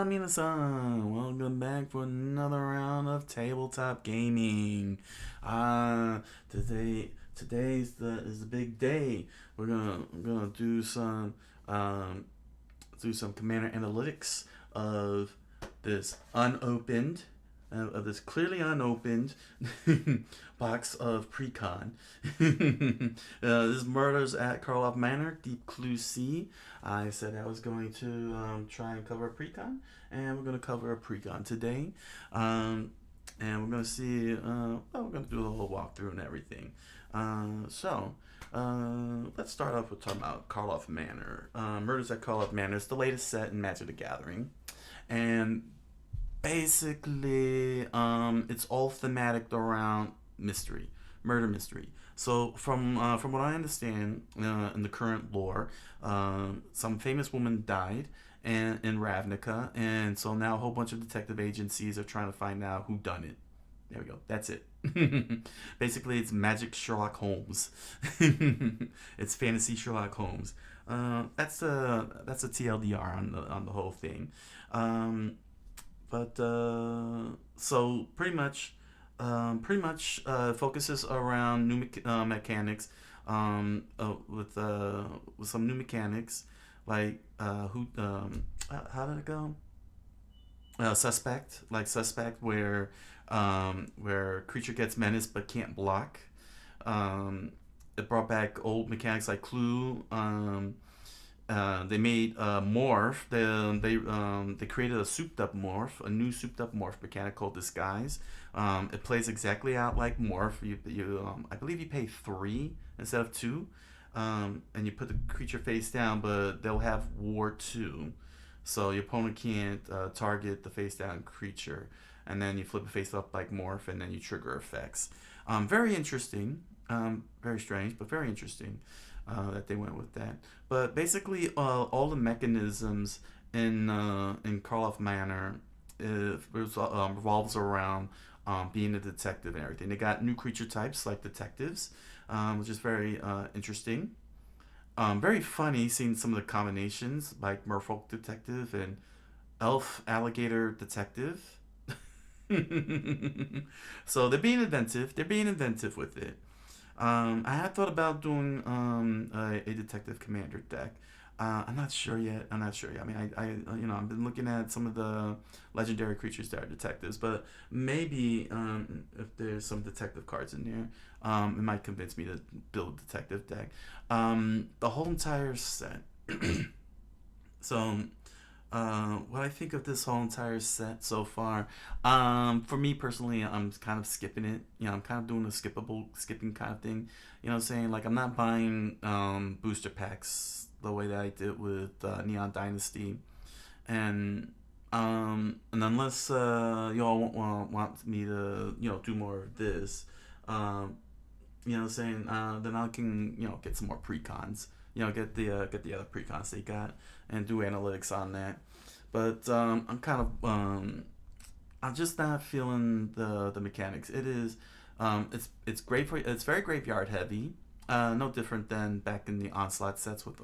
Minasan, welcome back for another round of tabletop gaming. Today's the big day. We're gonna um do some commander analytics of this unopened of this clearly unopened box of pre-con. This murders at Karlov Manor, Deep Clue C. I said I was going to try and cover a pre-con, and we're going to cover a pre-con today. And we're going to see, we're going to do the whole walkthrough and everything. Let's start off with talking about Karlov Manor. Murders at Karlov Manor is the latest set in Magic the Gathering. And basically, it's all thematic around mystery, murder mystery. So from what I understand, in the current lore, some famous woman died in Ravnica, and so now a whole bunch of detective agencies are trying to find out who done it. There we go. That's it. Basically, it's magic Sherlock Holmes. It's fantasy Sherlock Holmes. That's a TLDR on the whole thing. So pretty much focuses around new mechanics, with some new mechanics like how did it go? Suspect, where creature gets menaced but can't block. It brought back old mechanics like Clue. They made morph. They created a souped up morph, a new souped up morph mechanic called disguise. It plays exactly out like morph. I believe you pay 3 instead of 2, and you put the creature face down, but they'll have War 2, so your opponent can't target the face down creature. And then you flip it face up like morph, and then you trigger effects. Very interesting. Very strange, but very interesting. That they went with that. But basically, all the mechanisms in Karlov Manor revolves around being a detective and everything. They got new creature types like detectives, which is very interesting. Very funny seeing some of the combinations like Merfolk Detective and Elf Alligator Detective. So they're being inventive. They're being inventive with it. I had thought about doing a detective commander deck. I'm not sure yet. I'm not sure yet. I mean, I've been looking at some of the legendary creatures that are detectives, but maybe if there's some detective cards in there, it might convince me to build a detective deck. The whole entire set. So what I think of this whole entire set so far, for me personally, I'm kind of skipping it. I'm kind of doing a skipping kind of thing. You know what I'm saying? Like, I'm not buying booster packs the way that I did with Neon Dynasty. And unless y'all want me to, do more of this, you know what I'm saying, then I can, get some more precons. Get the other precons they got and do analytics on that. But I'm just not feeling the mechanics. It's great it's very graveyard heavy. No different than back in the onslaught sets with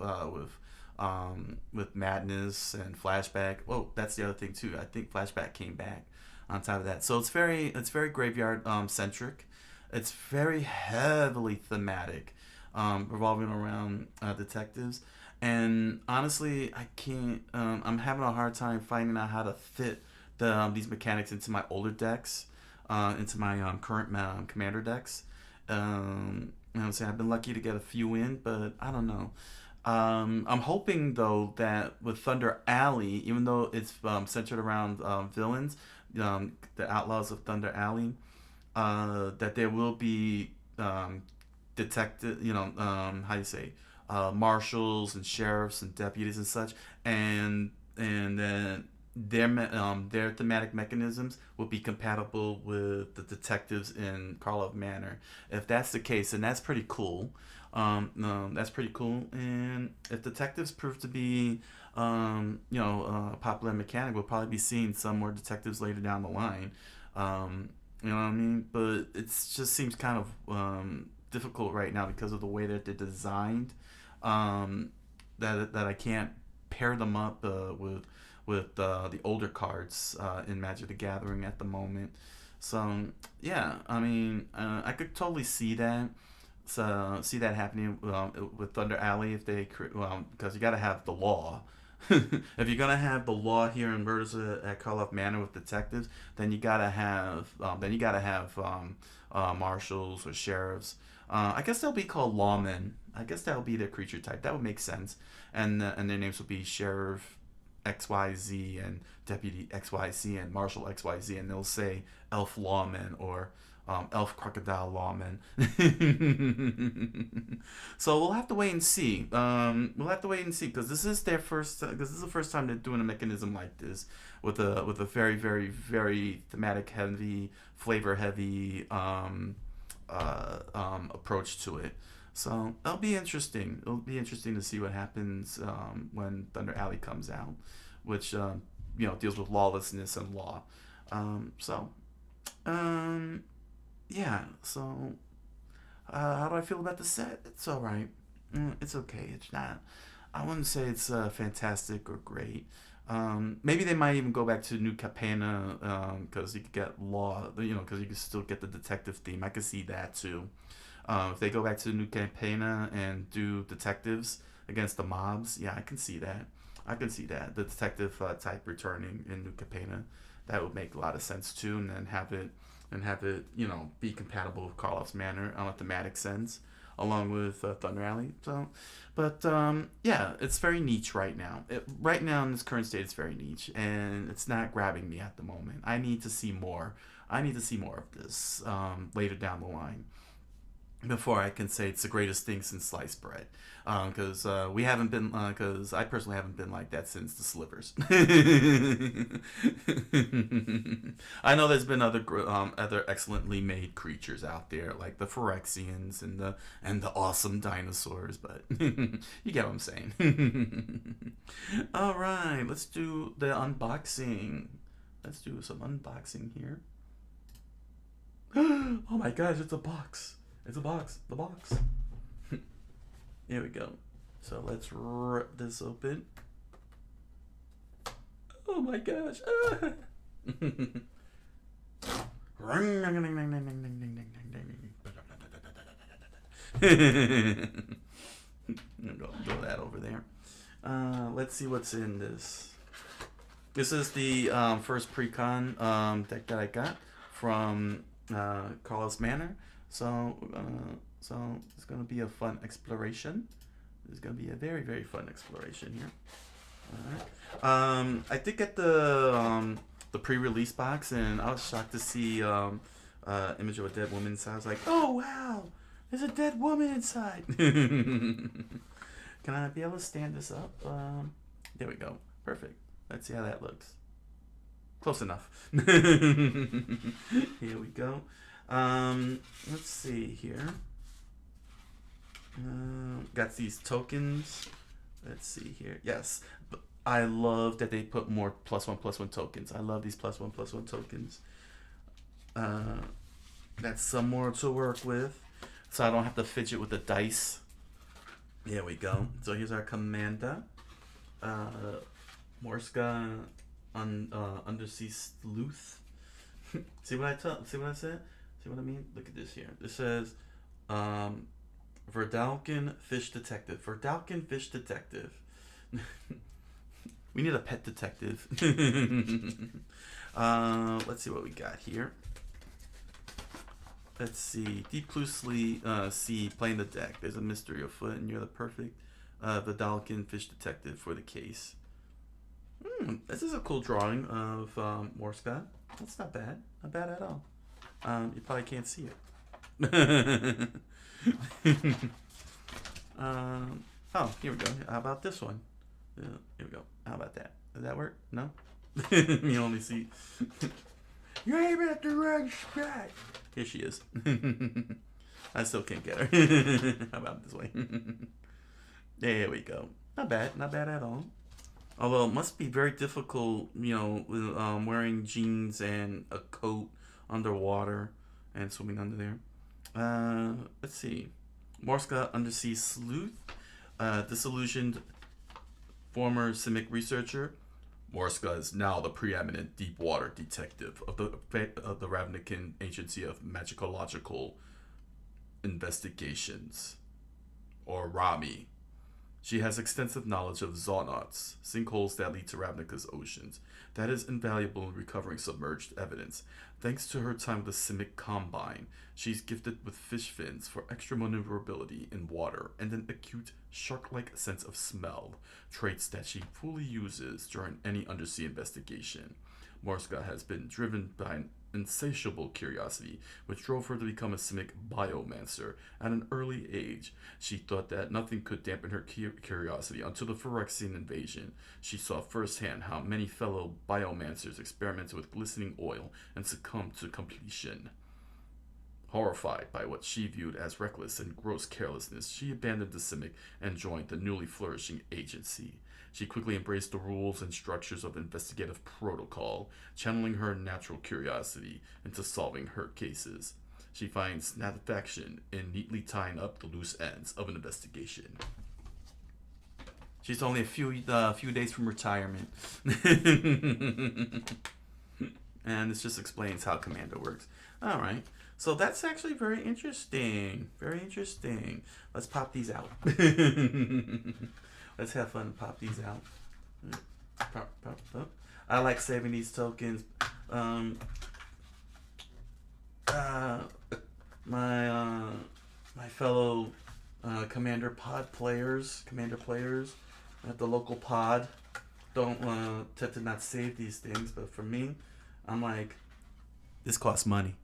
Madness and Flashback. Oh, that's the other thing too. I think Flashback came back on top of that. So it's very graveyard centric. It's very heavily thematic, revolving around detectives. And honestly, I can't. I'm having a hard time finding out how to fit these mechanics into my older decks, into my current commander decks. I'm saying I've been lucky to get a few in, but I don't know. I'm hoping though that with Thunder Alley, even though it's centered around villains, the Outlaws of Thunder Alley, that there will be detective, how do you say, marshals and sheriffs and deputies and such, and then their thematic mechanisms will be compatible with the detectives in Karlov Manor. If that's the case, then that's pretty cool. That's pretty cool. And if detectives prove to be, a popular mechanic, we'll probably be seeing some more detectives later down the line. You know what I mean? But it just seems kind of difficult right now because of the way that they're designed. That I can't pair them up with the older cards in Magic the Gathering at the moment. So yeah, I mean, I could totally see that. So see that happening with Thunder Alley if they because you got to have the law. If you're gonna have the law here in Murders at Karlov Manor with detectives, then you gotta have marshals or sheriffs. I guess they'll be called lawmen. I guess that would be their creature type. That would make sense. And their names would be Sheriff XYZ and Deputy XYZ and Marshal XYZ, and they'll say Elf Lawman or Elf Crocodile Lawman. So we'll have to wait and see. We'll have to wait and see because this is their first. Because this is the first time they're doing a mechanism like this with a very very very thematic heavy, flavor heavy approach to it. So it'll be interesting. It'll be interesting to see what happens when Thunder Alley comes out, which deals with lawlessness and law. So yeah. So how do I feel about the set? It's all right. It's okay. It's not. I wouldn't say it's fantastic or great. Maybe they might even go back to New Capena because you could get law. Because you could still get the detective theme. I could see that too. If they go back to the New Capena and do detectives against the mobs, yeah, I can see that. I can see that the detective type returning in New Capena, that would make a lot of sense too, and then have it be compatible with Karlov's Manor on a thematic sense, along with Thunder Alley. So, but yeah, it's very niche right now. Right now in this current state, it's very niche, and it's not grabbing me at the moment. I need to see more. I need to see more of this later down the line before I can say it's the greatest thing since sliced bread. Because we haven't been, because I personally haven't been like that since the slivers. I know there's been other excellently made creatures out there like the Phyrexians and the awesome dinosaurs, but you get what I'm saying. All right, let's do the unboxing. Let's do some unboxing here. Oh my gosh, it's a box. It's a box. The box. Here we go. So let's rip this open. Oh my gosh. Throw that over there. Let's see what's in this. This is the first pre-con deck that I got from Karlov's Manor. So it's gonna be a fun exploration. It's gonna be a very very fun exploration here. All right. I did get the pre-release box, and I was shocked to see image of a dead woman inside. I was like, oh wow, there's a dead woman inside. Can I be able to stand this up? There we go. Perfect. Let's see how that looks. Close enough. Here we go. Let's see here. Got these tokens. Let's see here. Yes, I love that they put more +1/+1 tokens. I love these +1/+1 tokens. That's some more to work with, so I don't have to fidget with the dice. There we go. So here's our commander, Morska, Undersea Sleuth. See what I said? See what I mean? Look at this here. This says Verdalkin Fish Detective. Verdalkin Fish Detective. We need a pet detective. Let's see what we got here. Let's see. Deep Blue Sea playing the deck. There's a mystery afoot, and you're the perfect Verdalkin Fish Detective for the case. This is a cool drawing of Morska. That's not bad. Not bad at all. You probably can't see it. Oh, here we go. How about this one? Here we go. How about that? Does that work? No? You only see... You're aiming at the wrong spot. Here she is. I still can't get her. How about this way? There we go. Not bad. Not bad at all. Although it must be very difficult, wearing jeans and a coat underwater and swimming under there. Let's see. Morska Undersea Sleuth. Disillusioned former Simic researcher. Morska is now the preeminent deep water detective of the Ravnican Agency of Magicological Investigations, or RAMI. She has extensive knowledge of zoonauts, sinkholes that lead to Ravnica's oceans. That is invaluable in recovering submerged evidence. Thanks to her time with the Simic Combine, she's gifted with fish fins for extra maneuverability in water and an acute shark-like sense of smell, traits that she fully uses during any undersea investigation. Morska has been driven by an insatiable curiosity, which drove her to become a Simic biomancer at an early age. She thought that nothing could dampen her curiosity until the Phyrexian invasion. She saw firsthand how many fellow biomancers experimented with glistening oil and succumbed to completion. Horrified by what she viewed as reckless and gross carelessness, she abandoned the Simic and joined the newly flourishing agency. She quickly embraced the rules and structures of investigative protocol, channeling her natural curiosity into solving her cases. She finds satisfaction in neatly tying up the loose ends of an investigation. She's only a few days from retirement. And this just explains how Commando works. All right. So that's actually very interesting. Very interesting. Let's pop these out. Let's have fun and pop these out. Pop, pop, pop. I like saving these tokens. My fellow commander players at the local pod don't tend to not save these things, but for me, I'm like, this costs money.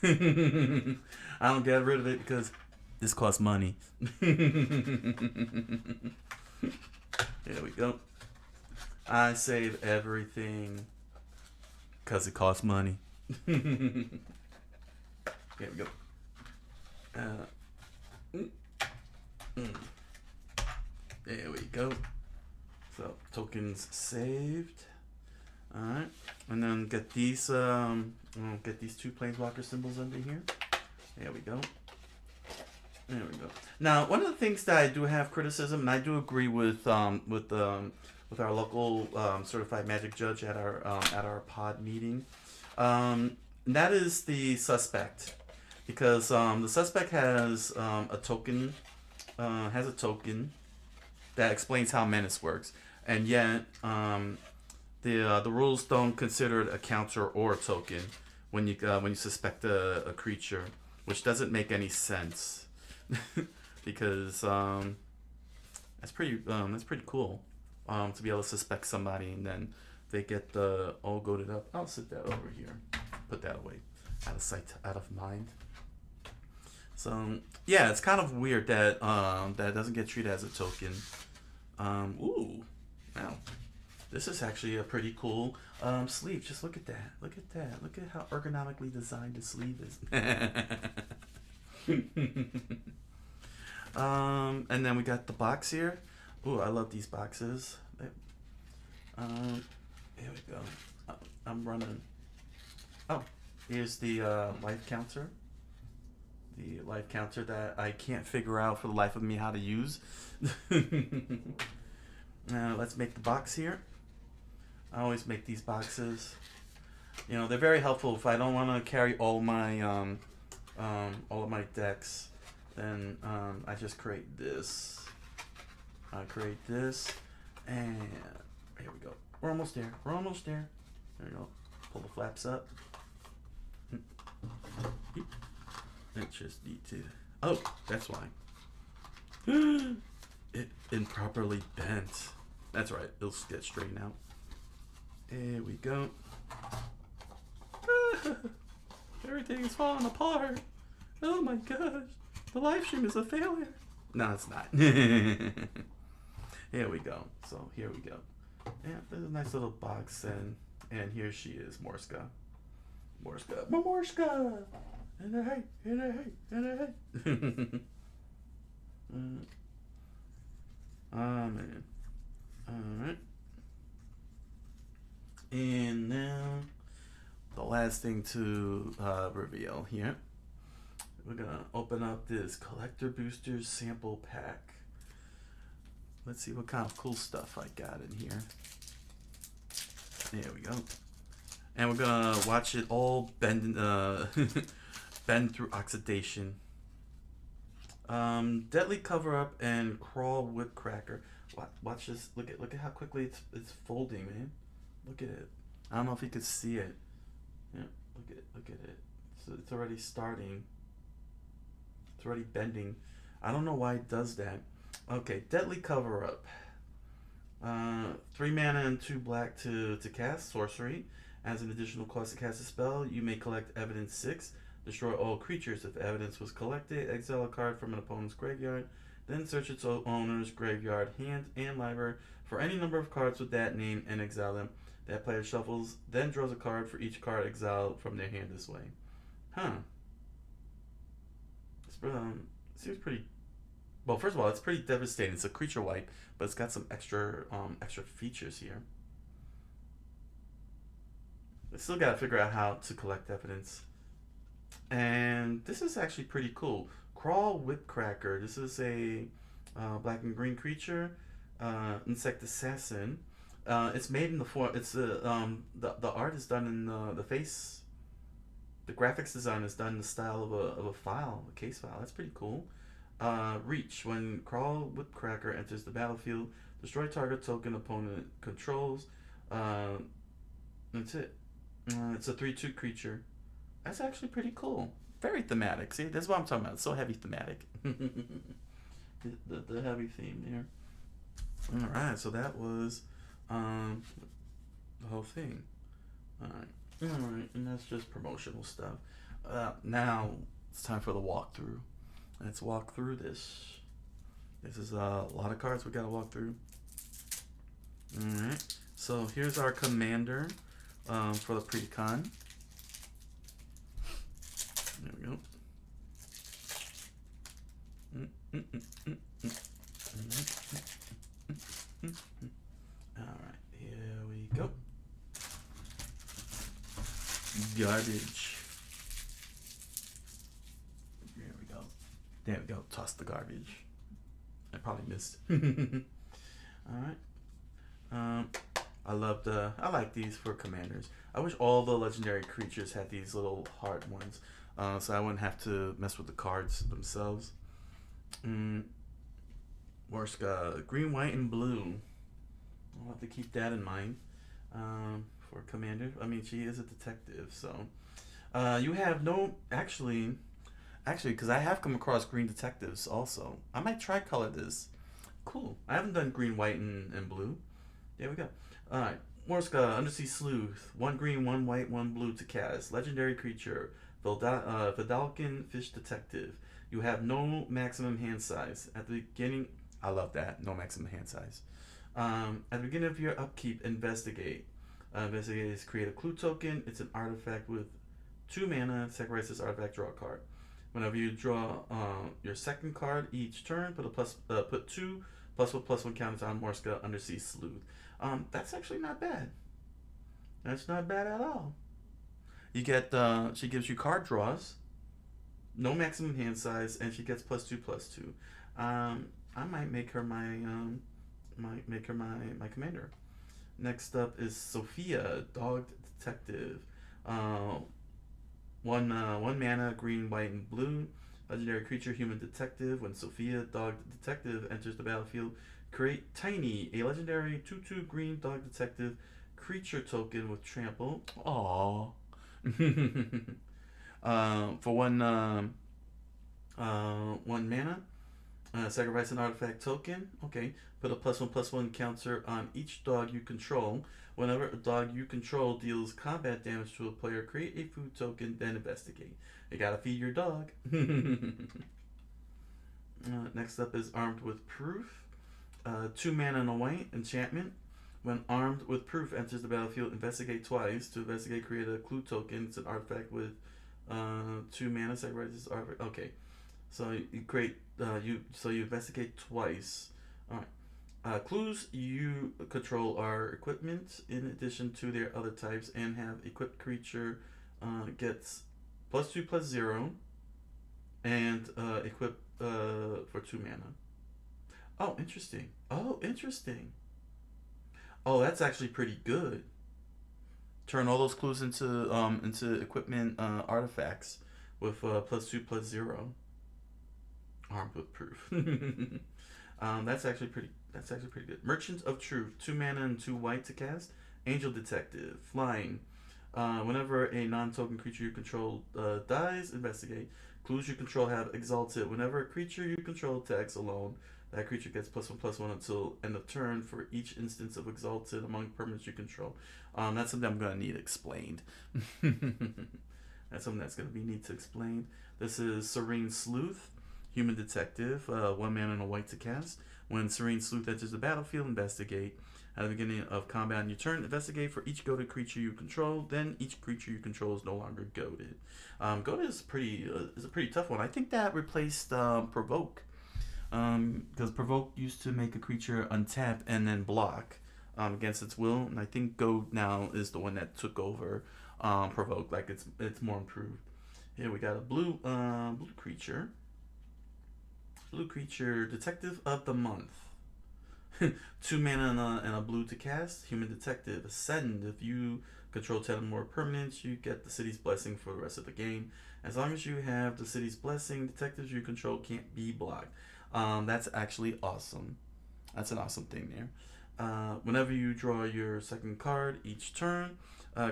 I don't get rid of it because this costs money. There we go. I save everything because it costs money. There we go. There we go. So tokens saved. All right, and then get these. Get these two planeswalker symbols under here. There we go. There we go. Now, one of the things that I do have criticism, and I do agree with our local certified magic judge at our pod meeting, that is the suspect, because the suspect has a token that explains how menace works, and yet the rules don't consider it a counter or a token when you suspect a creature, which doesn't make any sense. Because that's pretty cool to be able to suspect somebody and then they get the all goaded up. I'll sit that over here, put that away, out of sight, out of mind. So yeah, it's kind of weird that that doesn't get treated as a token. Ooh, wow, this is actually a pretty cool sleeve. Just look at that. Look at that. Look at how ergonomically designed the sleeve is. And then we got the box here. Ooh, I love these boxes. Here we go. I'm running. Oh, here's the life counter. The life counter that I can't figure out for the life of me how to use. Now let's make the box here. I always make these boxes. You know, they're very helpful if I don't want to carry all my all of my decks. Then I just create this. I create this, and here we go. We're almost there. We're almost there. There we go. Pull the flaps up. It just need to. Oh, that's why. It improperly bent. That's right. It'll get straightened out. There we go. Everything is falling apart. Oh my gosh. The live stream is a failure. No, it's not. Here we go. So here we go. Yeah, there's a nice little box, and here she is, Morska. Morska. And hey. Oh man. All right. And now the last thing to reveal here. We're gonna open up this Collector Boosters sample pack. Let's see what kind of cool stuff I got in here. There we go. And we're gonna watch it all bend, bend through oxidation. Deadly Cover Up and Crawl Whip Cracker. Watch this. Look at how quickly it's folding, man. Look at it. I don't know if you could see it. Yeah, look at it. So it's already starting. It's already bending. I don't know why it does that. Okay, Deadly Cover Up. 3 mana and 2 black to cast sorcery. As an additional cost to cast a spell, you may collect evidence 6. Destroy all creatures. If evidence was collected, exile a card from an opponent's graveyard. Then search its owner's graveyard, hand, and library for any number of cards with that name and exile them. That player shuffles, then draws a card for each card exiled from their hand this way. Huh. Seems pretty. Well, first of all, it's pretty devastating. It's a creature wipe, but it's got some extra features here. I still got to figure out how to collect evidence. And this is actually pretty cool. Crawl Whip Cracker. This is a black and green creature, insect assassin. It's made in the form. It's the art is done in the face. The graphics design is done in the style of a file, a case file. That's pretty cool. Reach. When Crawl Whip Cracker enters the battlefield, destroy target token opponent controls. That's it. It's a 3/2 creature. That's actually pretty cool. Very thematic. See, that's what I'm talking about. It's so heavy thematic. the heavy theme there. All right, so that was the whole thing. All right, and that's just promotional stuff. Now it's time for the walkthrough. Let's walk through this. This is a lot of cards we gotta walk through. All right, so here's our commander for the pre-con. There we go. Alright, here we go. Garbage. There we go. There we go. Toss the garbage. I probably missed. Alright. I like these for commanders. I wish all the legendary creatures had these little hard ones. So I wouldn't have to mess with the cards themselves. Warska, green, white, and blue. I'll have to keep that in mind for commander. I mean, she is a detective, so you have no actually, because I have come across green detectives also. I might try color this. Cool. I haven't done green, white, and blue. There we go. All right. Warska, Undersea Sleuth. 1 green, 1 white, 1 blue to cast. Legendary creature. Vidalcan Fish Detective. You have no maximum hand size. At the beginning, I love that. No maximum hand size. At the beginning of your upkeep, investigate. Investigate is create a clue token. It's an artifact with 2 mana. Sacrifice this artifact, draw a card. Whenever you draw your second card each turn, put 2 +1/+1 counters on Morska Undersea Sleuth. That's actually not bad. That's not bad at all. You get she gives you card draws, no maximum hand size, and she gets +2/+2. I might make her my my commander. Next up is Sophia, Dog Detective. 1 mana, green, white, and blue. Legendary creature, human detective. When Sophia, Dog Detective, enters the battlefield, create Tiny, a legendary 2/2 green dog detective creature token with trample. Aww. For 1 mana, sacrifice an artifact token. Okay. Put a +1/+1 counter on each dog you control. Whenever a dog you control deals combat damage to a player, create a food token, then investigate. You gotta feed your dog. Next up is Armed with Proof. 2 mana and a white, enchantment. When Armed with Proof enters the battlefield, investigate twice. To investigate, create a clue token. It's an artifact with 2 mana, sacrifice this artifact. Okay. So you create, you investigate twice. Alright. Clues you control are equipment in addition to their other types, and have equipped creature gets +2/+0 and equip for 2 mana. Oh, interesting. Oh, that's actually pretty good. Turn all those clues into equipment artifacts with +2/+0. Armed with proof. That's actually pretty. That's actually pretty good. Merchant of Truth, 2 mana and 2 white to cast. Angel Detective, flying. Whenever a non-token creature you control dies, investigate. Clues you control have exalted. Whenever a creature you control attacks alone, that creature gets +1/+1 until end of turn for each instance of exalted among permanents you control. That's something I'm gonna need explained. That's something that's gonna be need to explain. This is Serene Sleuth, Human Detective, 1 mana and a white to cast. When Serene Sleuth enters the battlefield, investigate. At the beginning of combat on your turn, investigate for each goaded creature you control. Then each creature you control is no longer goaded. Goaded is a pretty tough one. I think that replaced Provoke, because Provoke used to make a creature untap and then block against its will, and I think Goad now is the one that took over Provoke. Like it's more improved. Here we got a blue creature. Blue creature, Detective of the Month. 2 mana and a blue to cast. Human Detective, Ascend. If you control 10 or more permanents, you get the city's blessing for the rest of the game. As long as you have the city's blessing, detectives you control can't be blocked. That's actually awesome. That's an awesome thing there. Whenever you draw your second card each turn,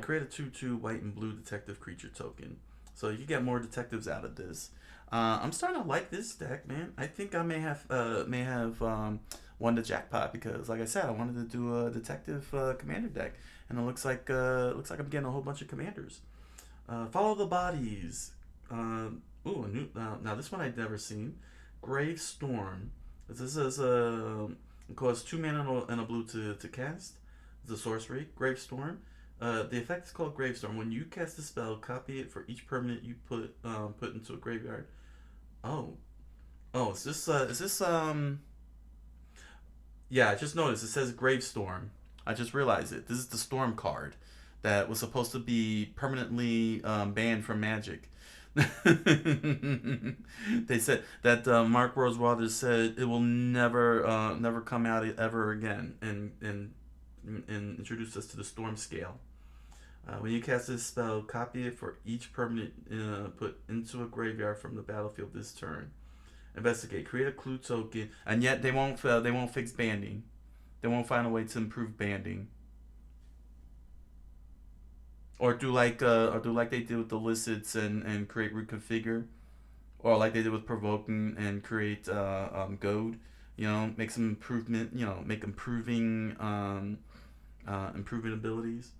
create a 2/2 white and blue detective creature token. So you get more detectives out of this. I'm starting to like this deck, man. I think I may have won the jackpot because, like I said, I wanted to do a detective commander deck, and it looks like I'm getting a whole bunch of commanders. Follow the Bodies. Ooh, a new. Now this one I'd never seen. Grave Storm. This is it costs 2 mana and a blue to cast. It's a sorcery. Grave Storm. The effect is called Gravestorm. When you cast a spell, copy it for each permanent you put into a graveyard. Oh, is this Yeah, I just noticed it says Gravestorm. I just realized it. This is the Storm card that was supposed to be permanently banned from Magic. They said that Mark Rosewater said it will never come out ever again, and introduce us to the Storm scale. When you cast this spell, copy it for each permanent put into a graveyard from the battlefield this turn. Investigate. Create a clue token, and yet they won't fix banding. They won't find a way to improve banding, or do like they did with the licits and create reconfigure, or like they did with provoking and create goad. You know, make some improvement. You know, make improving abilities.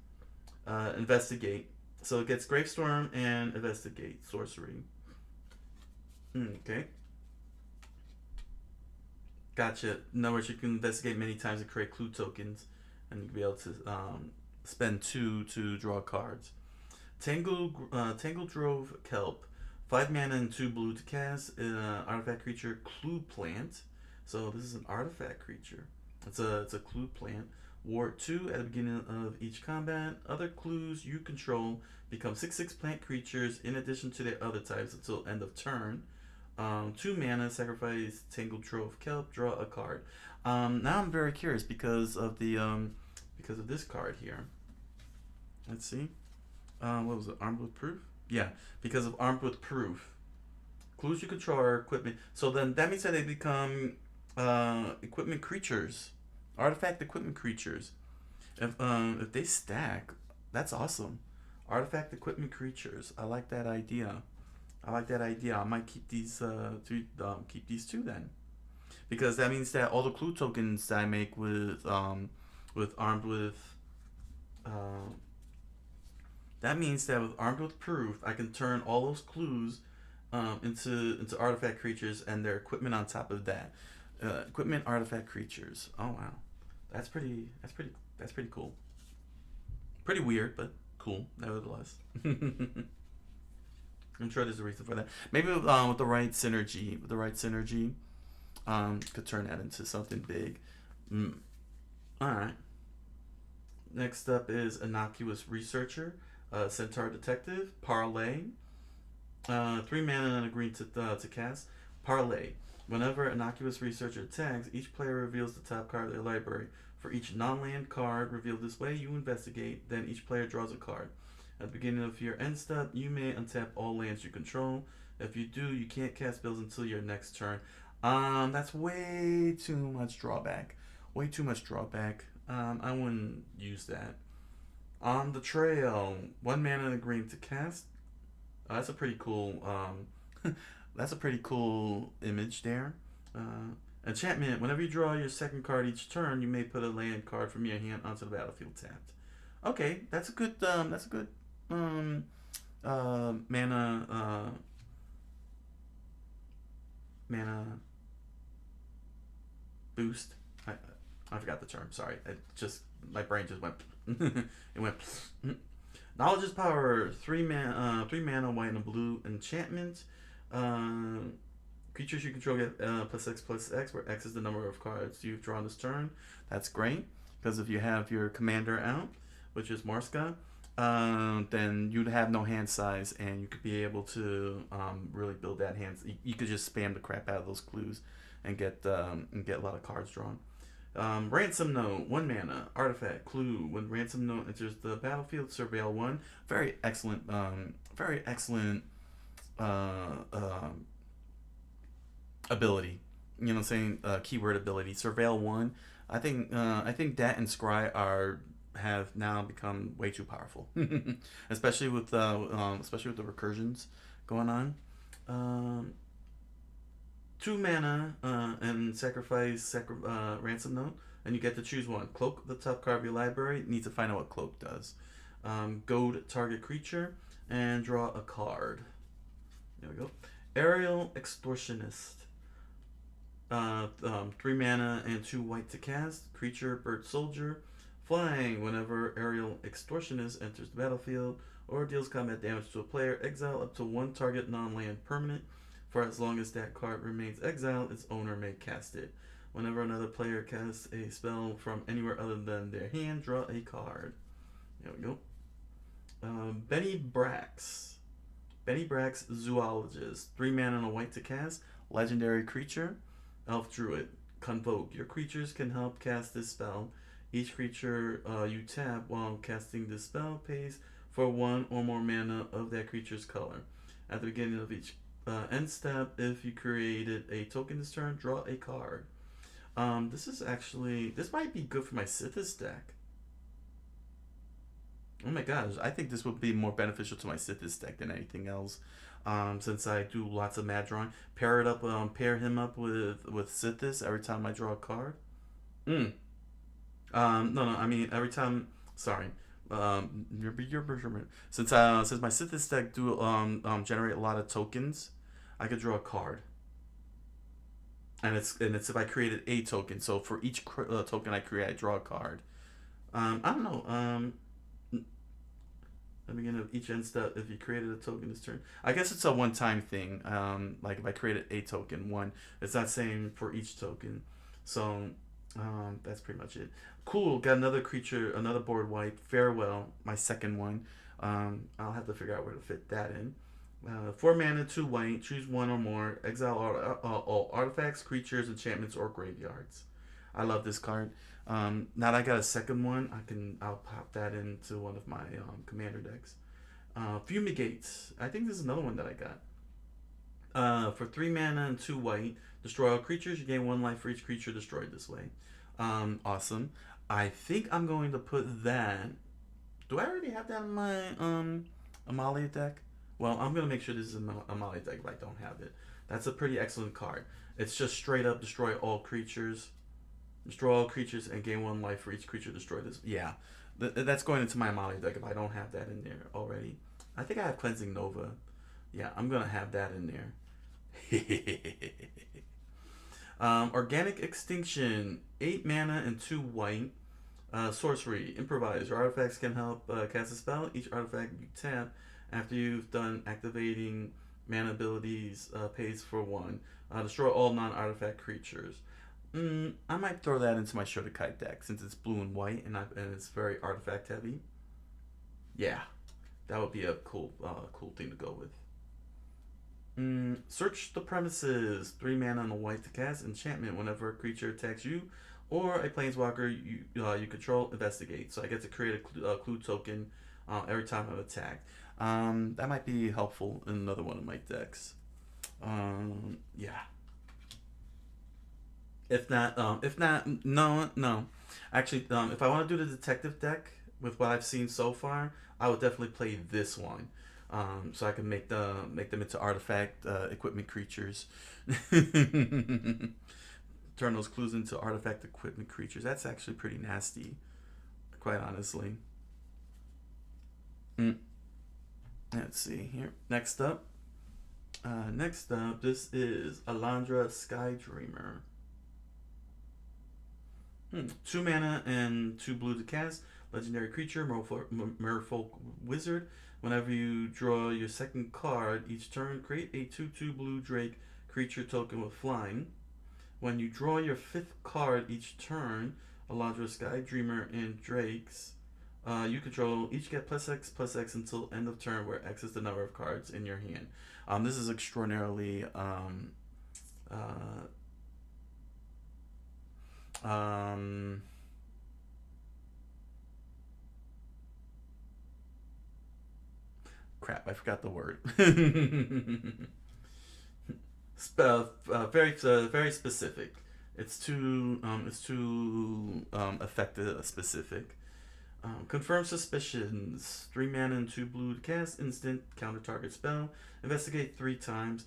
Investigate. So it gets Gravestorm and Investigate. Sorcery. Okay. Gotcha. In other words, you can investigate many times and create clue tokens, and you'll be able to spend 2 to draw cards. Tangle Drove Kelp. 5 mana and 2 blue to cast. Artifact creature, Clue Plant. So this is an artifact creature. It's a clue plant. Ward 2 at the beginning of each combat. Other clues you control become 6/6 plant creatures in addition to their other types until end of turn. 2 mana, sacrifice Tangled Trove Kelp, draw a card. Now I'm very curious because of this card here. Let's see. What was it? Armed with Proof? Yeah, because of Armed with Proof. Clues you control are equipment. So then that means that they become equipment creatures. Artifact equipment creatures. If they stack, that's awesome. Artifact equipment creatures. I like that idea. I might keep these two then, because that means that all the clue tokens that I make with armed with that means that with Armed with Proof, I can turn all those clues into artifact creatures and their equipment on top of that. Equipment artifact creatures. Oh wow, that's pretty cool. Pretty weird, but cool nevertheless. I'm sure there's a reason for that. Maybe with the right synergy, could turn that into something big. All right. Next up is Innocuous Researcher, Centaur Detective, Parlay. 3 mana and a green to cast. Parlay. Whenever innocuous researcher attacks, each player reveals the top card of their library. For each non-land card revealed this way, you investigate. Then each player draws a card. At the beginning of your end step, you may untap all lands you control. If you do, you can't cast spells until your next turn. That's way too much drawback. Way too much drawback. I wouldn't use that. On the trail, 1 mana and a green to cast. That's a pretty cool. That's a pretty cool image there. Enchantment. Whenever you draw your second card each turn, you may put a land card from your hand onto the battlefield tapped. Okay, that's a good. That's a good. Mana. Mana boost. I forgot the term. Sorry. It just my brain just went. It went. Knowledge is power. 3 mana, white and a blue enchantment. Creatures you control get +X, where X is the number of cards you've drawn this turn. That's great because if you have your commander out, which is Morska, then you'd have no hand size, and you could be able to really build that hand. You could just spam the crap out of those clues and get a lot of cards drawn. Ransom Note, 1 mana, artifact, clue. When Ransom Note enters the battlefield, surveil 1. Very excellent, ability. You know what I'm saying? Keyword ability. Surveil 1. I think that and Scry have now become way too powerful, especially with the recursions going on. 2 mana and sacrifice Ransom Note, and you get to choose one. Cloak the top card of your library. You need to find out what Cloak does. Goad target creature and draw a card. There we go. Aerial Extortionist. 3 mana and 2 white to cast. Creature, bird, soldier. Flying. Whenever Aerial Extortionist enters the battlefield or deals combat damage to a player, exile up to 1 target non-land permanent. For as long as that card remains exiled, its owner may cast it. Whenever another player casts a spell from anywhere other than their hand, draw a card. There we go. Benny Brax. Benny Brax, Zoologist. 3 mana and a white to cast. Legendary creature. Elf Druid. Convoke. Your creatures can help cast this spell. Each creature you tap while casting this spell pays for 1 or more mana of that creature's color. At the beginning of each end step, if you created a token this turn, draw a card. This might be good for my Sithis deck. Oh my gosh, I think this would be more beneficial to my Sithis deck than anything else. Since I do lots of mad drawing, pair him up with Sithis every time I draw a card. No, I mean every time. Sorry. Since my Sithis deck do generate a lot of tokens, I could draw a card. And it's if I created a token. So for each token I create, I draw a card. I don't know. At the beginning of each end step, if you created a token this turn, I guess it's a one-time thing. Like if I created a token, one, it's not saying for each token. So that's pretty much it. Cool. Got another creature, another board wipe. Farewell, my second one. I'll have to figure out where to fit that in. 4 mana, 2 white. Choose 1 or more. Exile all artifacts, creatures, enchantments, or graveyards. I love this card. Now that I got a second one, I'll pop that into one of my commander decks. Fumigate. I think this is another one that I got. For 3 mana and 2 white, destroy all creatures. You gain 1 life for each creature destroyed this way. Awesome. I think I'm going to put that. Do I already have that in my Amalia deck? Well, I'm going to make sure this is in my Amalia deck if I don't have it. That's a pretty excellent card. It's just straight up destroy all creatures. Destroy all creatures and gain 1 life for each creature destroyed this. Yeah, that's going into my Amalia deck if I don't have that in there already. I think I have Cleansing Nova. Yeah, I'm going to have that in there. Organic Extinction. 8 mana and 2 white. Sorcery. Improvise. Your artifacts can help cast a spell. Each artifact you tap after you've done activating mana abilities pays for 1. Destroy all non-artifact creatures. I might throw that into my Shotokai deck since it's blue and white and it's very artifact heavy. Yeah, that would be a cool thing to go with. Search the premises. 3 mana and a white to cast enchantment whenever a creature attacks you or a planeswalker you control. Investigate. So I get to create a clue token every time I'm attacked. That might be helpful in another one of my decks. Yeah. If not, no. Actually, if I want to do the detective deck with what I've seen so far, I would definitely play this one. So I can make them into artifact equipment creatures. Turn those clues into artifact equipment creatures. That's actually pretty nasty, quite honestly. Mm. Let's see here. Next up, this is Alondra Skydreamer. 2 mana and 2 blue to cast. Legendary creature, Merfolk Wizard. Whenever you draw your second card each turn, create a 2/2 blue Drake creature token with flying. When you draw your 5th card each turn, Alondra Skydreamer and Drakes, you control each get +X until end of turn, where X is the number of cards in your hand. This is extraordinarily crap, I forgot the word. Very specific. It's too effective specific. Confirm suspicions. 3 mana and 2 blue to cast. Instant counter target spell. Investigate 3 times.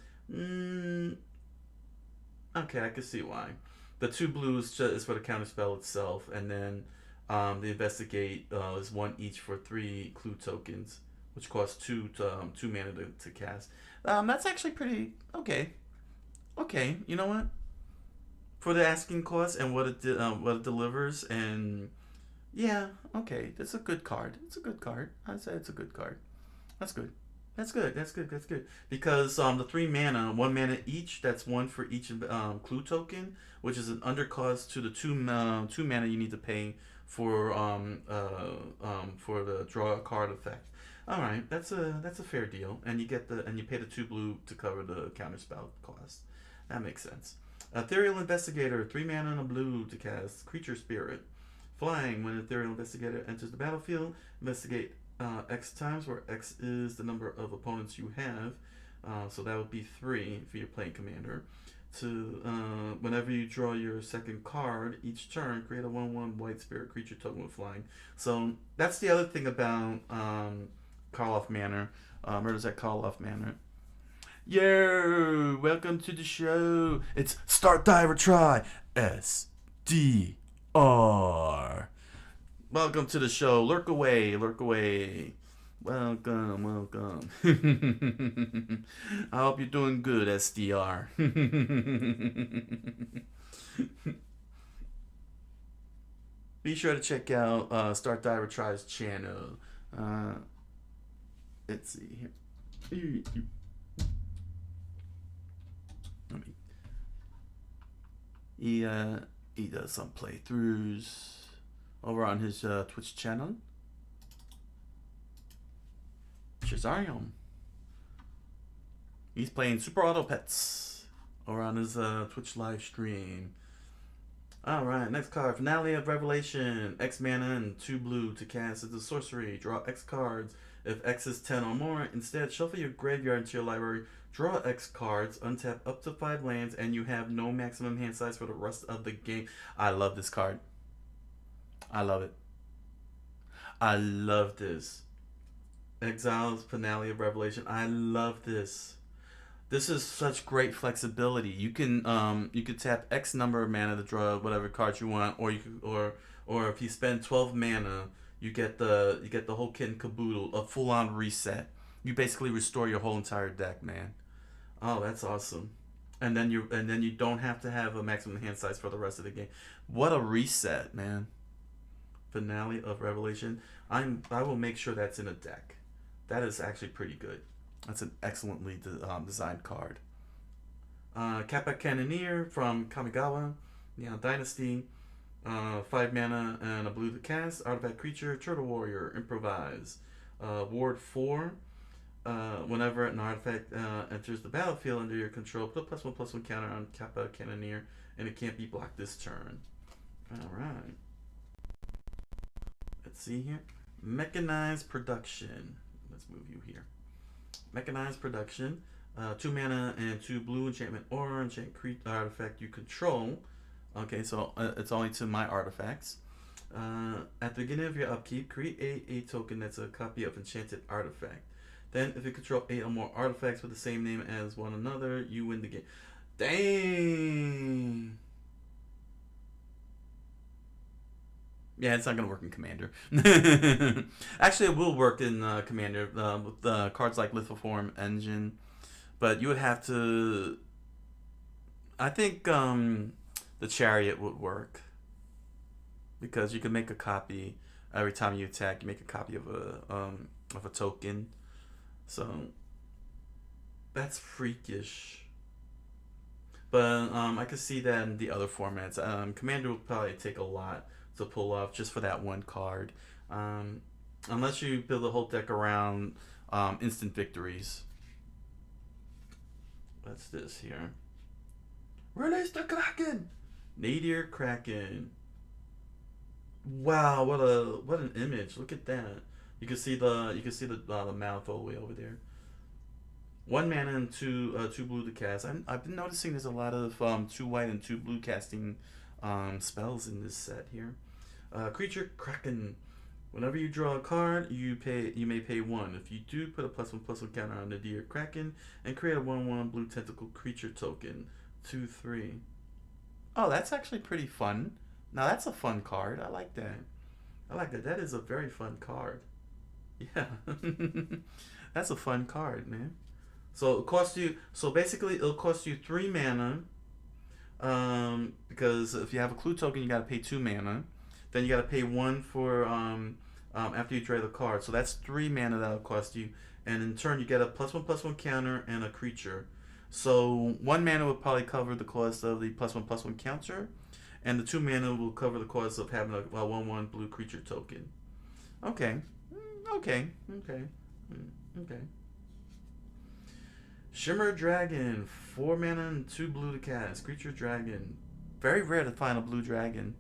Okay, I can see why. The 2 blues is for the counter spell itself, and then the investigate is 1 each for 3 clue tokens, which costs 2 mana to cast. That's actually pretty okay. Okay, you know what? For the asking cost and what it delivers, and yeah, okay, that's a good card. It's a good card. I'd say it's a good card. That's good. That's good. That's good. That's good. Because the 3 mana, 1 mana each. That's 1 for each clue token, which is an undercost to the 2 mana you need to pay for the draw a card effect. All right, that's a fair deal, and you pay the 2 blue to cover the counterspell cost. That makes sense. Ethereal Investigator, 3 mana and a blue to cast Creature Spirit. Flying, when Ethereal Investigator enters the battlefield, investigate X times, where X is the number of opponents you have. So that would be 3 if you're playing Commander. Whenever you draw your second card each turn, create a 1/1 white spirit creature token with flying. So that's the other thing about Karlov Manor. Murders at Karlov Manor. Yo, welcome to the show. It's Start Die Retry SDR. Welcome to the show. Lurk away, lurk away. Welcome. I hope you're doing good, SDR. Be sure to check out Start Die Retry's channel. Let's see here. He does some playthroughs over on his Twitch channel. Shazarium. He's playing Super Auto Pets over on his Twitch live stream. Alright, next card. Finale of Revelation. X mana and 2 blue to cast as a sorcery. Draw X cards if X is 10 or more. Instead, shuffle your graveyard into your library. Draw X cards, untap up to 5 lands, and you have no maximum hand size for the rest of the game. I love this card. I love it. I love this. Exiles, Finale of Revelation. I love this. This is such great flexibility. You can tap X number of mana to draw whatever cards you want, or if you spend 12 mana, you get the whole kit and caboodle, a full on reset. You basically restore your whole entire deck, man. Oh, that's awesome. And then you don't have to have a maximum hand size for the rest of the game. What a reset, man. Finale of Revelation. I will make sure that's in a deck. That is actually pretty good. That's an excellently designed card. Kappa Cannoneer from Kamigawa, Neon Dynasty. 5 mana and a blue to cast. Artifact creature, Turtle Warrior, Improvise. Ward 4. Whenever an artifact enters the battlefield under your control, put a +1/+1 counter on Kappa Cannoneer, and it can't be blocked this turn. Alright. Let's see here. Mechanized Production. Let's move you here. Mechanized Production. 2 mana and 2 blue enchantment or enchant artifact you control. Okay, so it's only to my artifacts. At the beginning of your upkeep, create a token that's a copy of enchanted artifact. Then, if you control 8 or more artifacts with the same name as one another, you win the game. Dang! Yeah, it's not going to work in Commander. Actually, it will work in Commander with cards like Lithoform Engine. But you would have to... I think the Chariot would work. Because you can make a copy every time you attack. You make a copy of a token. So that's freakish. But I could see that in the other formats. Commander will probably take a lot to pull off just for that one card. Unless you build a whole deck around instant victories. What's this here? Release the Kraken! Nadir Kraken. Wow, what an image! Look at that. You can see the mouth all the way over there. 1 mana and 2 blue to cast. I've been noticing there's a lot of 2 white and 2 blue casting spells in this set here. Creature Kraken. Whenever you draw a card, you may pay 1. If you do, put a +1/+1 counter on the Nadir Kraken and create a 1/1 blue tentacle creature token. 2/3. Oh, that's actually pretty fun. Now that's a fun card. I like that. I like that. That is a very fun card. Yeah. That's a fun card, man. So it costs you. So basically, it'll cost you 3 mana. Because if you have a clue token, you gotta pay 2 mana. Then you gotta pay 1 for after you draw the card. So that's 3 mana that'll cost you. And in turn, you get a +1/+1 counter and a creature. So 1 mana will probably cover the cost of the +1/+1 counter, and the 2 mana will cover the cost of having a 1/1 blue creature token. Okay. Okay. Shimmer Dragon, 4 mana and 2 blue to cast. Creature Dragon. Very rare to find a blue dragon.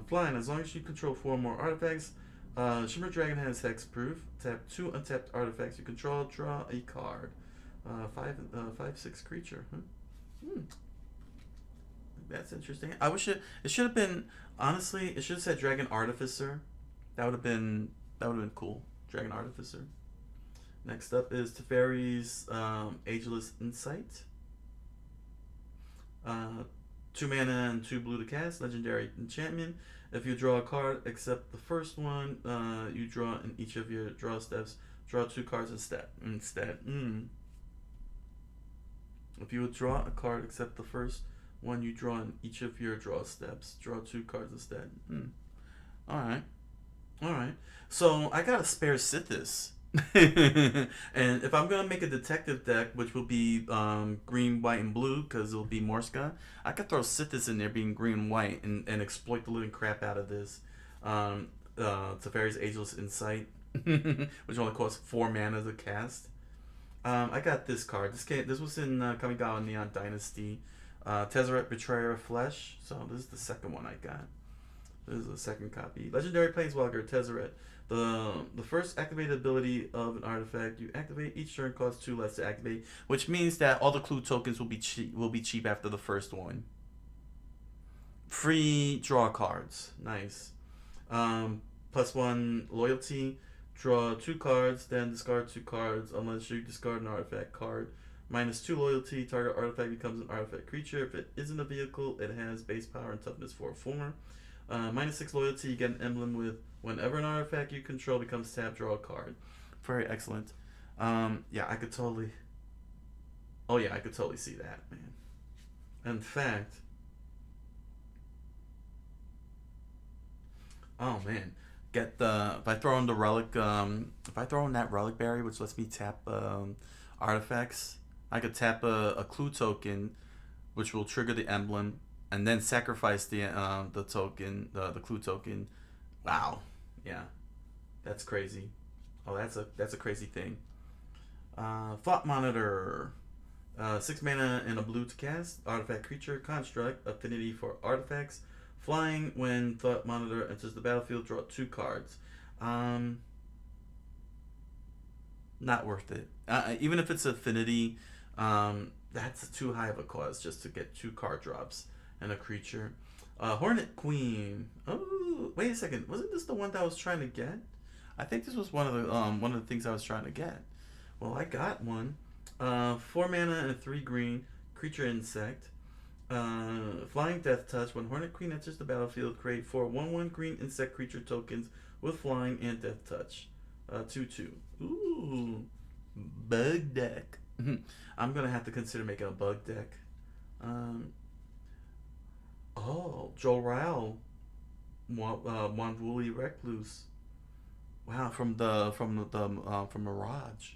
Flying, as long as you control 4 more artifacts. Shimmer Dragon has hexproof. Tap 2 untapped artifacts you control. Draw a card. 5/6 creature. That's interesting. I wish it should have been, honestly, it should have said Dragon Artificer. That would have been cool. Dragon Artificer. Next up is Teferi's Ageless Insight. 2 mana and 2 blue to cast. Legendary enchantment. If you draw a card except the first one, you draw in each of your draw steps. Draw 2 cards instead. If you would draw a card except the first one you draw in each of your draw steps, draw 2 cards instead. Alright. So I got a spare Sithis. And if I'm going to make a detective deck, which will be green, white, and blue, because it'll be Morska, I could throw Sithis in there being green and white and exploit the living crap out of this. Teferi's Ageless Insight, which only costs 4 mana to cast. I got this card. This was in Kamigawa Neon Dynasty. Tezzeret Betrayer of Flesh. So this is the second one I got. This is the second copy. Legendary Planeswalker Tezzeret. The first activated ability of an artifact you activate each turn costs 2 less to activate, which means that all the clue tokens will be cheap after the first one. Free draw cards. Nice. +1 loyalty. Draw 2 cards, then discard 2 cards unless you discard an artifact card. -2 loyalty, target artifact becomes an artifact creature. If it isn't a vehicle, it has base power and toughness 4 or 4. -6 loyalty, you get an emblem with whenever an artifact you control becomes tapped, draw a card. Very excellent. Yeah, I could totally... Oh yeah, I could totally see that, man. In fact... Oh man. If I throw in the relic, if I throw in that relic berry, which lets me tap artifacts, I could tap a clue token, which will trigger the emblem, and then sacrifice the token, the clue token. Wow, yeah, that's crazy. Oh, that's a crazy thing. Thought Monitor. 6 mana and a blue to cast. Artifact creature construct. Affinity for artifacts. Flying. When Thought Monitor enters the battlefield, draw 2 cards. Not worth it. Even if it's affinity, that's too high of a cost just to get 2 card drops and a creature. Hornet Queen. Oh, wait a second. Wasn't this the one that I was trying to get? I think this was one of the things I was trying to get. Well, I got one. 4 mana and a 3 green creature insect. Flying Death Touch. When Hornet Queen enters the battlefield, create 4 1/1 green insect creature tokens with flying and Death Touch. 2/2. Ooh, bug deck. I'm gonna have to consider making a bug deck. Joral, Wanvuli Recluse. Wow, from Mirage.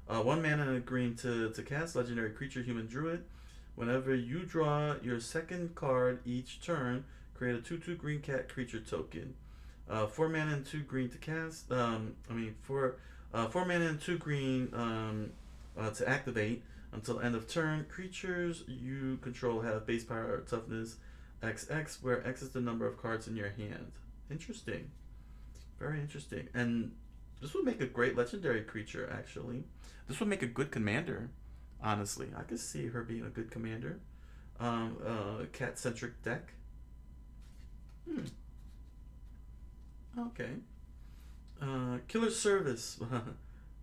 1 mana and a green to cast legendary creature human druid. Whenever you draw your second card each turn, create a 2/2 green cat creature token. 4 mana and 2 green to cast. 4 mana and 2 green to activate until end of turn. Creatures you control have base power or toughness XX, where X is the number of cards in your hand. Interesting. Very interesting. And this would make a great legendary creature, actually. This would make a good commander, honestly. I could see her being a good commander. Cat-centric deck. Okay. Killer Service.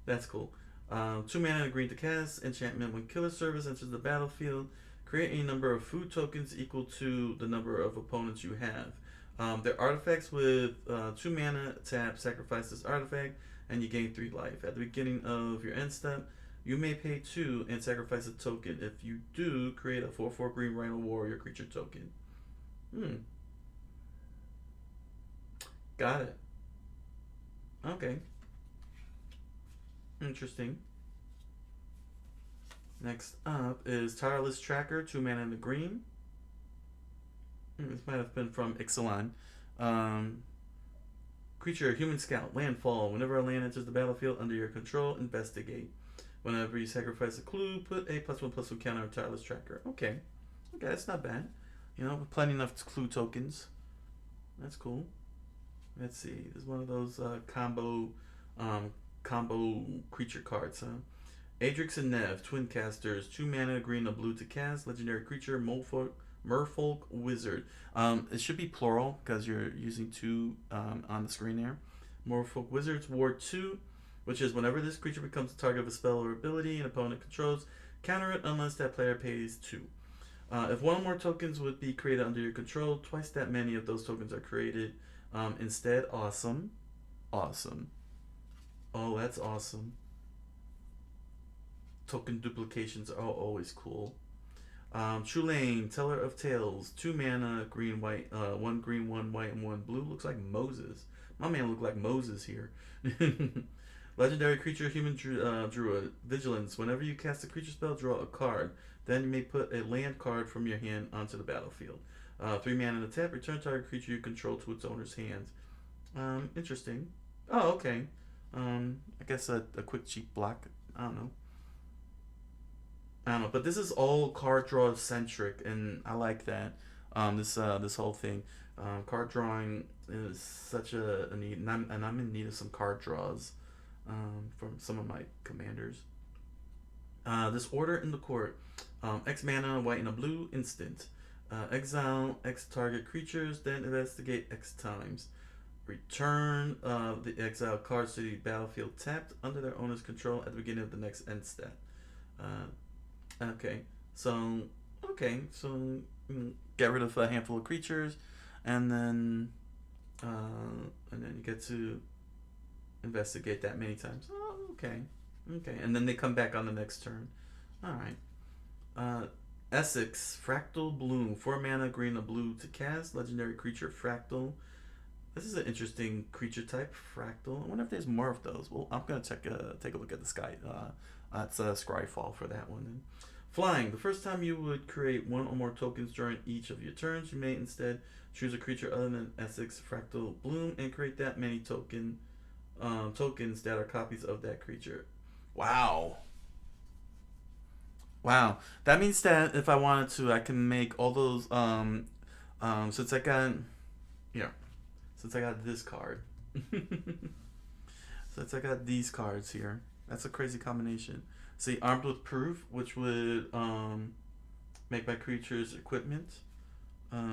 That's cool. 2 mana and a green to cast. Enchantment. When Killer Service enters the battlefield, create a number of food tokens equal to the number of opponents you have. They're artifacts with 2 mana, tap, sacrifice this artifact, and you gain 3 life. At the beginning of your end step, you may pay 2 and sacrifice a token. If you do, create a 4/4 green Rhino Warrior creature token. Got it. Okay. Interesting. Next up is Tireless Tracker, 2 mana and a green. This might have been from Ixalan. Creature, Human Scout, landfall. Whenever a land enters the battlefield under your control, investigate. Whenever you sacrifice a clue, put a +1/+1 counter on Tireless Tracker. Okay, that's not bad. Plenty enough clue tokens. That's cool. Let's see. There's one of those combo creature cards, huh? Adrix and Nev, Twin Casters, 2 mana, green, a blue to cast. Legendary creature, Merfolk Wizard. It should be plural because you're using 2 on the screen there. Merfolk Wizards, Ward 2, which is whenever this creature becomes the target of a spell or ability an opponent controls, counter it unless that player pays 2. If 1 or more tokens would be created under your control, twice that many of those tokens are created instead. Awesome. Oh, that's awesome. Token duplications are always cool. Tulane, Teller of Tales, 2 mana, green, white, 1 green, 1 white, and 1 blue. Looks like Moses. My man looked like Moses here. Legendary creature, human druid, vigilance. Whenever you cast a creature spell, draw a card. Then you may put a land card from your hand onto the battlefield. 3 mana and a tap. Return target creature you control to its owner's hand. Interesting. Oh, okay. I guess a quick cheap block. I don't know, but this is all card draw centric, and I like that. This whole thing, card drawing is such a need, and I'm in need of some card draws, from some of my commanders. This order in the court, X mana, white and a blue, instant. Exile X target creatures, then investigate X times. Return the exile cards to the battlefield tapped under their owner's control at the beginning of the next end step. So get rid of a handful of creatures, and then you get to investigate that many times. Oh, okay, and then they come back on the next turn. All right. Essex, Fractal Bloom, 4 mana, green, a blue to cast. Legendary creature, Fractal. This is an interesting creature type, Fractal. I wonder if there's more of those. Well, I'm gonna take a look at the sky. That's Scryfall for that one. Then. Flying. The first time you would create 1 or more tokens during each of your turns, you may instead choose a creature other than Essex, Fractal Bloom, and create that many tokens that are copies of that creature. Wow. Wow. That means that if I wanted to, I can make all those since I got yeah, since I got this card. Since I got these cards here. That's a crazy combination. See, armed with proof, which would make my creatures equipment,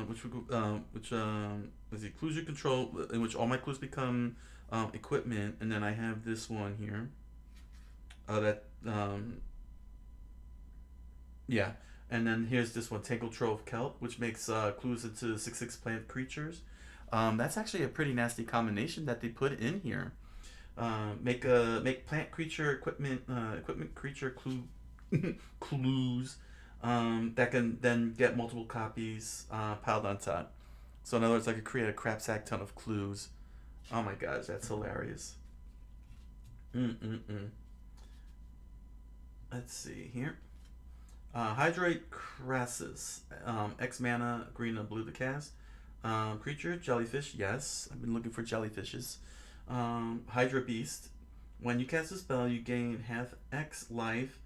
which would is the clues you control, in which all my clues become equipment, and then I have this one here. That Yeah, and then here's this one, Tangled Trove Kelp, which makes clues into 6/6 plant creatures. That's actually a pretty nasty combination that they put in here. Make plant creature equipment creature clues that can then get multiple copies piled on top. So in other words, I could create a crap sack ton of clues. Oh my gosh, that's hilarious. Mm-mm-mm. Let's see here. Hydrate Crassus. X mana, green and blue to cast. Creature, jellyfish, yes. I've been looking for jellyfishes. Hydra Beast. When you cast a spell, you gain half X life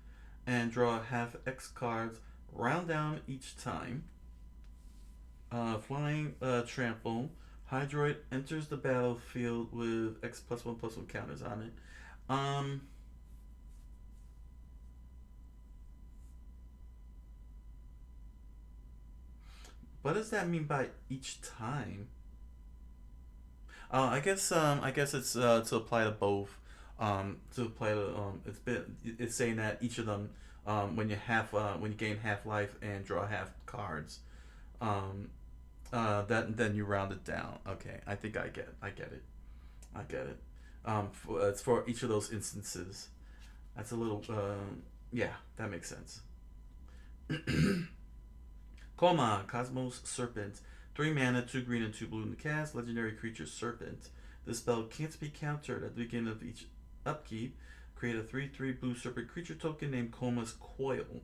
and draw half X cards. Round down each time. Flying Trample. Hydroid enters the battlefield with X +1/+1 counters on it. Um, what does that mean by each time? I guess it's to apply to both. To apply to it's saying that each of them when you gain half life and draw half cards, um, that then you round it down. Okay, I think I get it. I get it. It's for each of those instances. That's a little yeah, that makes sense. Koma, Cosmos Serpent. 3 mana, 2 green and 2 blue in the cast. Legendary creature Serpent. This spell can't be countered at the beginning of each upkeep. Create a 3/3 blue serpent creature token named Koma's Coil.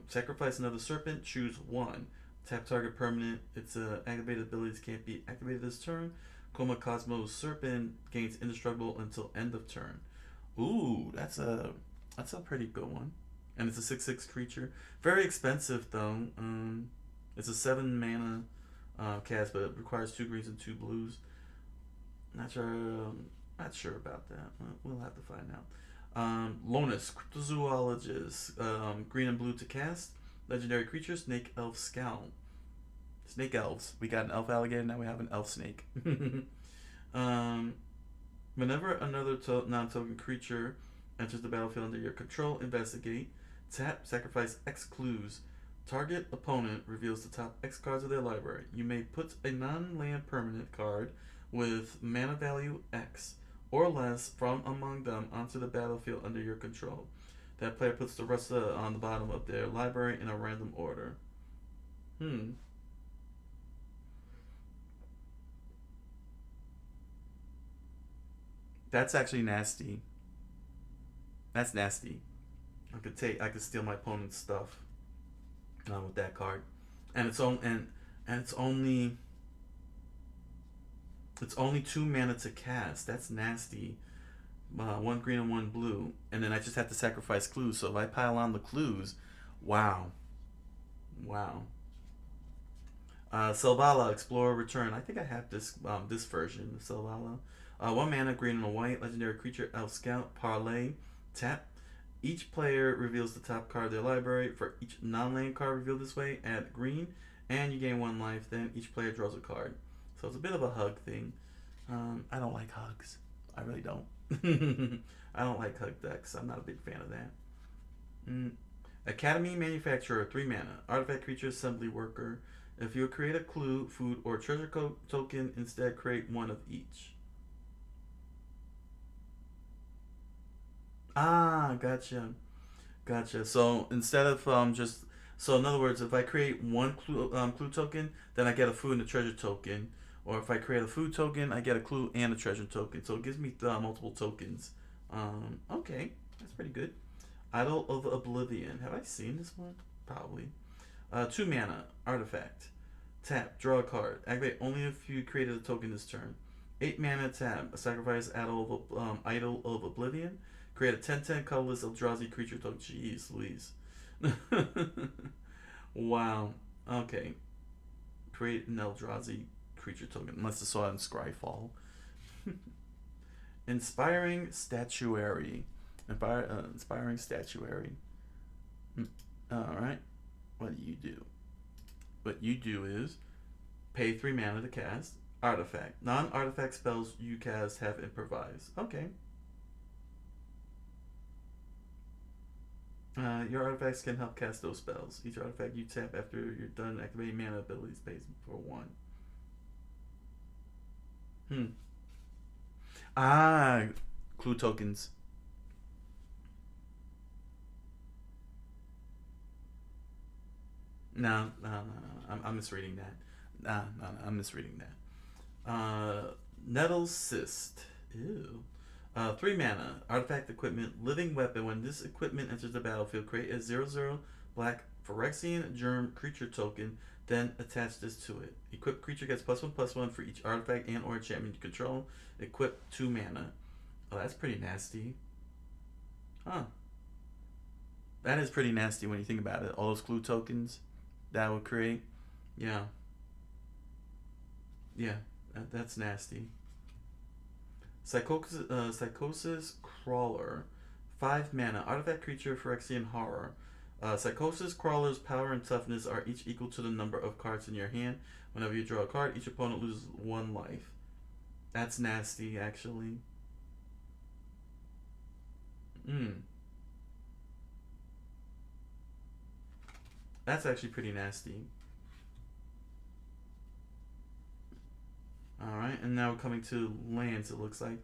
Sacrifice another serpent, choose one. Tap target permanent. Its activated abilities can't be activated this turn. Koma Cosmos Serpent gains indestructible until end of turn. Ooh, that's a pretty good one. And it's a 6/6 creature. Very expensive though. It's a 7 mana cast, but it requires 2 greens and 2 blues. Not sure about that. We'll have to find out. Lonus, Cryptozoologist, green and blue to cast. Legendary creature, Snake Elf Scowl. Snake Elves. We got an elf alligator, now we have an elf snake. um, Whenever another non-token creature enters the battlefield under your control, investigate. Tap, sacrifice X clues. Target opponent reveals the top X cards of their library. You may put a non-land permanent card with mana value X or less from among them onto the battlefield under your control. That player puts the rest on the bottom of their library in a random order. Hmm. That's actually nasty. That's nasty. I could steal my opponent's stuff with that card, and it's only 2 mana to cast. That's nasty. 1 green and 1 blue, and then I just have to sacrifice clues. So if I pile on the clues, wow, wow. Selvala, Explorer, Return. I think I have this version of Selvala. 1 mana, green and a white, legendary creature, Elf Scout, Parlay, tap. Each player reveals the top card of their library. For each non-land card revealed this way, add green, and you gain 1 life. Then each player draws a card. So it's a bit of a hug thing. I don't like hugs. I really don't. I don't like hug decks. I'm not a big fan of that. Mm. Academy Manufacturer, 3 mana. Artifact creature, assembly worker. If you create a clue, food, or treasure token, instead create one of each. Ah, gotcha. Gotcha. So instead of just so in other words, if I create one clue token, then I get a food and a treasure token. Or if I create a food token, I get a clue and a treasure token. So it gives me multiple tokens. Okay, that's pretty good. Idol of Oblivion. Have I seen this one? Probably. 2 mana artifact. Tap. Draw a card. Activate only if you created a token this turn. 8 mana. Tap. Sacrifice Idol of Oblivion. Create a 10/10 colorless Eldrazi creature token. Jeez Louise. Wow. Okay. Create an Eldrazi creature token. Unless I saw it in Scryfall. Inspiring Statuary. Inspiring Statuary. Alright. What do you do? What you do is pay 3 mana to cast. Artifact. Non-artifact spells you cast have improvise. Okay. Your artifacts can help cast those spells. Each artifact you tap after you're done activating mana abilities pays for 1. Ah, clue tokens. No. I'm misreading that. No. I'm misreading that. Nettle Cyst. Ew. 3 mana. Artifact equipment. Living weapon. When this equipment enters the battlefield, create a 0/0 black Phyrexian Germ creature token, then attach this to it. Equipped creature gets +1/+1 for each artifact and or enchantment you control. Equip 2 mana. Oh, that's pretty nasty. Huh. That is pretty nasty when you think about it. All those clue tokens that would create. Yeah. Yeah. That's nasty. Psychosis Crawler. 5 mana. Artifact creature Phyrexian Horror. Psychosis Crawler's power and toughness are each equal to the number of cards in your hand. Whenever you draw a card, each opponent loses 1 life. That's nasty, actually. That's actually pretty nasty. Alright, and now we're coming to lands, it looks like.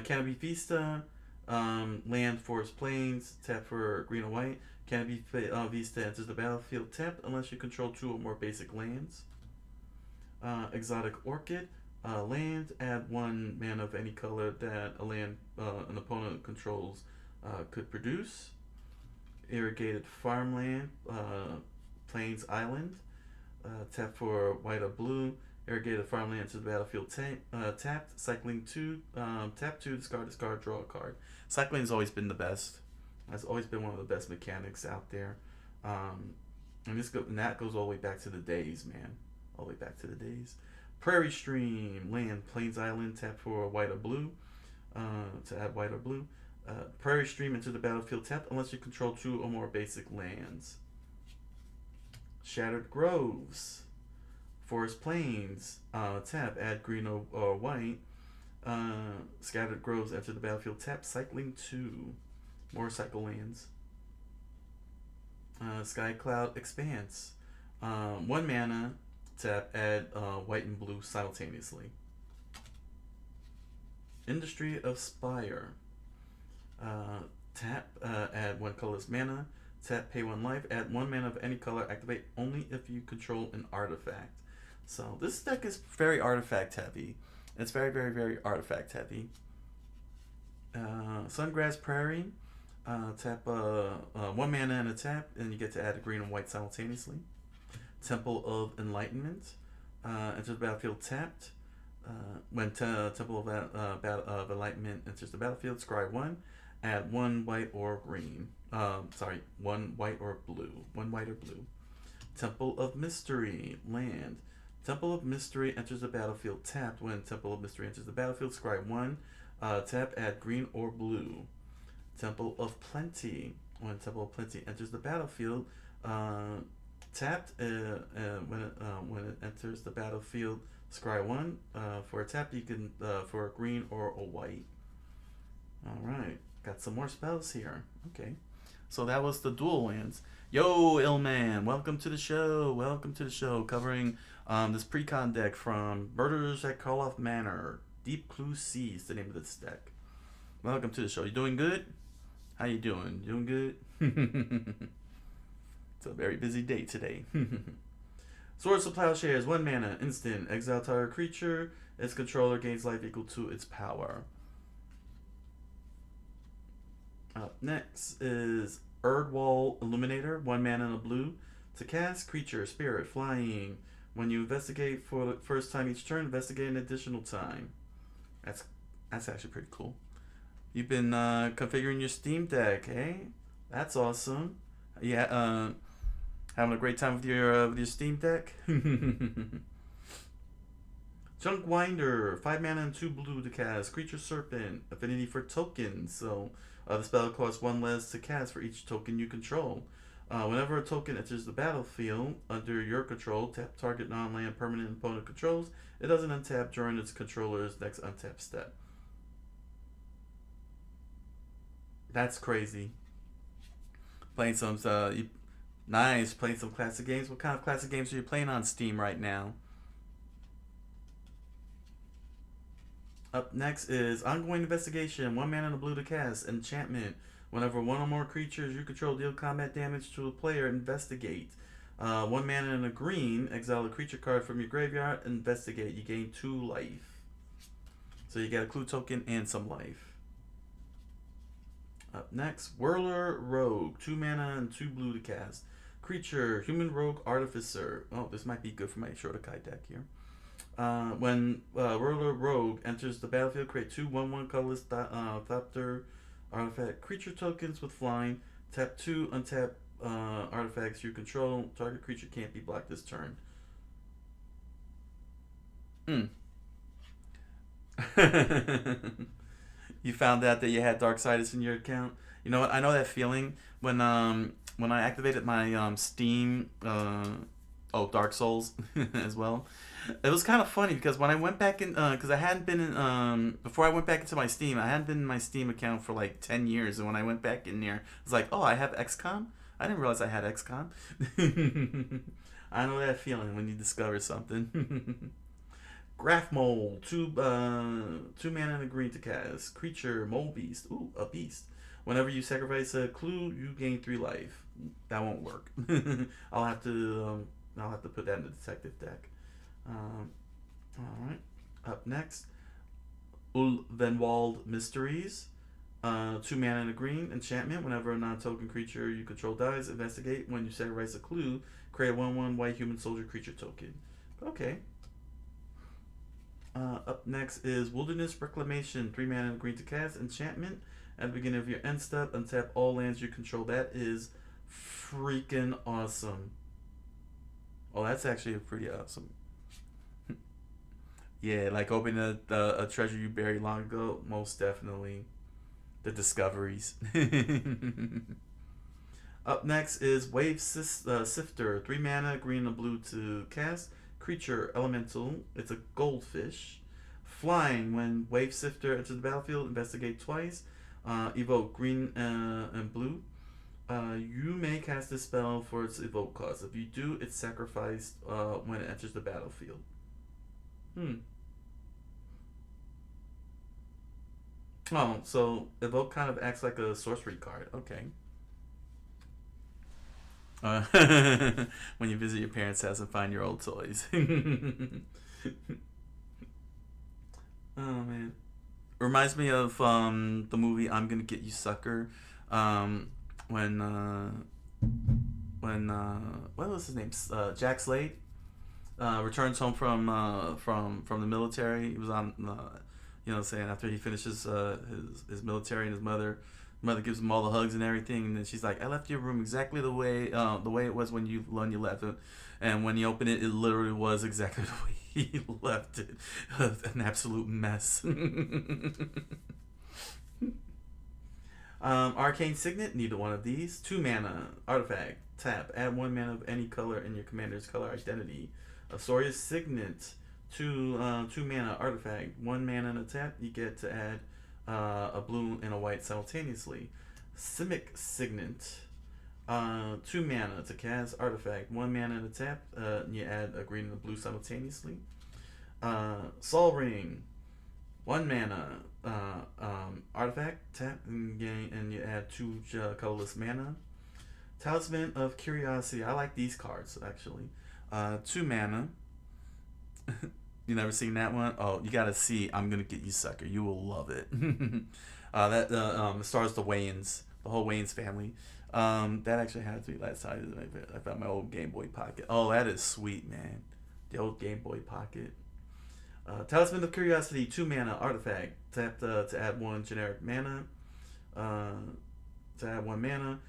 Canopy Vista, land, forest, plains, tap for green or white. Canopy Vista enters the battlefield tapped unless you control 2 or more basic lands. Exotic Orchid, land, add 1 mana of any color that a land an opponent controls could produce. Irrigated Farmland, Plains Island, tap for white or blue. Irrigated Farmland to the battlefield tapped. Cycling 2, tap 2, discard, draw a card. Cycling's always been the best. That's always been one of the best mechanics out there. And that goes all the way back to the days, man. All the way back to the days. Prairie Stream, land, Plains Island, tap for white or blue. To add white or blue. Prairie Stream into the battlefield tapped unless you control 2 or more basic lands. Shattered Groves. Forest Plains, tap, add green or white. Scattered Groves enter the battlefield, tap, cycling 2. More cycle lands. Sky Cloud Expanse. 1 mana, tap, add white and blue simultaneously. Industry of Spire. Tap, add 1 colorless mana. Tap, pay 1 life, add 1 mana of any color, activate only if you control an artifact. So this deck is very artifact heavy. It's very, very, very artifact heavy. Sungrass Prairie. Tap 1 mana and a tap, and you get to add a green and white simultaneously. Temple of Enlightenment. Enter the battlefield tapped. When Temple of Enlightenment enters the battlefield, scry 1. Add 1 white or green. 1 white or blue. 1 white or blue. Temple of Mystery. Land. Temple of Mystery enters the battlefield tapped. When Temple of Mystery enters the battlefield, scry 1. Tap, add green or blue. Temple of Plenty. When Temple of Plenty enters the battlefield, tapped. When it enters the battlefield, scry 1. For a tap, you can for a green or a white. All right, got some more spells here. Okay, so that was the dual lands. Yo, Illman, welcome to the show. Welcome to the show. Covering this pre-con deck from Birders at Karlov Manor. Deep Clue Sea is the name of this deck. Welcome to the show. You doing good? How you doing? Doing good? It's a very busy day today. Swords of Plowshares, 1 mana, instant. Exile target creature. Its controller gains life equal to its power. Up next is Erdwall Illuminator, 1 mana and a blue. To cast creature, spirit, flying. When you investigate for the first time each turn, investigate an additional time. That's actually pretty cool. You've been configuring your Steam Deck, eh? That's awesome. Yeah, having a great time with your Steam Deck. Junk Winder, 5 mana and 2 blue to cast. Creature Serpent, affinity for tokens. So the spell costs 1 less to cast for each token you control. Whenever a token enters the battlefield under your control, tap target non-land permanent opponent controls. It doesn't untap during its controller's next untap step. That's crazy. Playing some nice. Playing some classic games. What kind of classic games are you playing on Steam right now? Up next is Ongoing Investigation. 1 mana and a blue to cast. Enchantment. Whenever one or more creatures you control deal combat damage to a player, investigate. 1 mana and a green. Exile a creature card from your graveyard. Investigate. You gain 2 life. So you get a clue token and some life. Up next, Whirler Rogue. 2 mana and 2 blue to cast. Creature, Human Rogue Artificer. Oh, this might be good for my Shotokai deck here. When Whirler Rogue enters the battlefield, create 2 1/1 colorless Thopter artifact creature tokens with flying. Tap 2 untap artifacts you control. Target creature can't be blocked this turn. Hmm. You found out that you had Darksiders in your account. You know what? I know that feeling when I activated my Steam Dark Souls as well. It was kind of funny because when I went back in, because I hadn't been in, before I went back into my Steam, I hadn't been in my Steam account for like 10 years. And when I went back in there, I was like, oh, I have XCOM? I didn't realize I had XCOM. I know that feeling when you discover something. Graph Mole, 2 mana and a green to cast. Creature, Mole Beast. Ooh, a beast. Whenever you sacrifice a clue, you gain 3 life. That won't work. I'll have to put that in the detective deck. Alright. Up next, Ulvenwald Mysteries. 2 mana and a green. Enchantment. Whenever a non-token creature you control dies, investigate. When you sacrifice a clue, create a 1/1 white human soldier creature token. Okay. Up next is Wilderness Reclamation. 3 mana and a green to cast. Enchantment. At the beginning of your end step, untap all lands you control. That is freaking awesome. Oh, that's actually pretty awesome. Yeah, like opening a treasure you buried long ago. Most definitely. The discoveries. Up next is Wave Sifter. 3 mana, green and blue to cast. Creature, elemental. It's a goldfish. Flying. When Wave Sifter enters the battlefield, investigate twice. Evoke green and blue. You may cast this spell for its evoke cost. If you do, it's sacrificed when it enters the battlefield. Oh, so evoke kind of acts like a sorcery card. Okay. When you visit your parents' house and find your old toys. Oh man, reminds me of the movie I'm Gonna Get You, Sucker. When what was his name? Jack Slade returns home from the military. He was on you know what I'm saying, after he finishes his military, and his mother gives him all the hugs and everything, and then she's like, I left your room exactly the way it was when you left it, and when you open it, it literally was exactly the way he left it. An absolute mess. Arcane Signet, neither one of these. 2 mana, artifact, tap, add 1 mana of any color in your commander's color identity. Azorius Signet, 2 mana, artifact, 1 mana and a tap, you get to add a blue and a white simultaneously. Simic Signet, 2 mana to cast, artifact, 1 mana and a tap, you add a green and a blue simultaneously. Sol Ring, 1 mana, artifact, tap, and you add 2 colorless mana. Talisman of Curiosity, I like these cards actually. 2 mana. You never seen that one? Oh, you gotta see I'm Gonna Get You, Sucker. You will love it. That stars the Wayans, the whole Wayans family. That actually had to be last time I found my old Game Boy Pocket. Oh, that is sweet, man. The old Game Boy Pocket. Talisman of Curiosity, 2 mana, artifact. Tap to add 1 generic mana. To add 1 mana.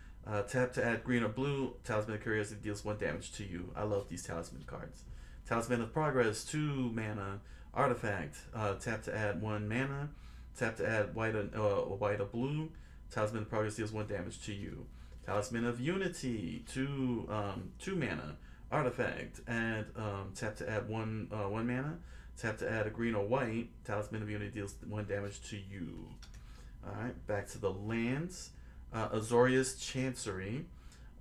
Tap to add green or blue. Talisman of Curiosity deals 1 damage to you. I love these talisman cards. Talisman of Progress, 2 mana. Artifact. Tap to add 1 mana. Tap to add white or blue. Talisman of Progress deals 1 damage to you. Talisman of Unity, 2 mana. Artifact. Add tap to add 1 mana. Tap to add a green or white. Talisman of Unity deals 1 damage to you. Alright, back to the lands. Azorius Chancery.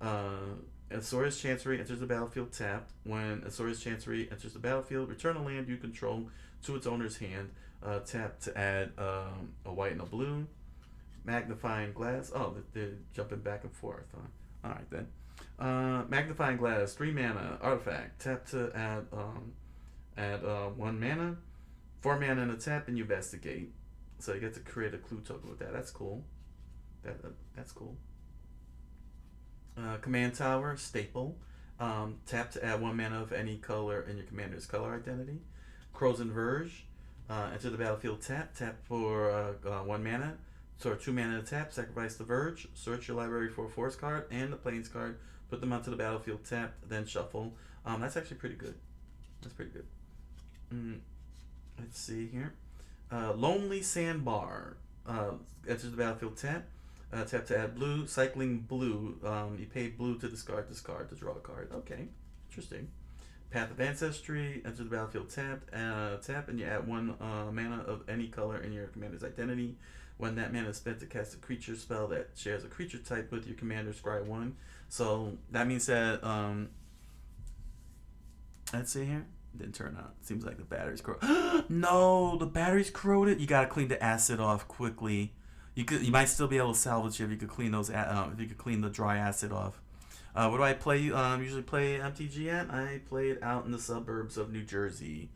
Azorius Chancery enters the battlefield tapped. When Azorius Chancery enters the battlefield, return a land you control to its owner's hand. Tap to add a white and a blue. Magnifying Glass. Oh, they're jumping back and forth. Huh? Alright then. Magnifying Glass, 3 mana. Artifact. Tap to add 1 mana. 4 mana and a tap, and you investigate. So you get to create a clue token with that. That's cool. That's cool. Command Tower, staple. Tap to add 1 mana of any color in your commander's color identity. Crows and Verge. Enter the battlefield tap. Tap for 1 mana. So 2 mana to tap. Sacrifice the Verge. Search your library for a force card and the plains card. Put them onto the battlefield tap. Then shuffle. That's actually pretty good. That's pretty good. Let's see here. Lonely Sandbar. Enters the battlefield tap. Tap to add blue. Cycling blue. You pay blue to discard to draw a card. Okay, interesting. Path of Ancestry. Enter the battlefield tapped. Tap and you add 1 mana of any color in your commander's identity. When that mana is spent to cast a creature spell that shares a creature type with your commander, scry 1. So that means that let's see here. Didn't turn out. Seems like the battery's corroded. No, the battery's corroded. You gotta clean the acid off quickly. You might still be able to salvage it if you could clean those. If you could clean the dry acid off. Where do I play? Usually play MTG at. I play it out in the suburbs of New Jersey.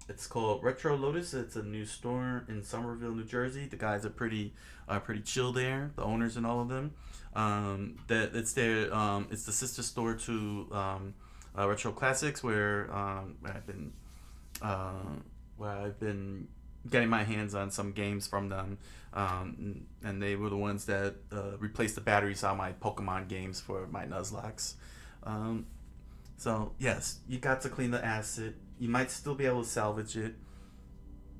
It's called Retro Lotus. It's a new store in Somerville, New Jersey. The guys are pretty chill there. The owners and all of them. It's the sister store to Retro Classics, where I've been getting my hands on some games from them, and they were the ones that replaced the batteries on my Pokemon games for my Nuzlocke. So yes, you got to clean the acid. You might still be able to salvage it.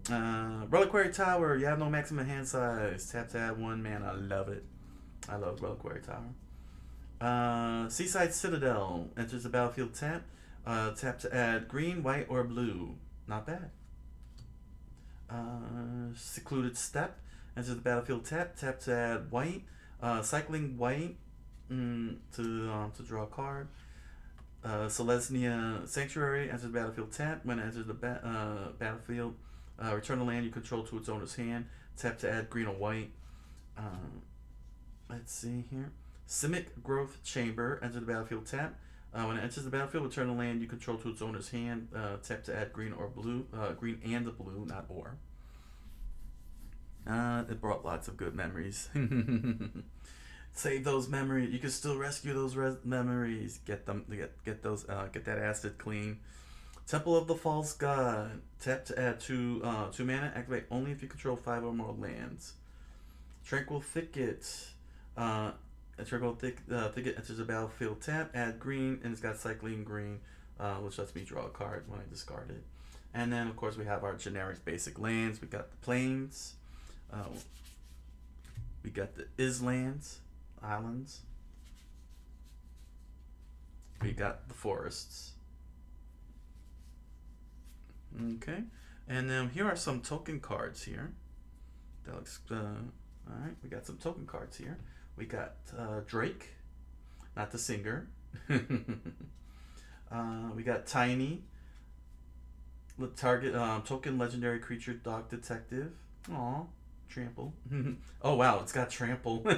Reliquary Tower, you have no maximum hand size. Tap to add 1 mana. I love it. I love Reliquary Tower. Seaside Citadel enters the battlefield tap. Tap to add green, white, or blue. Not bad. Secluded Steppe enters the battlefield tap. Tap to add white. Cycling white to draw a card. Selesnya Sanctuary enters the battlefield tap. When it enters the battlefield, return a land you control to its owner's hand. Tap to add green or white. Let's see here. Simic Growth Chamber enters the battlefield tap. When it enters the battlefield, return a land you control to its owner's hand. Tap to add green or blue. Green and the blue, not or. It brought lots of good memories. Save those memories. You can still rescue those memories. Get them. Get those. Get that acid clean. Temple of the False God. Tap to add 2 mana. Activate only if you control 5 or more lands. Tranquil Thicket. Tranquil Thicket enters the battlefield tap. Add green, and it's got cycling green, which lets me draw a card when I discard it. And then of course we have our generic basic lands. We got the plains. We got the islands. We got the forests. Okay, and then here are some token cards here. That looks all right. We got some token cards here. We got Drake, not the singer. We got Tiny. Target token legendary creature dog detective. Aw. Trample. Oh wow, it's got trample. We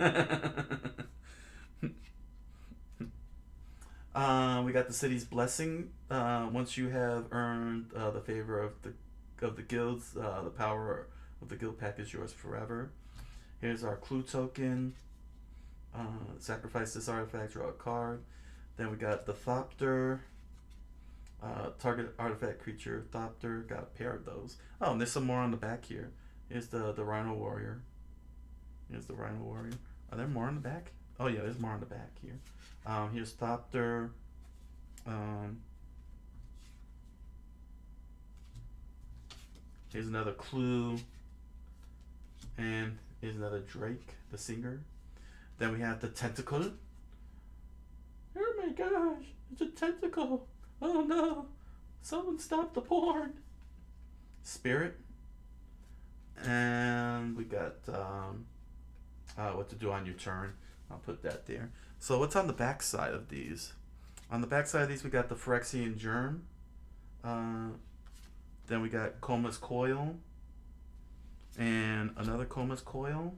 got the city's blessing. Once you have earned the favor of the guilds, the power of the guild pack is yours forever. Here's our clue token. Sacrifice this artifact, draw a card. Then we got the Thopter. Target artifact creature Thopter. Got a pair of those. Oh, and there's some more on the back here. Here's the Rhino Warrior. Here's the Rhino Warrior. Are there more on the back? Oh yeah, there's more on the back here. Here's Thopter. Um, here's another clue. And here's another Drake, the singer. Then we have the tentacle. Oh my gosh, it's a tentacle. Oh no, someone stop the porn. Spirit. And we got what to do on your turn. I'll put that there. So what's on the back side of these? On the back side of these, we got the Phyrexian Germ. Then we got Coma's Coil. And another Coma's Coil.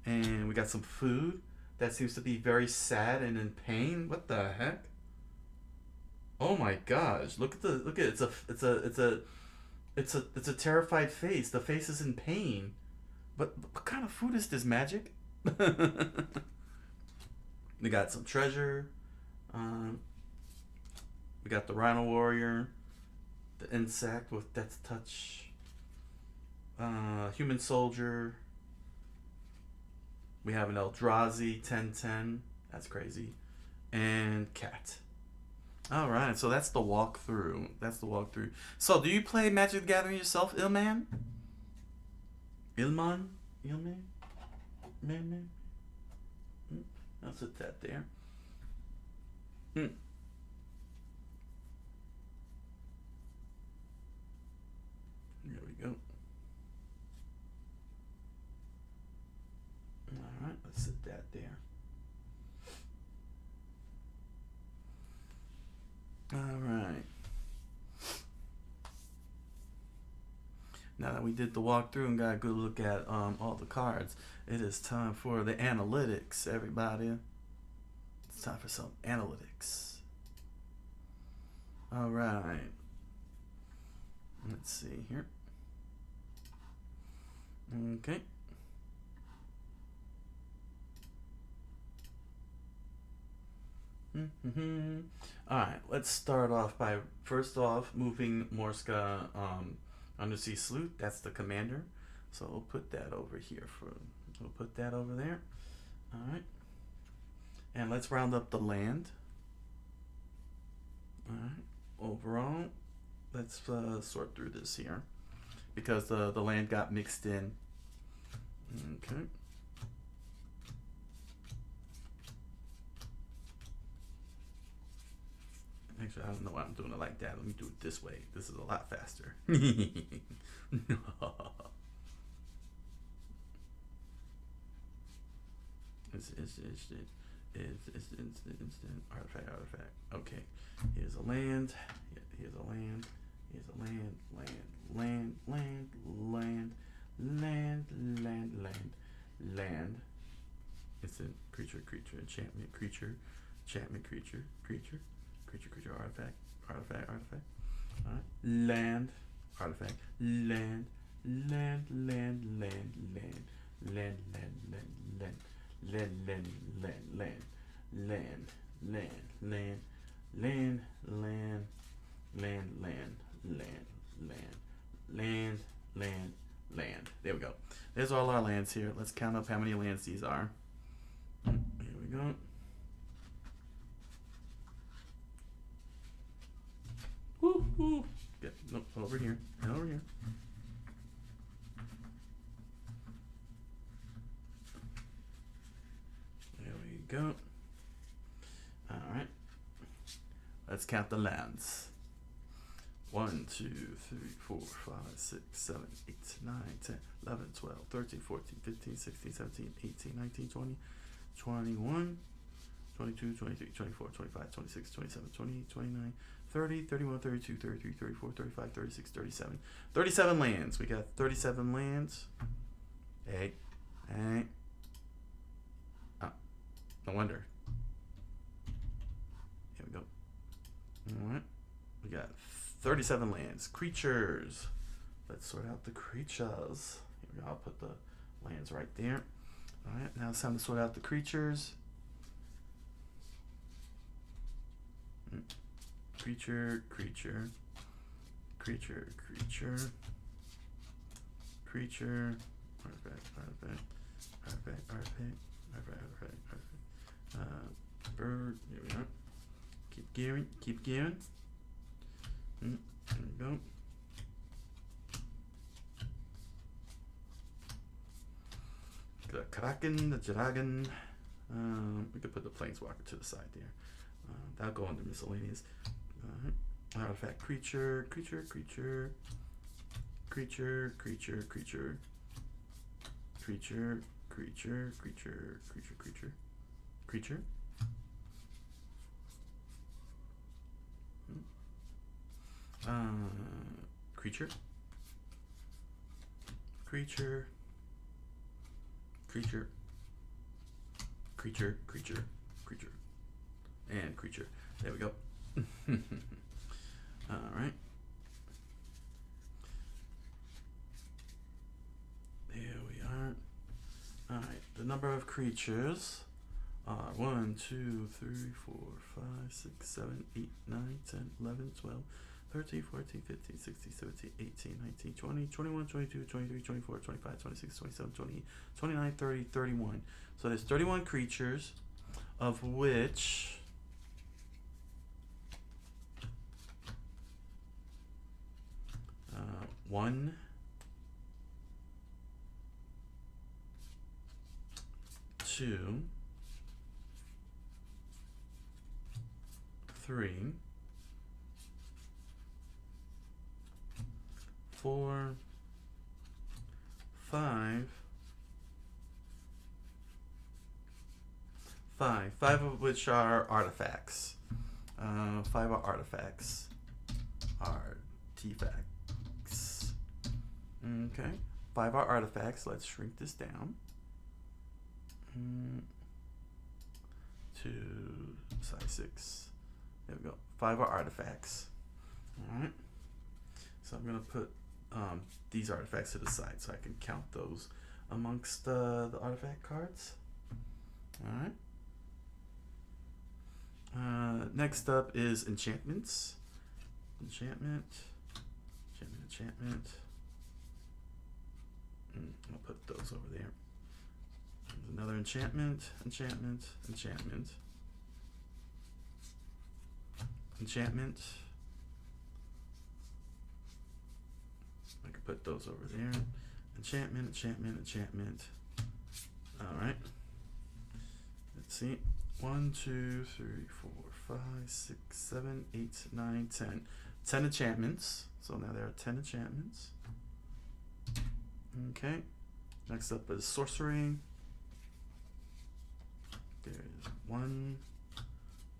And we got some food that seems to be very sad and in pain. What the heck? Oh my gosh! Look at it. It's a terrified face. The face is in pain. What kind of food is this, Magic? We got some treasure. We got the Rhino Warrior, the insect with Death's Touch. Human Soldier. We have an Eldrazi 10/10. That's crazy. And Cat. Alright, so that's the walkthrough. So, do you play Magic the Gathering yourself, Ilman? Ilman? Man? I'll put that there. There we go. Alright, let's sit that there. Alright. Now that we did the walkthrough and got a good look at all the cards, it is time for the analytics, everybody. It's time for some analytics. Alright. Let's see here. Okay. Alright, let's start off by first off moving Morska Undersea Sleuth. That's the commander. So we'll put that over here we'll put that over there. Alright. And let's round up the land. Alright. Overall, let's sort through this here. Because the land got mixed in. Okay. Actually, I don't know why I'm doing it like that. Let me do it this way. This is a lot faster. It's instant artifact. Okay. Here's a land. Here's a land. Here's a land. Instant creature, enchantment, creature, artifact. Alright. Land, artifact, land, There we go. There's all our lands here. Let's count up how many lands these are. Here we go. Woo. Nope, over here. And over here. There we go. Alright. Let's count the lands. 1, 2, 3, 4, 5, 6, 7, 8, 9, 10, 11, 12, 13, 14, 15, 16, 17, 18, 19, 20, 21, 22, 23, 24, 25, 26, 27, 28, 29, 30, 31, 32, 33, 34, 35, 36, 37. 37 lands. We got 37 lands. Hey. Oh, no wonder. Here we go. Alright. We got 37 lands. Creatures. Let's sort out the creatures. Here we go. I'll put the lands right there. Alright, now it's time to sort out the creatures. Creature, artifact, Bird. There we are. Keep gearing. Keep gearing. There we go. The Kraken, the Dragon. We could put the Planeswalker to the side there. That'll go under miscellaneous. Artifact, creature, creature, creature, creature, creature, creature, creature, creature, creature, creature, creature, creature. Creature, creature, creature, creature, creature, creature, and creature. There we go. All right. There we are. All right. The number of creatures are 1, 2, 3, 4, 5, 6, 7, 8, 9, 10, 11, 12, 13, 14, 15, 16, 17, 18, 19, 20, 21, 22, 23, 24, 25, 26, 27, 28, 29, 30, 31. So there's 31 creatures, of which one, two, three, 4, 5, 5 of which are artifacts. 5 are artifacts. Artifacts. Okay. 5 are artifacts. Let's shrink this down. To size 6. There we go. 5 are artifacts. All right. So I'm gonna put these artifacts to the side so I can count those amongst the artifact cards. All right. Next up is enchantments. Enchantment. I'll put those over there. There's another enchantment. Enchantment. I could put those over there. Enchantment. All right. Let's see. 1, 2, 3, 4, 5, 6, 7, 8, 9, 10. 10 enchantments. So now there are 10 enchantments. Okay. Next up is sorcery. There's 1,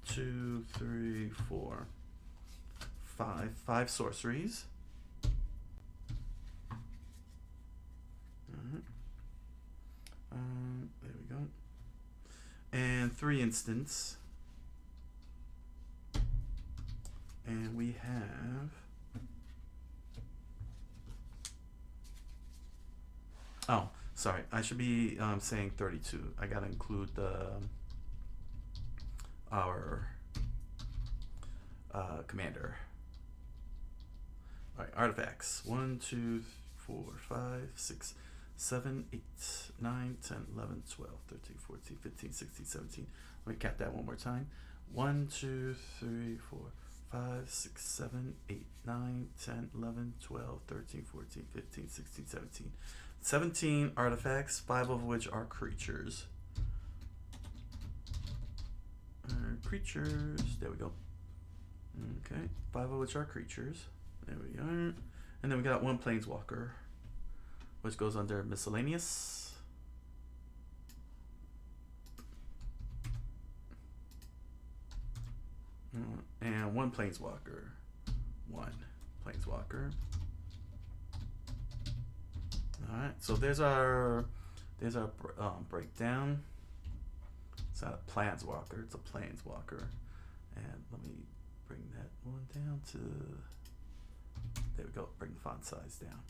2, 3, 4, 5. 5 sorceries. There we go. And 3 instants. And we have... Oh, sorry. I should be saying 32. I gotta include our commander. All right, artifacts. 1, 2, 4, 5, 6, 7, 8, 9, 10, 11, 12, 13, 14, 15, 16, 17. Let me count that one more time. 1, 2, 3, 4, 5, 6, 7, 8, 9, 10, 11, 12, 13, 14, 15, 16, 17. 17 artifacts, 5 of which are creatures. Creatures, there we go. Okay, 5 of which are creatures. There we are. And then we got 1 planeswalker, which goes under miscellaneous. And 1 planeswalker. 1 planeswalker. Alright, so there's our breakdown. It's not a planeswalker, it's a planeswalker. And let me bring that one down to, there we go, bring the font size down.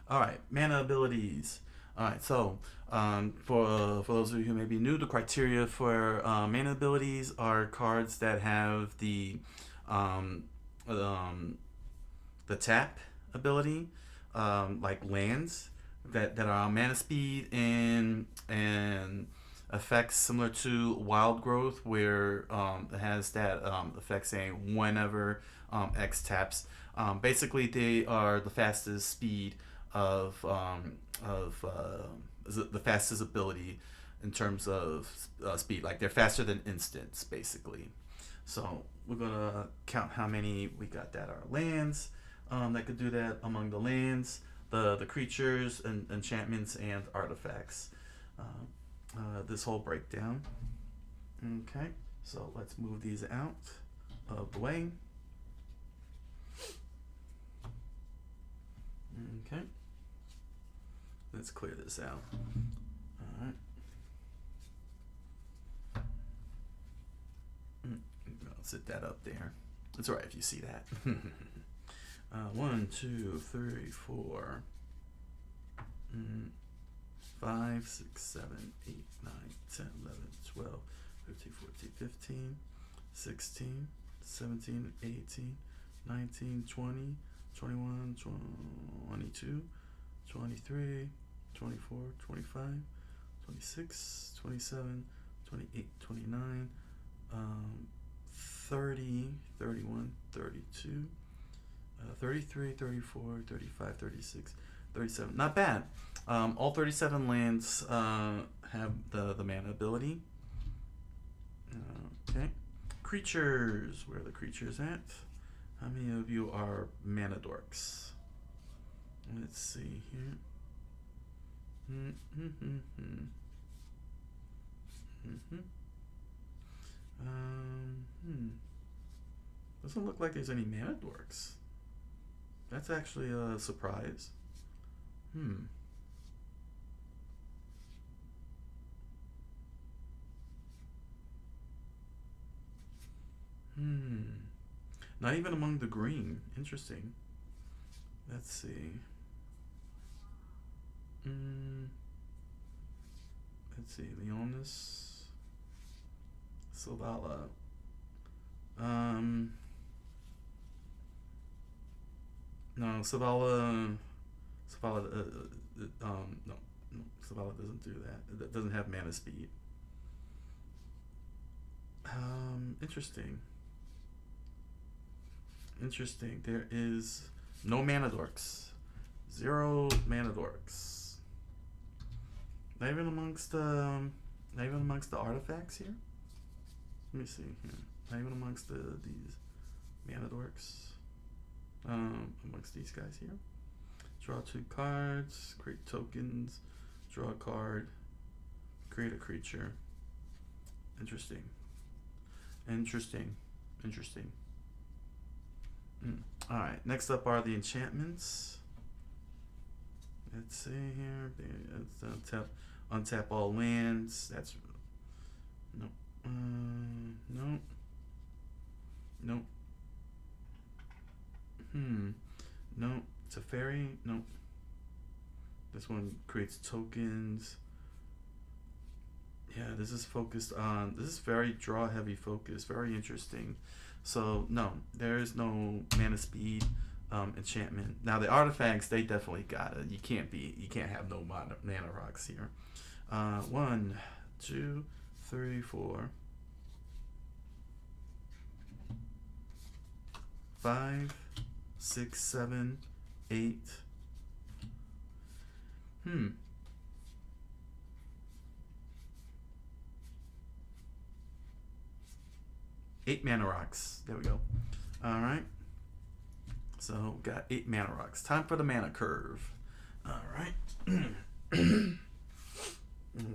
Alright, mana abilities. Alright, so for those of you who may be new, the criteria for mana abilities are cards that have the tap ability, like lands that are on mana speed and effects similar to Wild Growth, where it has that effect saying whenever X taps. Basically, they are the fastest speed of is it the fastest ability in terms of speed. Like they're faster than instants, basically. So we're gonna count how many we got that are lands that could do that among the lands, the creatures and enchantments and artifacts. This whole breakdown. Okay, so let's move these out of the way. Okay, let's clear this out. All right. I'll sit that up there. It's alright if you see that. 1, 2, 3, 4, 5, 6, 7, 8, 9, 10, 11, 12, 13, 14, 15, 16, 17, 18, 19, 20, 21, 22, 23, 24, 25, 26, 27, 28, 29, 30, 31, 32, 33, 34, 35, 36, 37. Not bad. All 37 lands have the mana ability. Okay. Creatures. Where are the creatures at? How many of you are mana dorks? Let's see here. Doesn't look like there's any mana dorks. That's actually a surprise. Not even among the green. Interesting. Let's see. Let's see. Leonis. Silvala. No, Savala. No, Savala doesn't do that. It doesn't have mana speed. Interesting. There is no mana dorks. 0 mana dorks. Not even amongst the artifacts here. Let me see here. Not even amongst these mana dorks. Amongst these guys here. Draw 2 cards, create tokens, draw a card, create a creature. Interesting. Alright, next up are the enchantments. Let's see here. It's untap all lands. That's nope. Nope. Nope. Nope. It's a fairy. Nope. This one creates tokens. Yeah, this is focused on. This is very draw heavy focus. Very interesting. So no, there is no mana speed enchantment. Now the artifacts, they definitely got it. You can't have no mana rocks here. 1, 2, 3, 4, 5, 6, 7, 8. 8 mana rocks. There we go. All right. So got 8 mana rocks. Time for the mana curve. All right.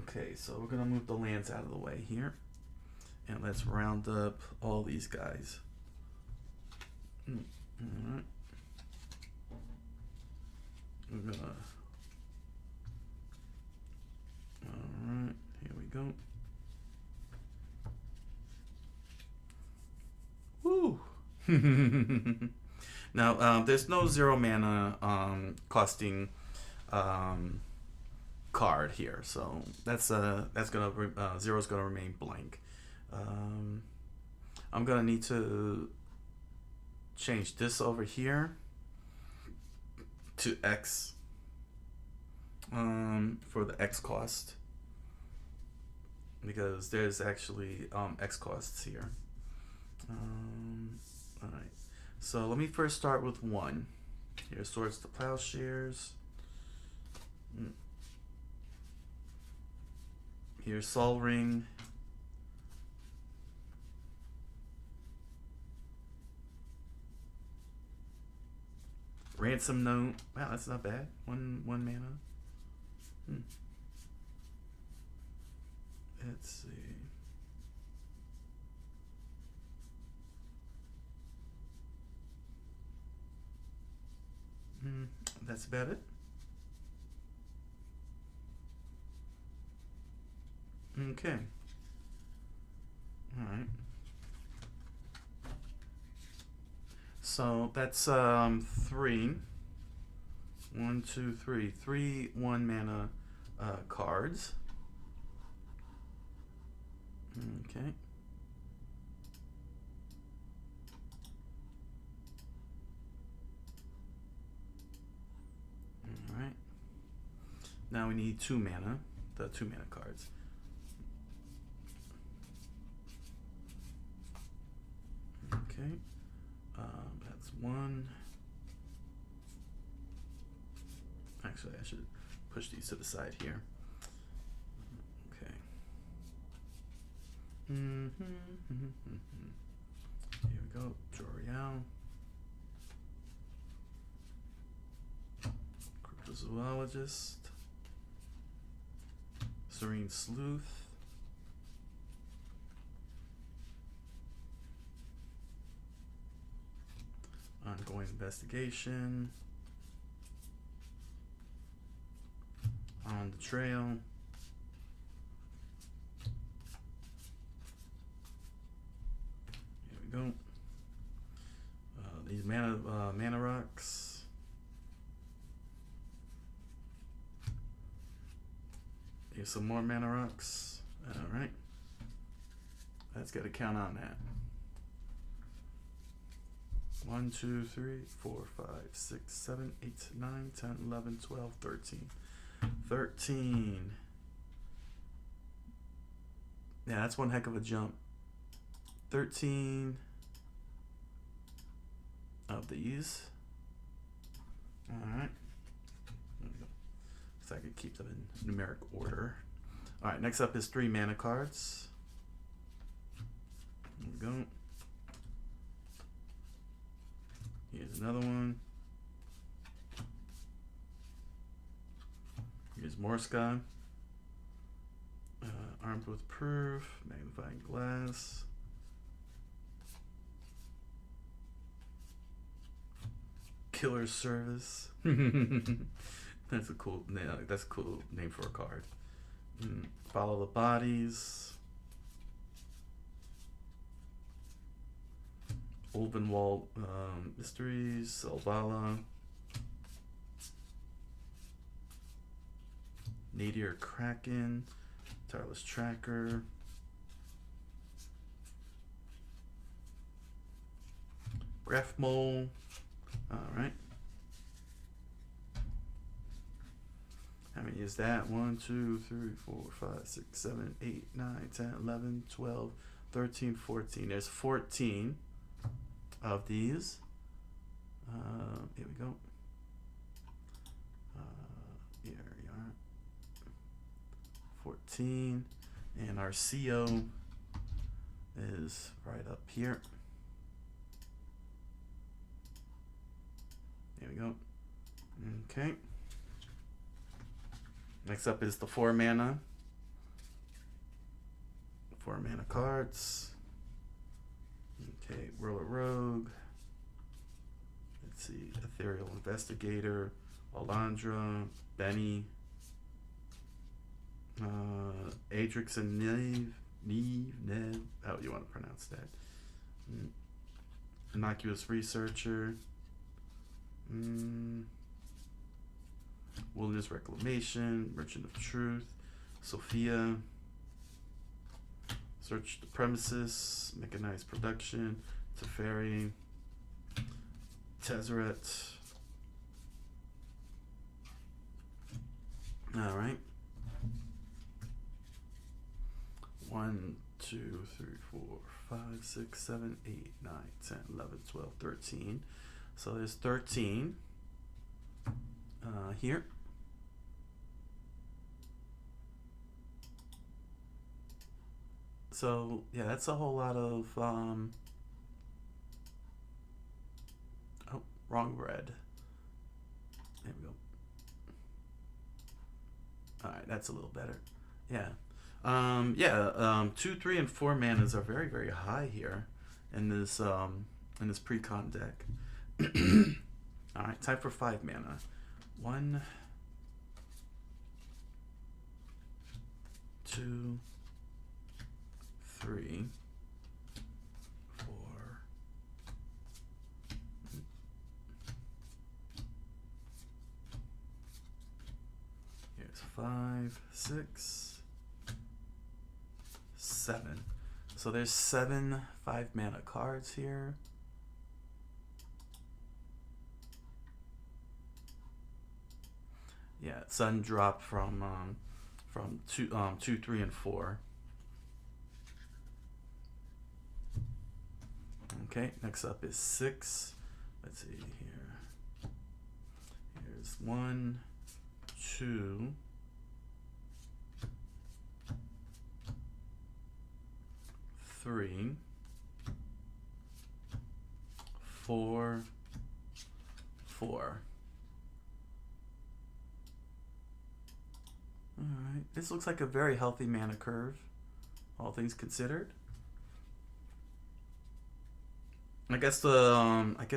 Okay, so we're gonna move the lands out of the way here, and let's round up all these guys. All right. We're gonna. All right. Here we go. Woo! Now, there's no 0 mana costing card here, so that's gonna zero's gonna remain blank. I'm gonna need to change this over here to X for the X cost. because there's actually X costs here. All right. So let me first start with 1. Here's Swords to Plowshares. Here's Sol Ring. Ransom Note. Wow, that's not bad. One mana. Let's see. That's about it. Okay. All right. So that's 3. 1, 2, 3. 3 1 mana cards. Okay. All right. Now we need 2 mana. The 2 mana cards. Okay. That's 1. Actually, I should push these to the side here. Okay. Here we go. Joriel. Cryptozoologist. Serene Sleuth. Ongoing Investigation. On the Trail. Here we go. These mana rocks. Here's some more mana rocks. All right. Let's get a count on that. 1, 2, 3, 4, 5, 6, 7, 8, 9, 10, 11, 12, 13. 13. Yeah, that's one heck of a jump. 13 of these. Alright. So I could keep them in numeric order. Alright, next up is 3 mana cards. There we go. Here's another one. Here's Morsca. Armed with Proof, Magnifying Glass. Killer Service. That's a cool name. That's a cool name for a card. Follow the Bodies. Ulvenwald Mysteries, Selvala. Nadir Kraken, Tireless Tracker. Breath Mole. Alright. How many is that? 1, 2, 3, 4, 5, 6, 7, 8, 9, 10, 11, 12, 13, 14. There's 14 of these. Here we go. Here we are. 14. And our CO is right up here. There we go. Okay. Next up is the 4 mana. 4 mana cards. Okay, Whirler Rogue. Let's see, Ethereal Investigator, Alondra, Benny, Adrix and Neve, how do you want to pronounce that? Innocuous Researcher, Wilderness Reclamation, Merchant of Truth, Sophia, Search the Premises, Mechanized Production, Teferi, Tezzeret. Alright. 1, 2, 3, 4, 5, 6, 7, 8, 9, 10, 11, 12, 13. So there's 13 here. So yeah, that's a whole lot of oh, wrong red. There we go. All right, that's a little better. Yeah. 2, 3, and 4 manas are very, very high here in this pre-con deck. All right, time for 5 mana. 1, 2, 3, 4. Here's 5, 6, 7. So there's 7 5-mana cards here. Yeah, Sun drop from 2, 3, and 4. Okay, next up is 6. Let's see here. Here's 1, 2, 3, 4, 4. All right, this looks like a very healthy mana curve, all things considered. I guess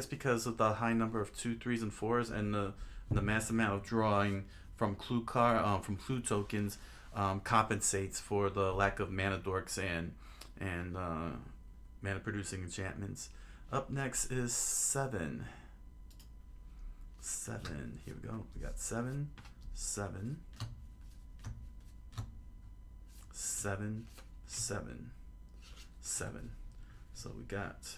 because of the high number of 2, 3s, and 4s, and the mass amount of drawing from clue tokens compensates for the lack of mana dorks and mana producing enchantments. Up next is 7. 7. Here we go. We got 7, 7, 7, 7, 7. So we got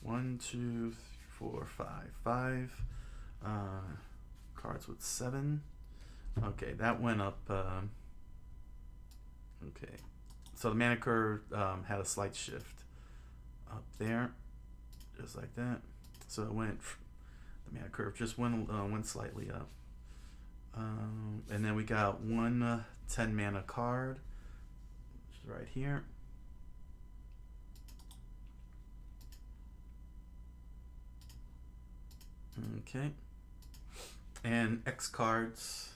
1, 2, 3, 4, 5, 5 cards with 7. Okay, that went up. Okay, so the mana curve had a slight shift up there, just like that. So it went. The mana curve just went slightly up. And then we got 1 10 mana card, which is right here. Okay, and X cards,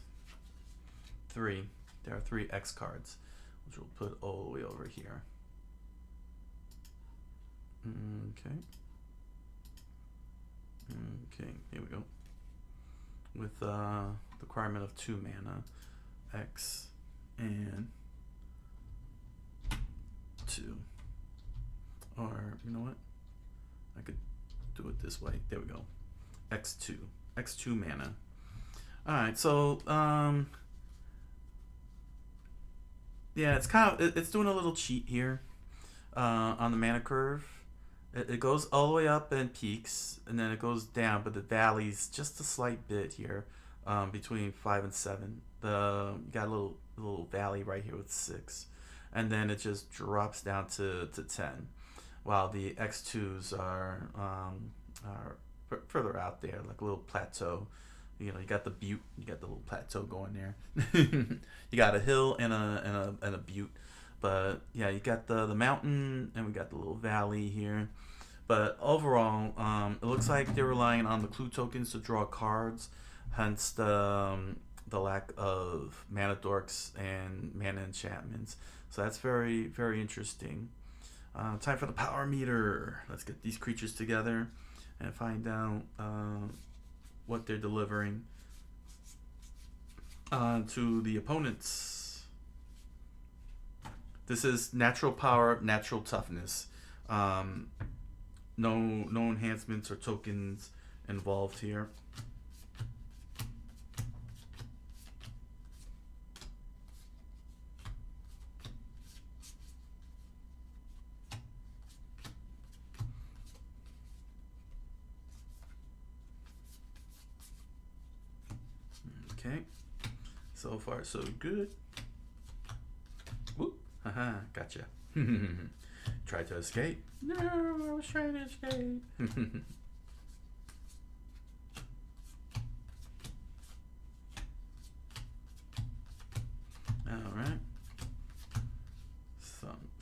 3. There are 3 X cards, which we'll put all the way over here. Okay. Okay, here we go. With the requirement of 2 mana, X and 2. Or, you know what? I could do it this way. There we go. X2 mana. All right, so yeah, it's doing a little cheat here on the mana curve. It goes all the way up and peaks, and then it goes down, but the valleys just a slight bit here between 5 and 7. You got a little valley right here with 6, and then it just drops down to 10, while the X2s are further out there, like a little plateau. You know, you got the butte, you got the little plateau going there. You got a hill and a butte, but yeah, you got the mountain, and we got the little valley here. But overall, it looks like they're relying on the clue tokens to draw cards, hence the lack of mana dorks and mana enchantments. So that's very, very interesting. Time for the power meter. Let's get these creatures together and find out what they're delivering to the opponents. This is natural power, natural toughness. No enhancements or tokens involved here. Okay, so far so good. Whoop. Haha, gotcha. Tried to escape? No, I was trying to escape. Alright.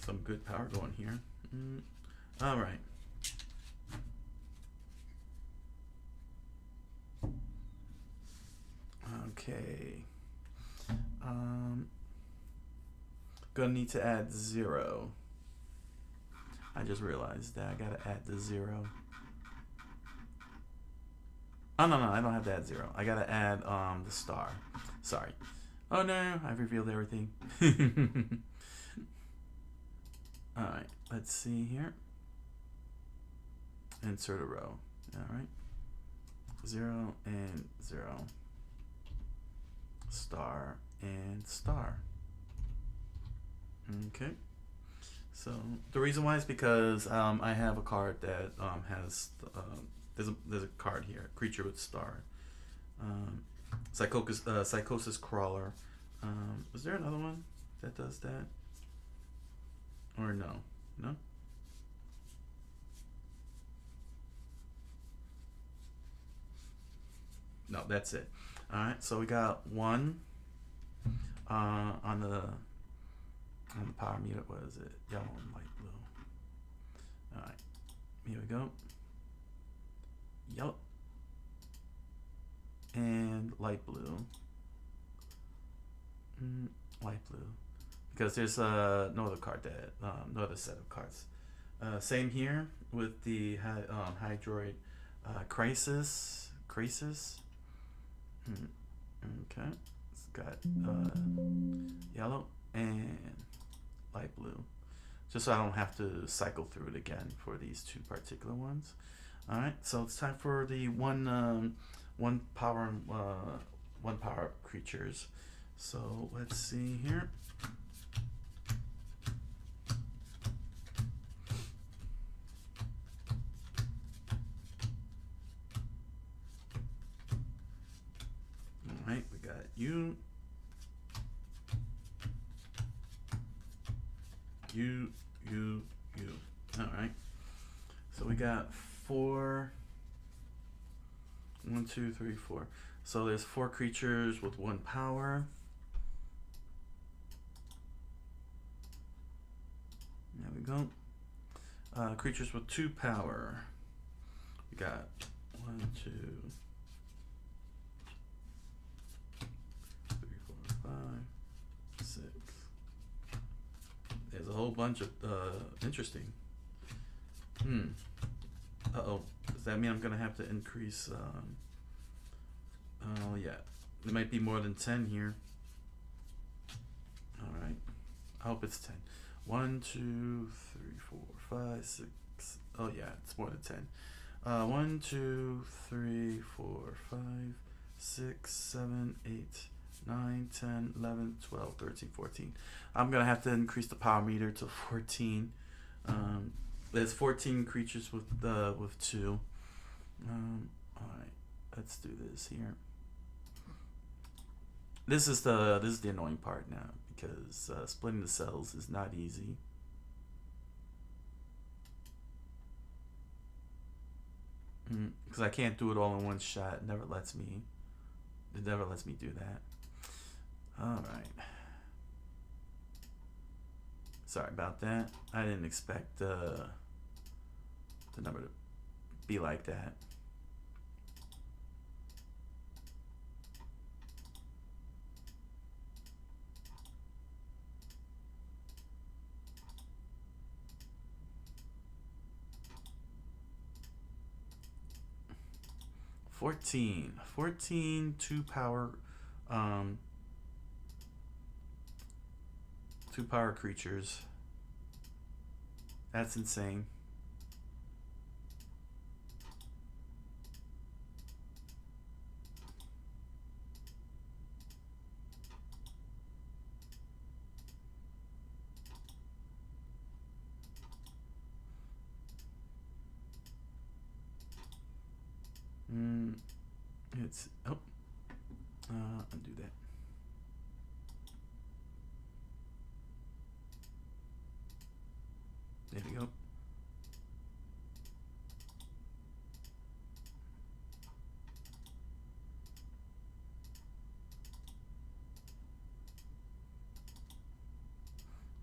Some good power going here. Alright. Okay. Gonna need to add 0. I just realized that I gotta add the 0. Oh no, I don't have to add 0. I gotta add the star. Sorry. Oh no, I've revealed everything. Alright, let's see here. Insert a row. Alright. 0 and 0. Star and star. Okay. So the reason why is because I have a card that has there's a card here, creature with star, psychosis crawler. Is there another one that does that? Or no? No, that's it. All right. So we got one on the power meter. What is it? Yellow and light blue. All right. Here we go. Yellow and light blue. Light blue. Because there's no other card that no other set of cards. Same here with the Hydroid Crisis. Okay, it's got yellow and light blue, just so I don't have to cycle through it again for these two particular ones. All right, so it's time for the one power creatures. So let's see here. Alright, we got you. Alright. So we got 4. 1, 2, 3, 4. So there's 4 creatures with 1 power. There we go. Creatures with 2 power. We got 1, 2, 3, 4, 5, 6. There's a whole bunch of interesting. Uh-oh. Does that mean I'm gonna have to increase oh yeah. There might be more than 10 here. Alright. I hope it's 10. 1, 2, 3, 4, 5, 6. Oh yeah, it's more than 10. 1, 2, 3, 4, 5, 6, 7, 8, 9, 10, 11, 12, 13, 14. I'm gonna have to increase the power meter to 14. There's 14 creatures with 2. Alright, let's do this here. This is the annoying part now, because splitting the cells is not easy. Because I can't do it all in one shot. It never lets me do that. Alright. Sorry about that. I didn't expect the number to be like that. Fourteen 2 power 2 power creatures. That's insane. It's undo that. There we go.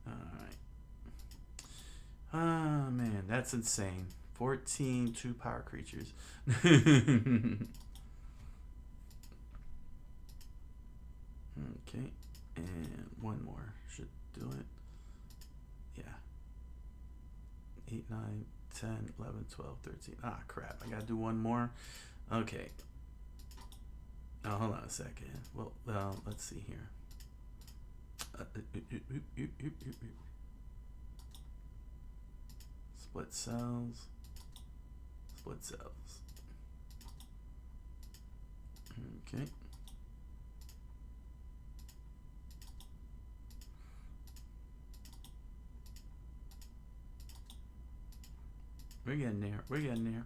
Alright. Ah, man, that's insane. 14 2-power creatures. Okay, and one more should do it. Yeah. 8, 9, 10, 11, 12, 13. Ah, crap. I gotta do one more. Okay. Oh, hold on a second. Well, let's see here. Split cells. Split cells. Okay. We're getting there. We're getting there.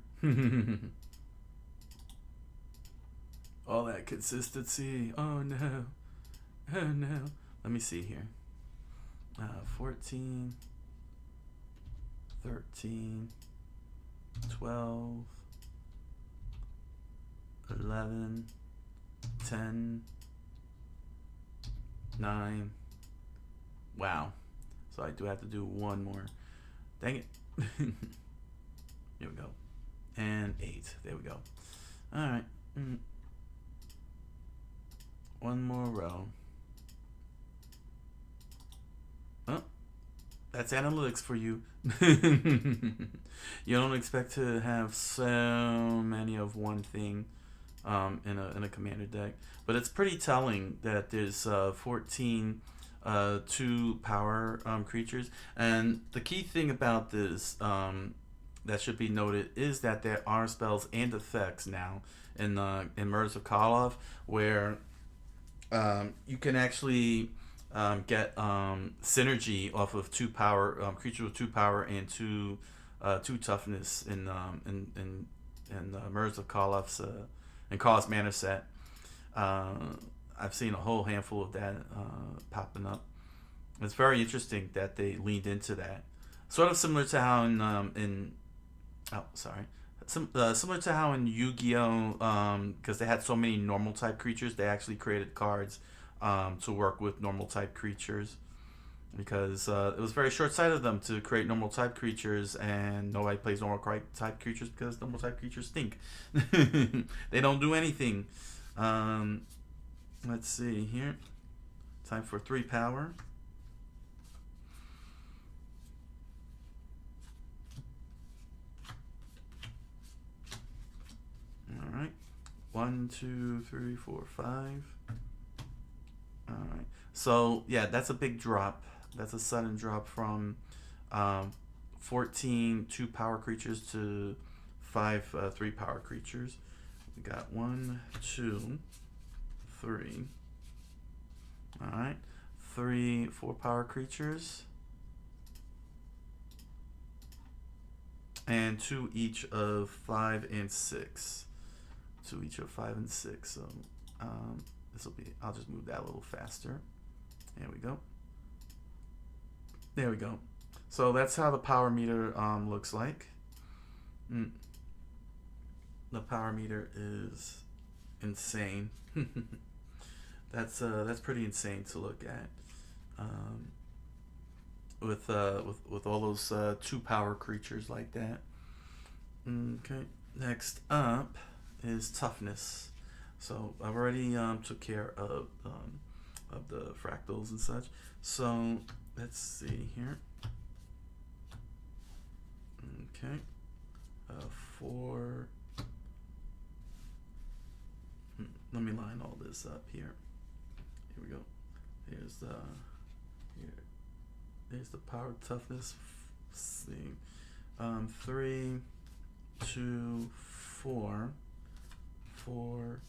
All that consistency. Oh no. Oh no. Let me see here. 14, 13, 12, 11, 10, 9. Wow. So I do have to do one more. Dang it. Here we go. And 8. There we go. Alright. One more row. Oh, that's analytics for you. You don't expect to have so many of one thing in a commander deck, but it's pretty telling that there's 14 2-power creatures, and the key thing about this that should be noted is that there are spells and effects now in Murders of Karlov where you can actually get synergy off of 2-power creatures with 2-power and 2 toughness in Murders of Karlov's and Karlov's Manor set. I've seen a whole handful of that popping up. It's very interesting that they leaned into that. Sort of similar to how similar to how in Yu-Gi-Oh, because they had so many normal type creatures, they actually created cards to work with normal type creatures, because it was very short-sighted of them to create normal type creatures, and nobody plays normal type creatures because normal type creatures stink. They don't do anything. Let's see here. Time for 3-power. All right. 1, 2, 3, 4, 5. All right. So yeah, that's a big drop. That's a sudden drop from 14 2-power creatures to 5 3-power creatures. We got 1, 2, 3. All right. 3 4-power creatures. And 2 each of 5 and 6. 2 each of 5 and 6. So this will be, I'll just move that a little faster. There we go. There we go. So that's how the power meter looks like. The power meter is insane. That's pretty insane to look at. With all those 2-power creatures like that. Okay. Next up is toughness. So I've already took care of the fractals and such. So let's see here. Okay. 4. Let me line all this up here. Here we go. Here's the There's the power toughness. Let's see. 3, 2, 4, 4,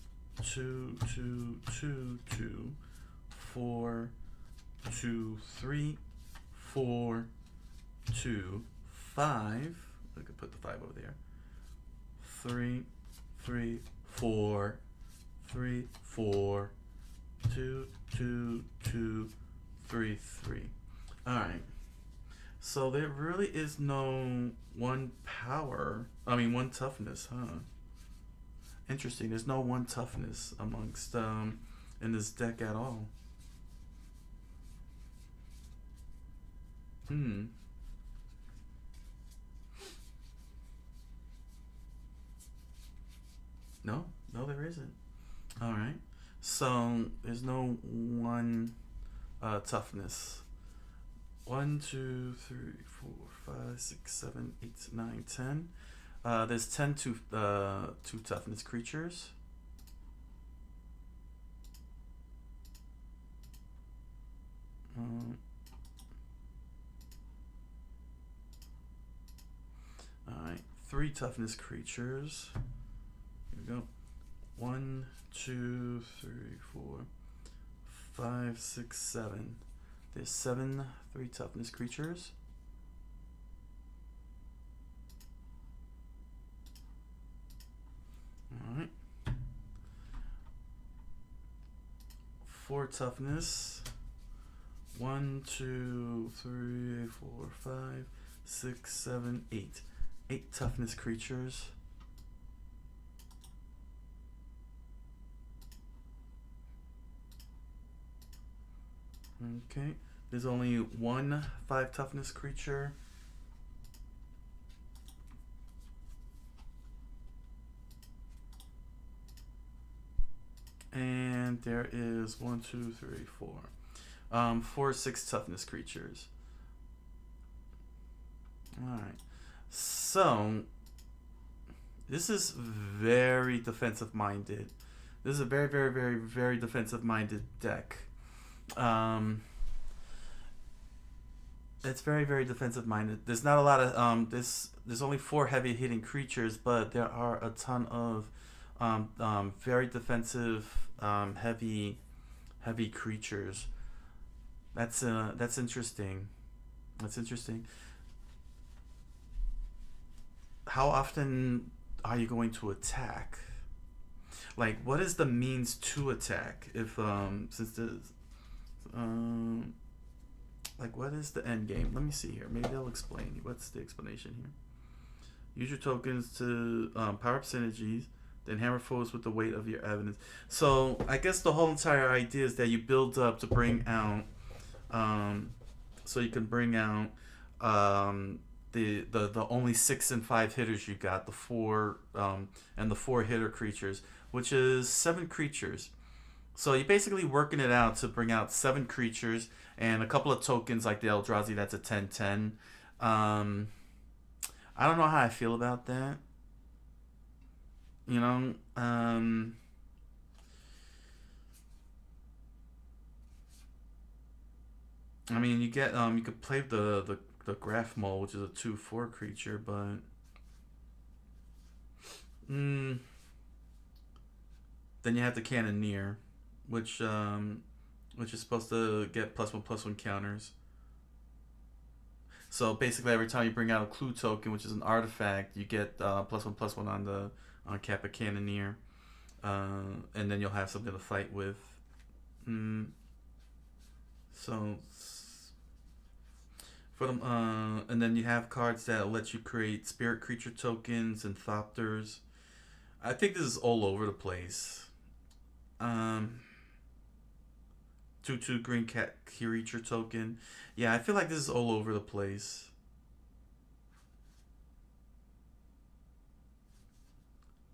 2, 2, 2, 2, 4, 2, 3, 4, 2, 5. I could put the 5 over there. 3, 3, 4, 3, 4, 2, 2, 2, 3, 3. All right. So there really is no one power. I mean, one toughness, huh? Interesting. There's no one toughness amongst in this deck at all. Hmm. No, no, there isn't. All right. So there's no one toughness. 1, 2, 3, 4, 5, 6, 7, 8, 9, 10. There's 10 two toughness creatures. Alright, 3 toughness creatures. Here we go. 1, 2, 3, 4, 5, 6, 7. There's 7 3 toughness creatures. Alright. 4 toughness. 1, 2, 3, 4, 5, 6, 7, 8. 8 toughness creatures. Okay. There's only 1 5 toughness creature. And there is 1, 2, 3, 4. 4 6 toughness creatures. Alright. So this is very defensive minded. This is a very, very, very, very defensive minded deck. It's very, very defensive minded. There's not a lot of there's only 4 heavy hitting creatures, but there are a ton of very defensive heavy creatures. That's interesting. That's interesting. How often are you going to attack? Like, what is the means to attack? If since the like, what is the end game? Let me see here. Maybe I'll explain. What's the explanation here? Use your tokens to power up synergies, then hammer foes with the weight of your evidence. So I guess the whole entire idea is that you build up to bring out, so you can bring out the only 6 and 5 hitters you got, the 4 and the 4 hitter creatures, which is 7 creatures. So you're basically working it out to bring out 7 creatures and a couple of tokens like the Eldrazi. That's a 10/10. I don't know how I feel about that. You know, I mean, you get you could play the Graph Mole, which is a 2/4 creature, but then you have the Cannoneer, which is supposed to get +1/+1 counters. So basically, every time you bring out a clue token, which is an artifact, you get +1/+1 on Kappa Cannoneer, and then you'll have something to fight with. So for them, and then you have cards that let you create spirit creature tokens and Thopters. I think this is all over the place. 2/2 green cat creature token. Yeah, I feel like this is all over the place.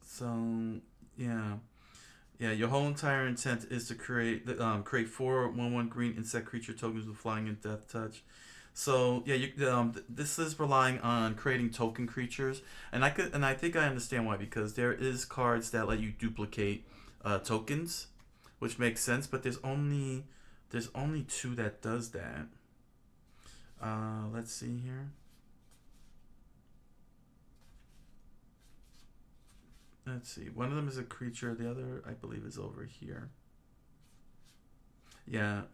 So yeah, your whole entire intent is to create 4 1/1 green insect creature tokens with flying and death touch. So yeah, this is relying on creating token creatures, and I think I understand why, because there is cards that let you duplicate tokens, which makes sense. But there's only 2 that does that. Let's see here. Let's see. One of them is a creature. The other, I believe, is over here. Yeah,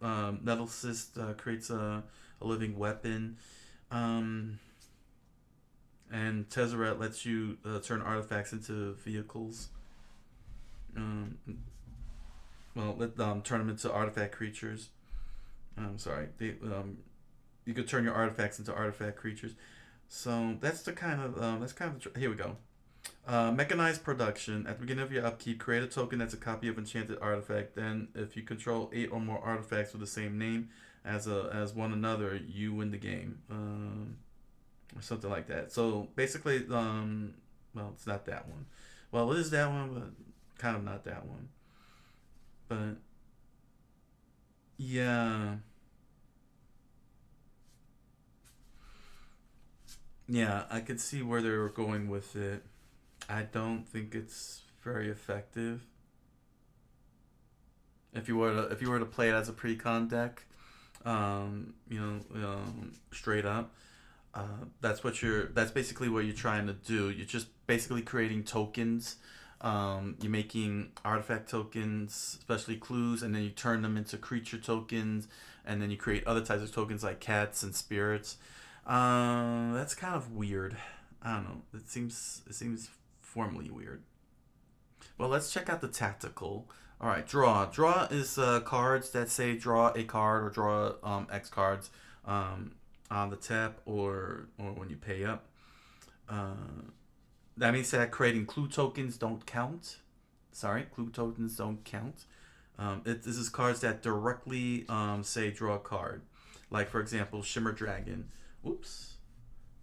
Nettle Cyst creates a living weapon. And Tezzeret lets you turn artifacts into vehicles. Turn them into artifact creatures. Sorry. you could turn your artifacts into artifact creatures. So that's the kind of here we go. Mechanized production. At the beginning of your upkeep, create a token that's a copy of enchanted artifact. Then, if you control 8 or more artifacts with the same name as one another, you win the game, or something like that. So basically, well, it's not that one. Well, it is that one, but kind of not that one. But yeah, yeah, I could see where they were going with it. I don't think it's very effective. If you were to play it as a pre-con deck, straight up, that's basically what you're trying to do. You're just basically creating tokens. You're making artifact tokens, especially clues, and then you turn them into creature tokens, and then you create other types of tokens like cats and spirits. That's kind of weird. I don't know. It seems formally weird. Well, let's check out the tactical. All right, draw. Draw is cards that say draw a card or draw X cards on the tap or when you pay up. That means that creating clue tokens don't count. Sorry, clue tokens don't count. This is cards that directly say draw a card. Like, for example, Shimmer Dragon. Oops.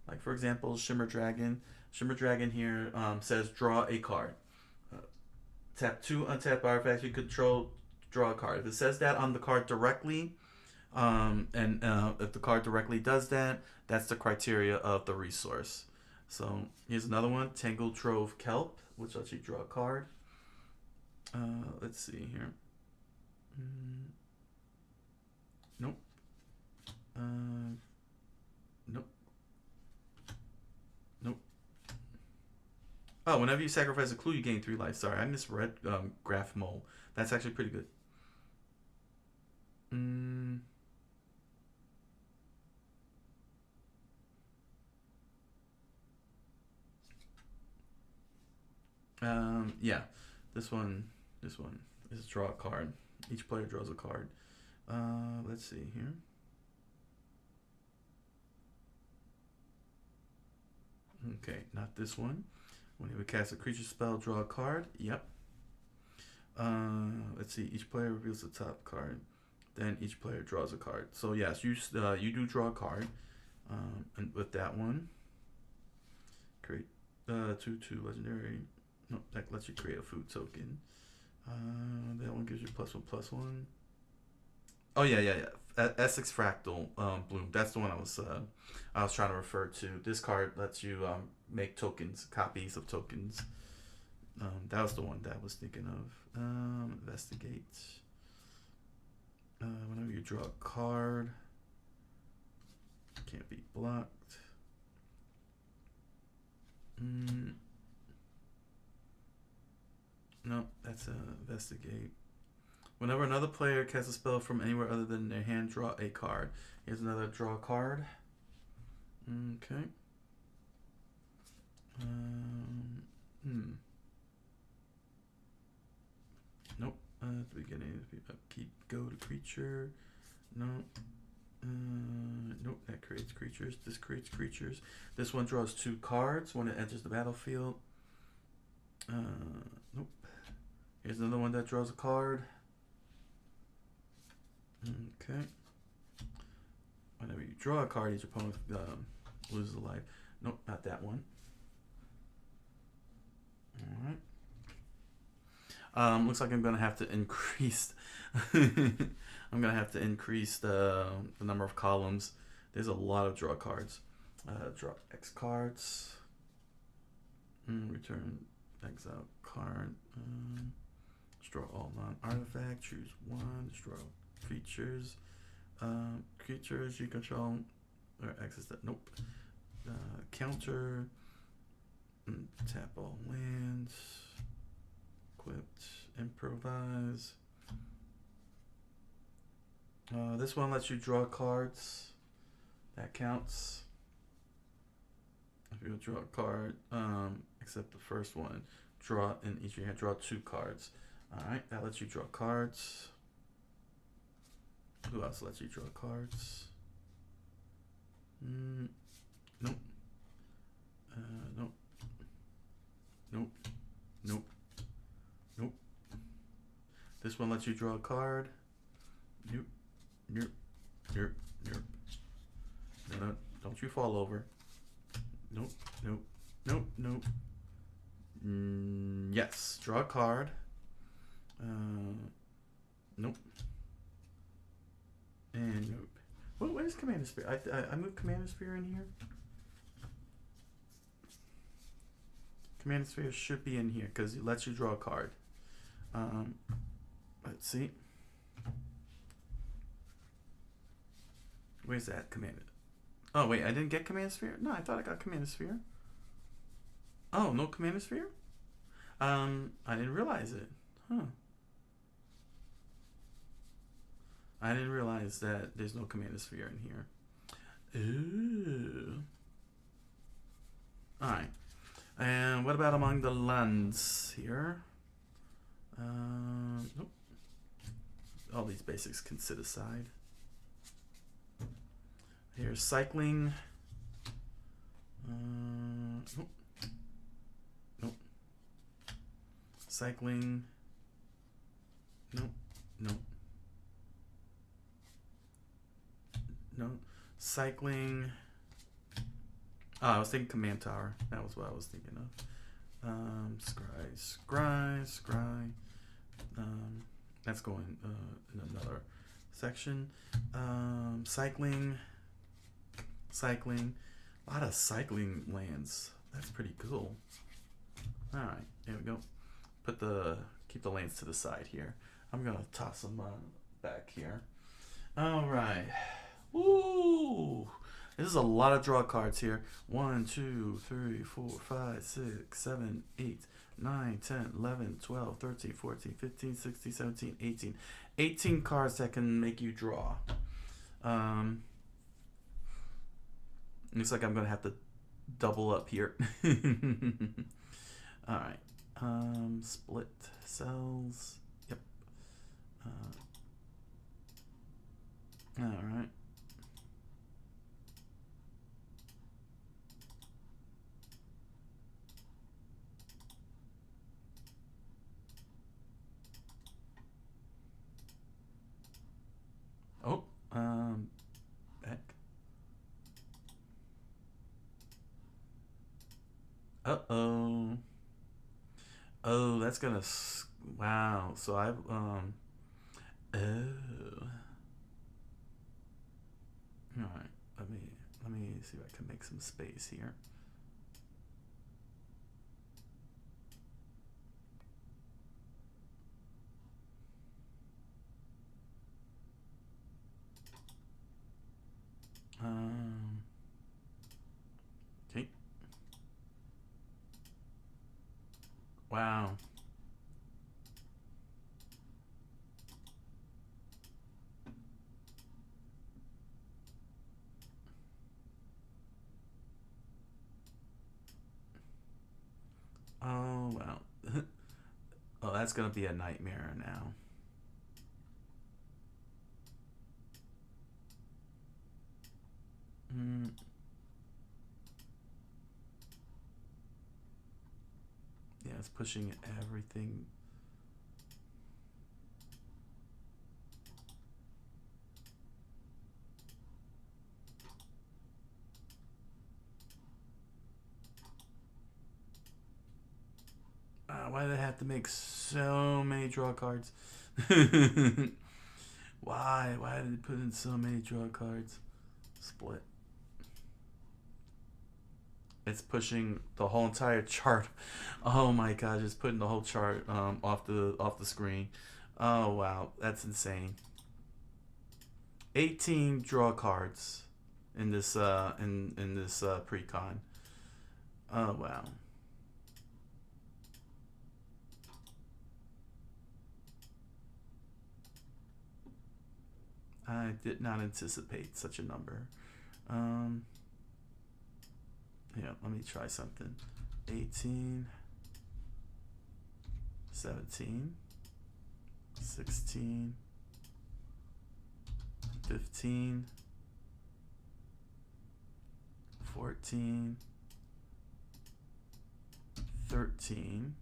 Like, for example, Shimmer Dragon. Shimmer Dragon here says draw a card. Tap 2 untap artifacts you control, draw a card. If it says that on the card directly, and if the card directly does that, that's the criteria of the resource. So here's another one, Tangled Trove Kelp, which lets you draw a card. Let's see here. Nope. Nope. Nope. Oh, whenever you sacrifice a clue, you gain 3 life. Sorry, I misread Graph Mole. That's actually pretty good. Yeah, this one is draw a card. Each player draws a card. Let's see here. Okay, not this one. When you would cast a creature spell, draw a card. Yep. Let's see. Each player reveals the top card. Then each player draws a card. So yes, you do draw a card. And with that one, create 2/2 legendary. No, that lets you create a food token. That one gives you +1/+1. Oh yeah. Essex Fractal Bloom. That's the one I was trying to refer to. This card lets you make tokens, copies of tokens. That was the one that I was thinking of. Investigate. Whenever you draw a card, can't be blocked. No, that's investigate. Whenever another player casts a spell from anywhere other than their hand, draw a card. Here's another draw card. Okay. Nope. At the beginning, keep go to creature. No. Nope. That creates creatures. This creates creatures. This one draws 2 cards when it enters the battlefield. Nope. Here's another one that draws a card. Okay. Whenever you draw a card, each opponent loses a life. Nope, not that one. All right. Looks like I'm gonna have to increase. I'm gonna have to increase the number of columns. There's a lot of draw cards. Draw X cards. Return exile card. Destroy all non-artifact. Choose one. Destroy creatures. Creatures you control or access that. Nope. Counter. Tap all lands. Equipped. Improvise. This one lets you draw cards. That counts. If you draw a card, except the first one, draw in each of your hand. Draw 2 cards. All right, that lets you draw cards. Who else lets you draw cards? Nope. Nope. Nope. Nope. Nope. This one lets you draw a card. Nope. Nope. Nope. Nope. No, don't you fall over. Nope. Nope. Nope. Nope. Yes. Draw a card. Nope. And nope. Well, where's Commander Sphere? I moved Commander Sphere in here. Commander Sphere should be in here because it lets you draw a card. Let's see. Where's that Commander? Oh wait, I didn't get Commander Sphere? No, I thought I got Commander Sphere. Oh, no Commander Sphere? I didn't realize it. Huh. I didn't realize that there's no Commander Sphere in here. Ooh. Alright. And what about among the lands here? Nope. All these basics can sit aside. Here's cycling. Nope. Nope. Cycling. Nope. Nope. No. Cycling. Oh, I was thinking Command Tower. That was what I was thinking of. Scry. That's going in another section. Cycling. A lot of cycling lands. That's pretty cool. All right, there we go. Keep the lands to the side here. I'm gonna toss them back here. All right. Ooh, this is a lot of draw cards here. 1, 2, 3, 4, 5, 6, 7, 8, 9, 10, 11, 12, 13, 14, 15, 16, 17, 18. 18 cards that can make you draw. Looks like I'm going to have to double up here. All right. Split cells. Yep. All right. Oh, back. Uh-oh. Oh, that's gonna, wow. So I've, oh. All right, let me see if I can make some space here. Okay. Wow. Oh, wow. Oh, that's gonna be a nightmare now. Yeah, it's pushing everything. Why do they have to make so many draw cards? Why? Why did they put in so many draw cards? Split. It's pushing the whole entire chart. Oh my god, it's putting the whole chart off the screen. Oh wow, that's insane. 18 draw cards in this in this pre-con. Oh wow. I did not anticipate such a number. Yeah, let me try something. 18, 17, 16, 15, 14, 13,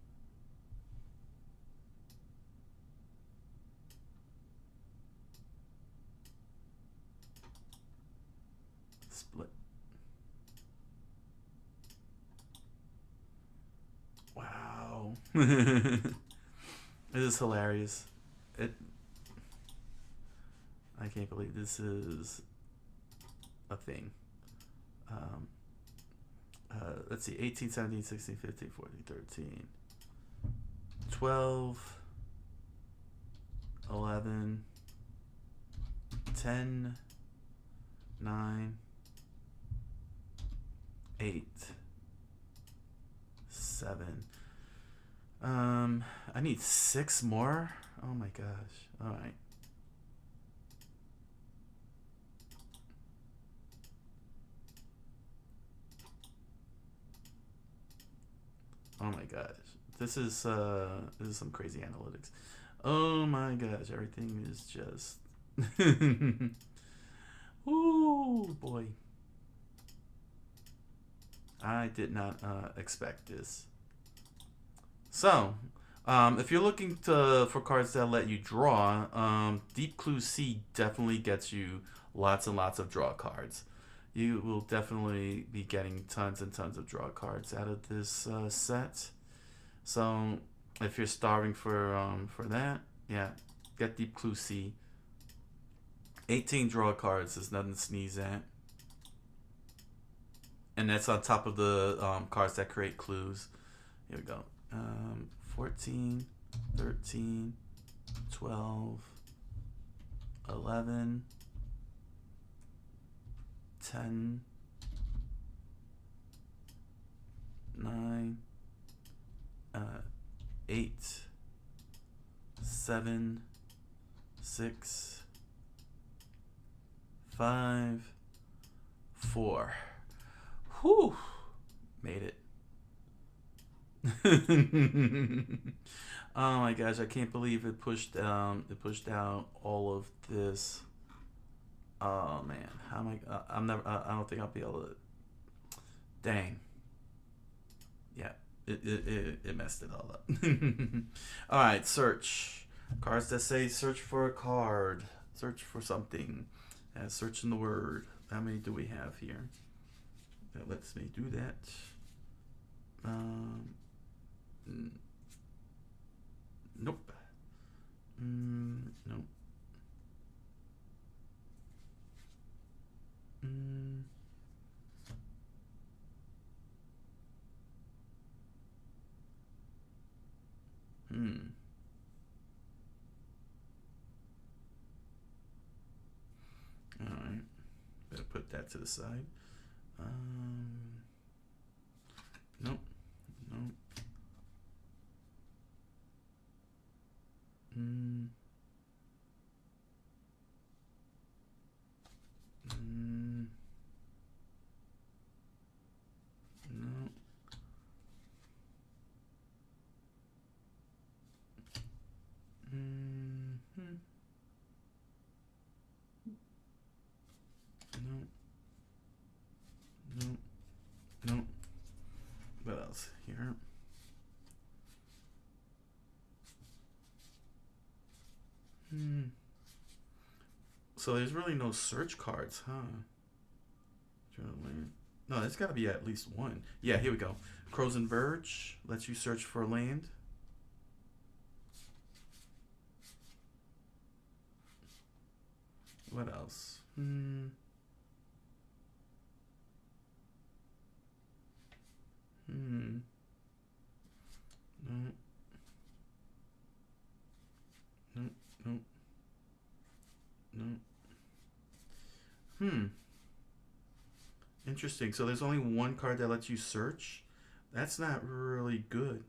split. Wow. This is hilarious. I can't believe this is a thing. Let's see, 18, 17, 16, 15, 14, 13, 12, 11, 10, 9, 8, 7. I need 6 more. Oh my gosh. All right. Oh my gosh. This is some crazy analytics. Oh my gosh, everything is just ooh boy. I did not expect this. So, if you're looking for cards that let you draw, Deep Clue C definitely gets you lots and lots of draw cards. You will definitely be getting tons and tons of draw cards out of this set. So, if you're starving for that, yeah, get Deep Clue C. 18 draw cards is nothing to sneeze at. And that's on top of the cards that create clues. Here we go. 14, 13, 12, 11, 10, 9, 8, 7, 6, 5, 4. Whew, made it. Oh my gosh, I can't believe it pushed out all of this. Oh man, how am I don't think I'll be able to. Dang. Yeah, it messed it all up. All right, search. Cards that say search for a card, search for something. Search in the word. How many do we have here? That lets me do that. Nope. Nope. All right. Better put that to the side. Nope. Nope. Nope. What else here? So there's really no search cards, huh? No, there's got to be at least one. Yeah, here we go. Crows and Verge lets you search for land. What else? No. Interesting. So there's only one card that lets you search. That's not really good.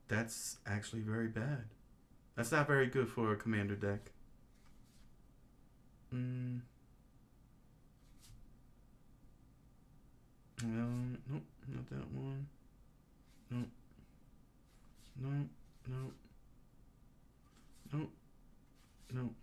That's actually very bad. That's not very good for a commander deck. Nope, not that one. Nope. Nope.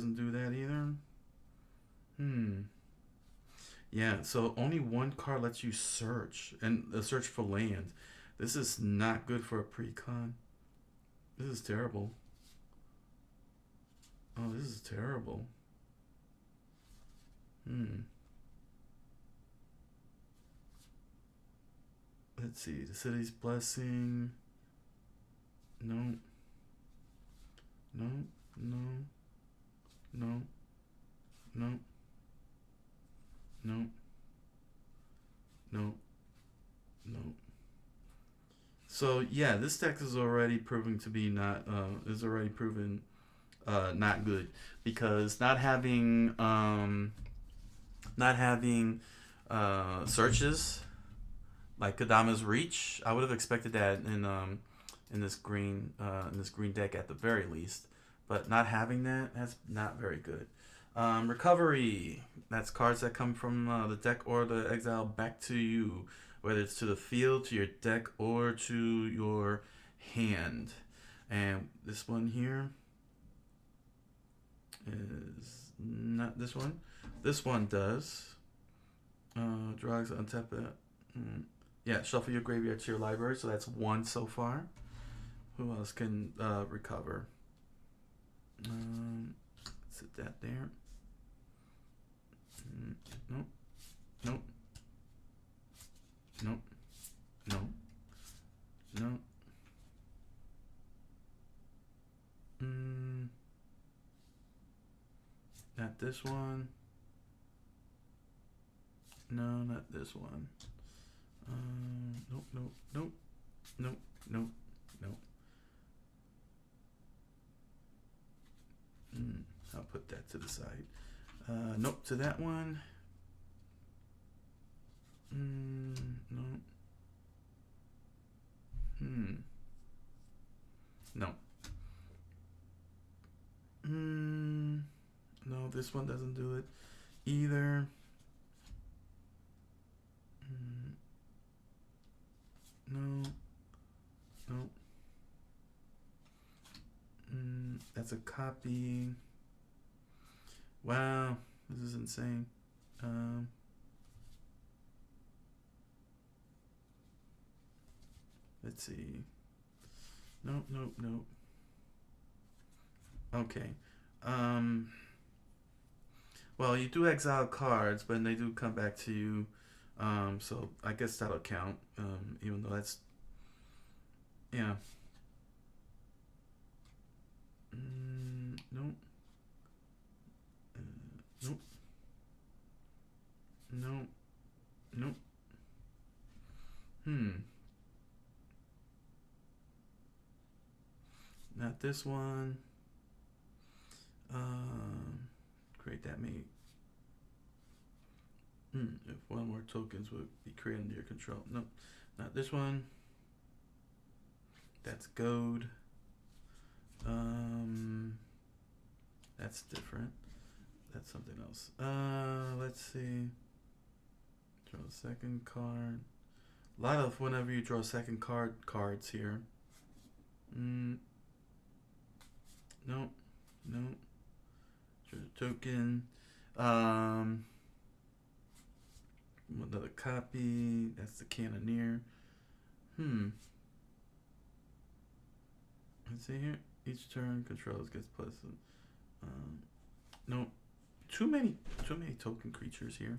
doesn't do that either. Hmm. Yeah, so only one card lets you search and search for land. This is not good for a pre-con. This is terrible. Oh, this is terrible. Hmm. Let's see. The city's blessing. No. No. No. No. No. No. No. No. So yeah, this deck is already proving to be not is already proven not good because not having searches like Kadama's Reach. I would have expected that in this green deck at the very least, but not having that's not very good. Recovery. That's cards that come from the deck or the exile back to you, whether it's to the field, to your deck, or to your hand. And this one here is not this one. This one does. Drugs, untap it. Yeah, shuffle your graveyard to your library. So that's one so far. Who else can recover? Sit that there. Nope. Nope. Nope. No. No. Not this one. No, not this one. Nope, nope, nope, nope, nope, nope. I'll put that to the side. Nope, to that one. No. No. No, this one doesn't do it either. No. No. That's a copy. Wow, this is insane. Let's see. Nope, nope, nope. Okay. Well, you do exile cards, but they do come back to you. So I guess that'll count. Even though that's yeah. Nope. Nope. Nope. Nope. Not this one. Create that mate. If one more tokens would be created under your control. Nope. Not this one. That's gold. That's different. That's something else. Let's see. Draw a second card. A lot of whenever you draw second cards here. Nope. Nope. Draw a token. Another copy. That's the Cannoneer. Let's see here. Each turn controls gets plus. No, too many token creatures here.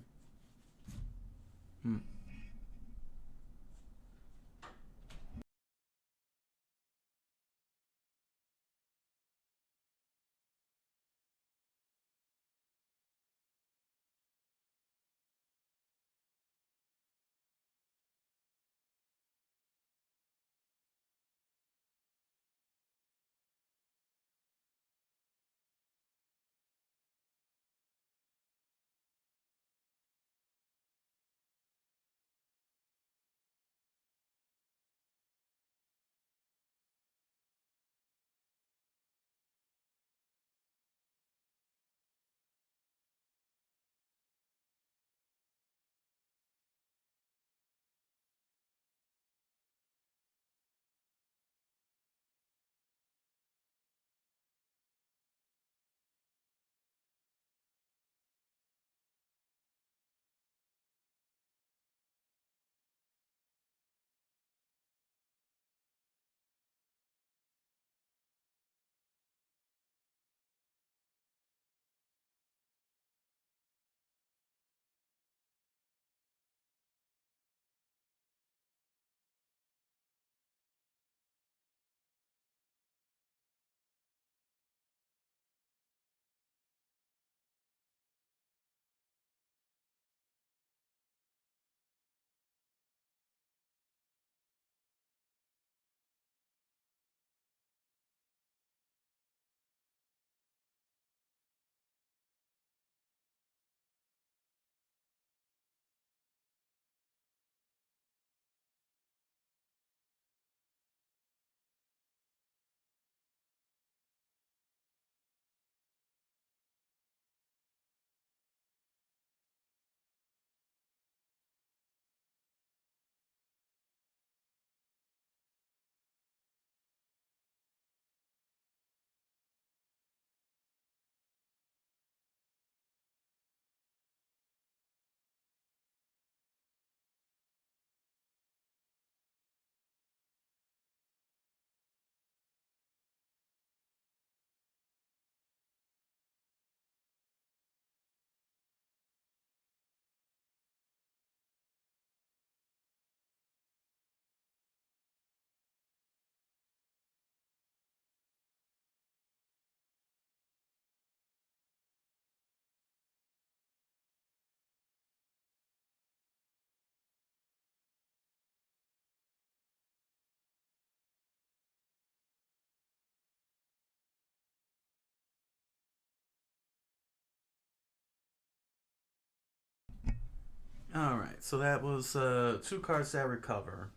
All right, so that was 2 cards that recover.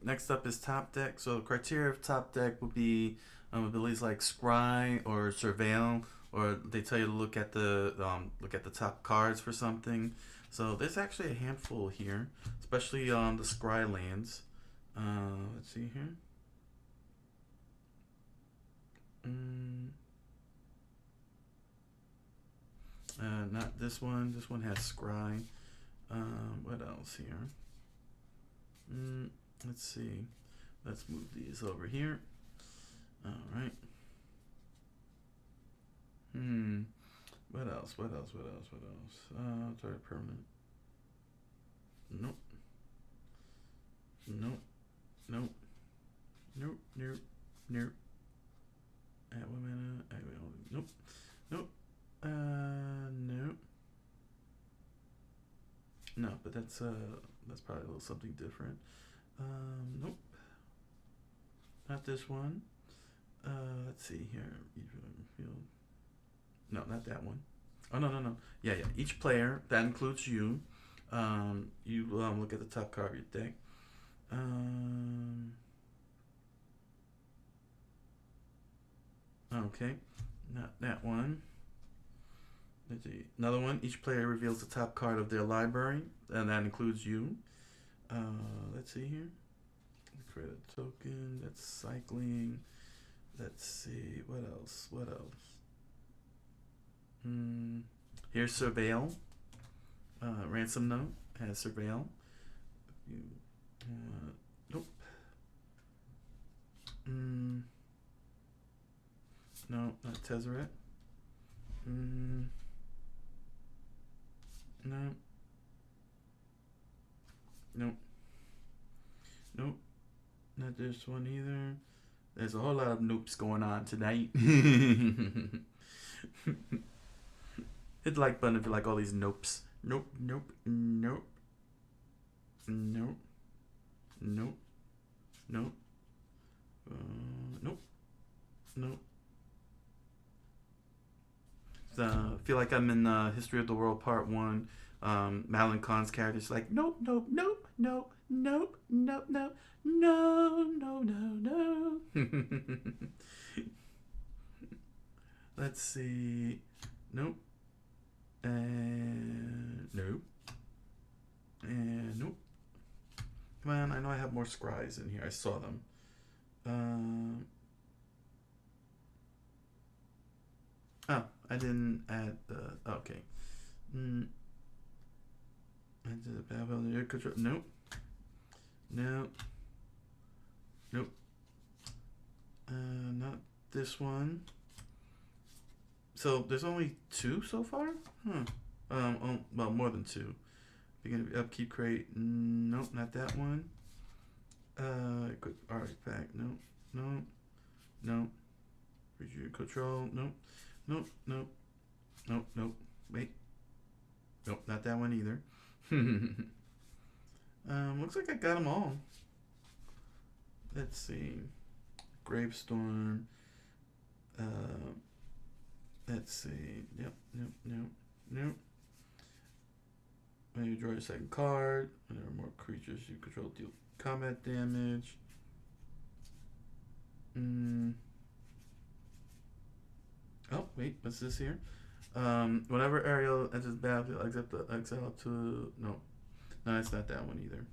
Next up is top deck. So the criteria of top deck would be abilities like scry or surveil, or they tell you to look at the top cards for something. So there's actually a handful here, especially on the scry lands. Let's see here. Not this one. This one has scry. What else here? Let's see. Let's move these over here. All right. What else? Target permanent. Nope. Nope. Nope. Nope. Nope. Nope. At 1 minute. Nope. Nope. Nope. No, but that's probably a little something different. Nope. Not this one. Let's see here. No, not that one. Oh, no. Yeah. Each player, that includes you. You look at the top card of your deck. Okay. Not that one. Let's see. Another one. Each player reveals the top card of their library, and that includes you. Let's see here. Create a token. That's cycling. Let's see. What else? Here's surveil. Ransom note has surveil. Nope. No, not Tezzeret. No. Nope. Nope. Not this one either. There's a whole lot of nopes going on tonight. Hit the like button if you like all these nopes. Nope. Nope. Nope. Nope. Nope. Nope. Nope. Nope. I feel like I'm in History of the World Part 1. Madeline Kahn's character is like, nope. Let's see. Nope. And nope. And nope. Come on, I know I have more scries in here. I saw them. Oh, I didn't add the. Okay. I did a bad air control. Nope. Nope. Nope. Not this one. So there's only 2 so far? Well, more than 2. Begin to upkeep crate. Nope, not that one. Quick artifact. Nope. Reduce control. Nope. Wait. Nope, not that one either. Looks like I got them all. Let's see. Gravestorm. Let's see. Nope. When you draw your second card, when there are more creatures you control deal combat damage. Oh, wait, what's this here? Whenever Ariel enters the battlefield, except the exile to... No, it's not that one either.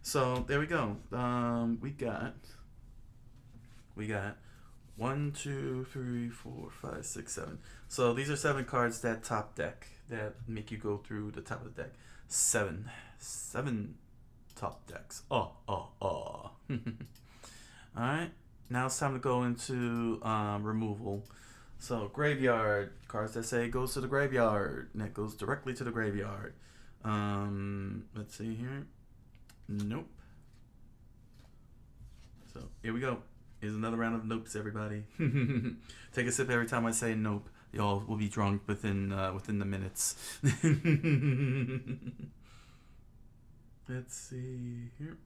So, there we go. We got 1, 2, 3, 4, 5, 6, 7. So, these are 7 cards that top deck, that make you go through the top of the deck. 7 top decks. Alright, now it's time to go into removal. So, graveyard. Cards that say goes to the graveyard. And that goes directly to the graveyard. Let's see here. Nope. So, here we go. Here's another round of nopes, everybody. Take a sip every time I say nope. Y'all will be drunk within the minutes. Let's see here.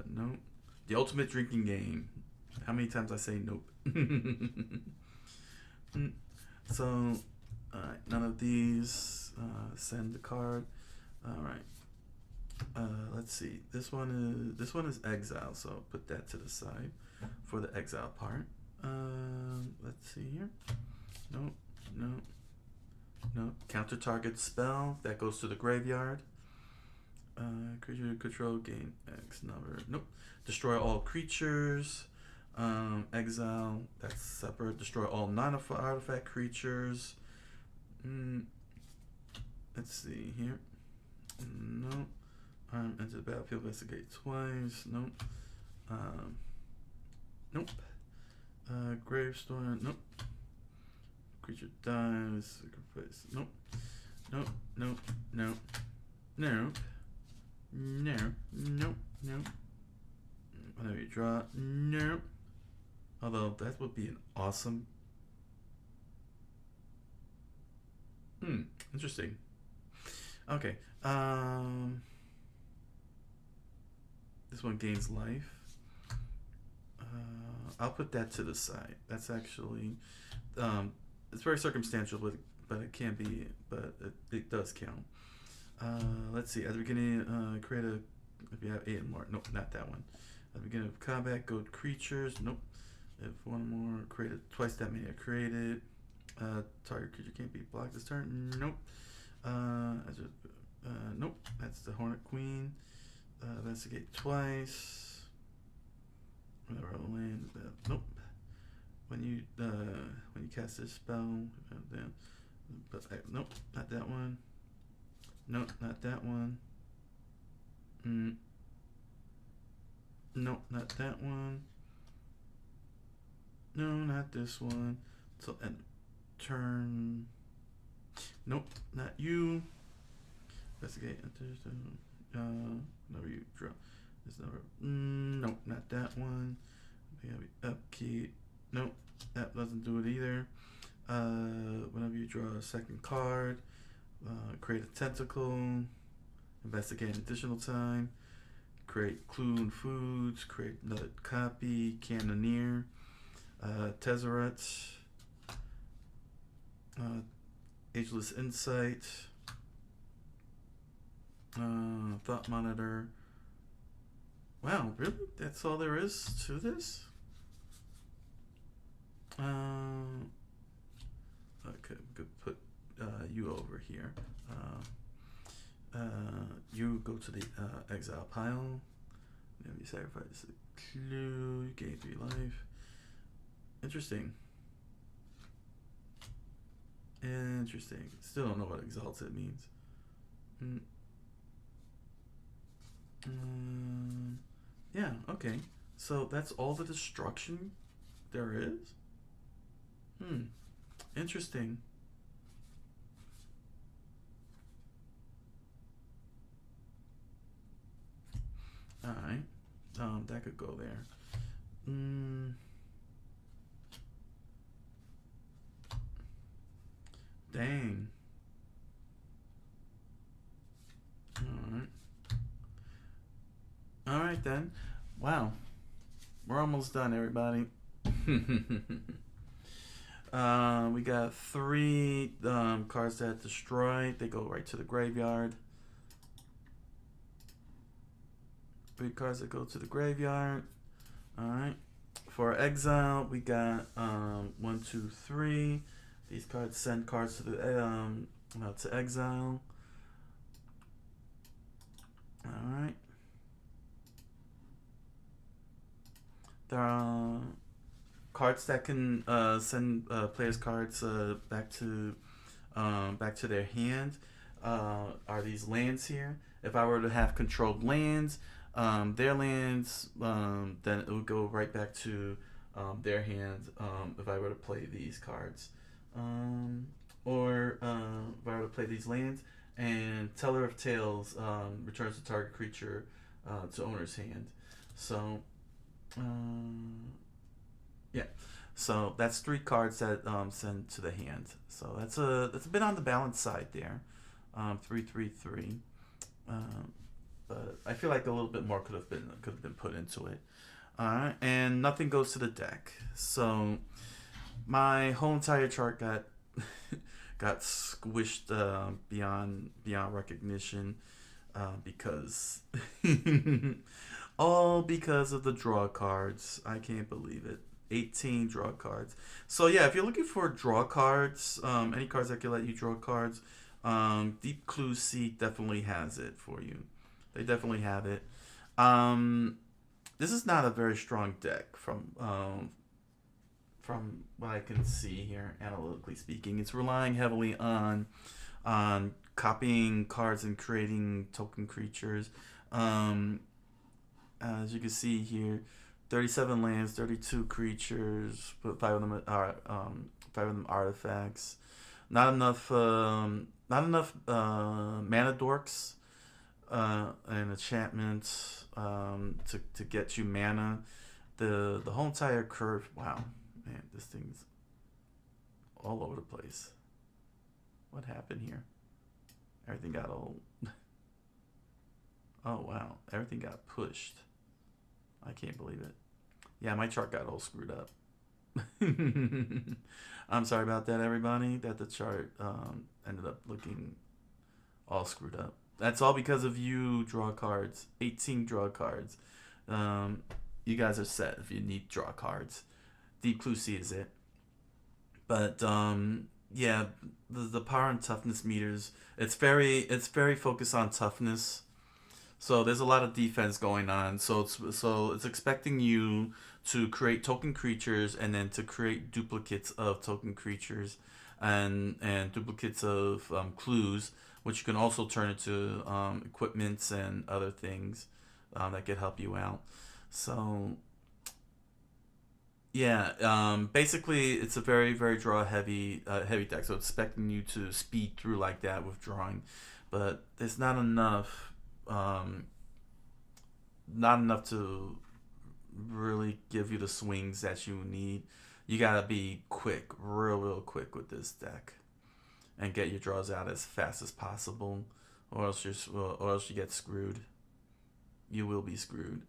Nope. The ultimate drinking game. How many times I say nope? So, alright, none of these. Send the card. All right. Let's see. This one is exile, so put that to the side for the exile part. Let's see here. No, no, no. Counter target spell that goes to the graveyard. Creature you control gain X number. Nope. Destroy all creatures. Exile. That's separate. Destroy all non-artifact creatures. Let's see here. No. Enter the battlefield. Investigate twice. Nope. Nope. Gravestone. Nope. Creature dies. Sacrifice. Nope. Nope. Nope. Nope. Nope. No. Nope. Nope. Whenever you draw. Nope. Although that would be an awesome. Interesting. Okay. This one gains life. I'll put that to the side. That's actually, it's very circumstantial, but it can be, but it does count. Let's see. At the beginning, create a. If you have 8 and more, nope, not that one. At the beginning of combat, go to creatures. Nope. If one more, create it twice that many are created. Target creature can't be blocked this turn. Nope. Nope. That's the Hornet Queen. Investigate twice. Whenever I land. Nope. When you cast this spell, then. But nope, not that one. Nope, not that one. Nope, not that one. No, not this one. So end turn. Nope, not you. Investigate. Whenever you draw this number. Nope, not that one. Maybe upkeep. Nope, that doesn't do it either. Whenever you draw a second card, create a tentacle. Investigate an additional time. Create clue and foods. Create another copy. Cannoneer. Tezzeret. Ageless Insight. Thought Monitor. Wow, really? That's all there is to this? Okay, we could put you over here. You go to the exile pile. Then you sacrifice a clue. You gain 3 life. Interesting. Interesting. Still don't know what exalted means. Yeah, okay. So that's all the destruction there is? Interesting. Alright. That could go there. Dang. Alright. Alright then. Wow. We're almost done, everybody. We got 3 cards that destroy. They go right to the graveyard. 3 cards that go to the graveyard. Alright. For exile, we got 1, 2, 3. These cards send cards to the to exile. Alright. There are cards that can send players' cards back to their hand. Are these lands here? If I were to have controlled lands, their lands, then it would go right back to their hand. If I were to play these cards, or if I were to play these lands, and Teller of Tales returns the target creature to owner's hand. So. Yeah, so that's 3 cards that send to the hand. So that's a bit on the balance side there. 3, 3, 3. But I feel like a little bit more could have been put into it. All right, and nothing goes to the deck. So my whole entire chart got got squished beyond recognition because all because of the draw cards. I can't believe it. 18 draw cards. So yeah, if you're looking for draw cards, any cards that can let you draw cards, Deep Clue Seek definitely has it for you. They definitely have it. Um, this is not a very strong deck from what I can see here, analytically speaking. It's relying heavily on copying cards and creating token creatures. Um, as you can see here, 37 lands, 32 creatures, but five of them artifacts. Not enough mana dorks and enchantments to get you mana. The whole entire curve. Wow, man, this thing's all over the place. What happened here? Everything got all. Oh wow, everything got pushed. I can't believe it. Yeah, my chart got all screwed up. I'm sorry about that, everybody. That the chart ended up looking all screwed up. That's all because of you. Draw cards. 18 draw cards. You guys are set if you need draw cards. Deep Clue C is it. But yeah, the power and toughness meters. It's very focused on toughness. So there's a lot of defense going on. So it's expecting you to create token creatures and then to create duplicates of token creatures and duplicates of clues, which you can also turn into equipments and other things that could help you out. So yeah, basically it's a very very draw heavy deck. So it's expecting you to speed through like that with drawing, but there's um, not enough to really give you the swings that you need. You gotta be quick, real quick with this deck, and get your draws out as fast as possible, or else you get screwed. You will be screwed.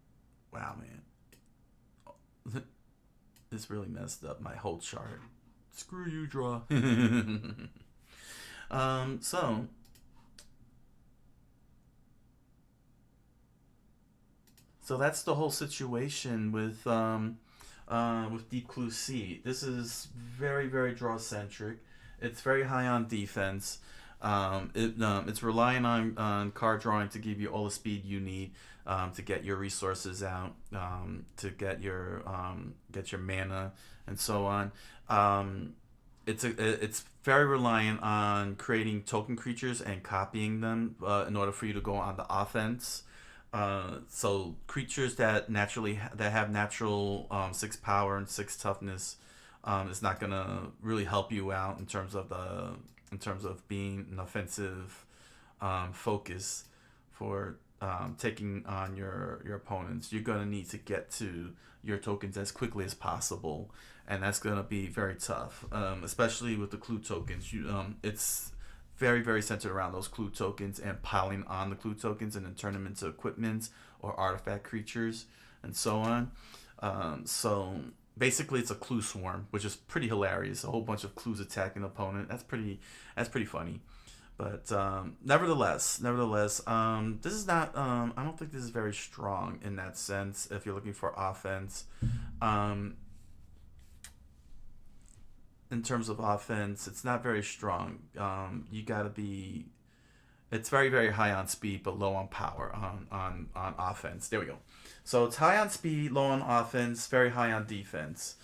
Wow, man, this really messed up my whole chart. Screw you, draw. So that's the whole situation with Deep Clue C. This is very very draw centric. It's very high on defense. It's relying on card drawing to give you all the speed you need to get your resources out, get your mana and so on. It's very reliant on creating token creatures and copying them in order for you to go on the offense. So creatures that have natural 6 power and 6 toughness is not gonna really help you out in terms of being an offensive focus for taking on your opponents. You're gonna need to get to your tokens as quickly as possible, and that's gonna be very tough, especially with the clue tokens. It's very very centered around those clue tokens and piling on the clue tokens and then turn them into equipments or artifact creatures and so on. So basically it's a clue swarm, which is pretty hilarious. A whole bunch of clues attacking an opponent. That's pretty funny. But nevertheless, this is not. I don't think this is very strong in that sense. If you're looking for offense, in terms of offense, it's not very strong. You gotta be. It's very very high on speed, but low on power on offense. There we go. So it's high on speed, low on offense, very high on defense.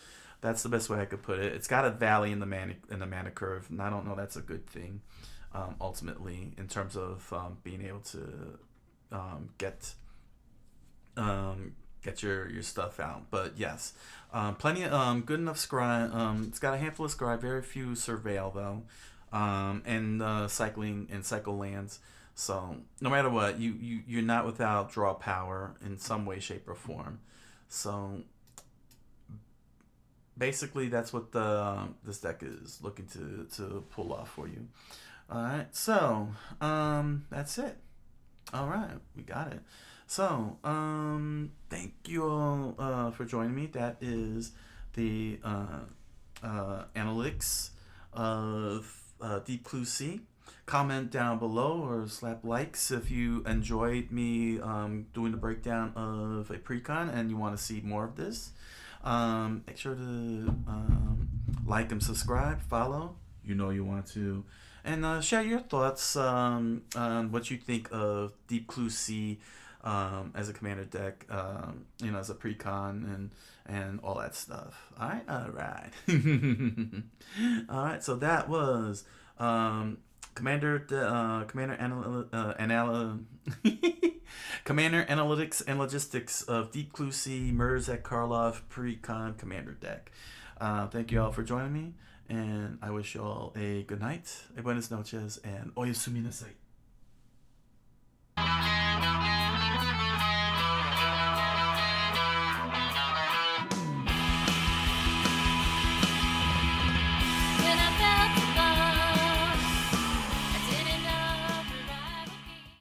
That's the best way I could put it. It's got a valley in the mana curve, and I don't know that's a good thing. Ultimately, in terms of being able to get your stuff out. But yes, plenty of good enough scry. It's got a handful of scry, very few surveil though, and cycling and cycle lands. So no matter what, you're not without draw power in some way, shape, or form. So basically, that's what this deck is looking to pull off for you. All right, so that's it. All right, we got it. So thank you all for joining me. That is the analytics of Deep Blue Sea. Comment down below or slap likes if you enjoyed me doing the breakdown of a precon and you want to see more of this. Make sure to like and subscribe, follow. You know you want to. And share your thoughts on what you think of Deep Blue Sea as a commander deck, as a precon and all that stuff. All right. All right. So that was Commander Commander Analytics and Logistics of Deep Blue Sea Mirzak Karlov Precon Commander deck. Thank you all for joining me, and I wish you all a good night, a buenas noches, and oyasumi nasai.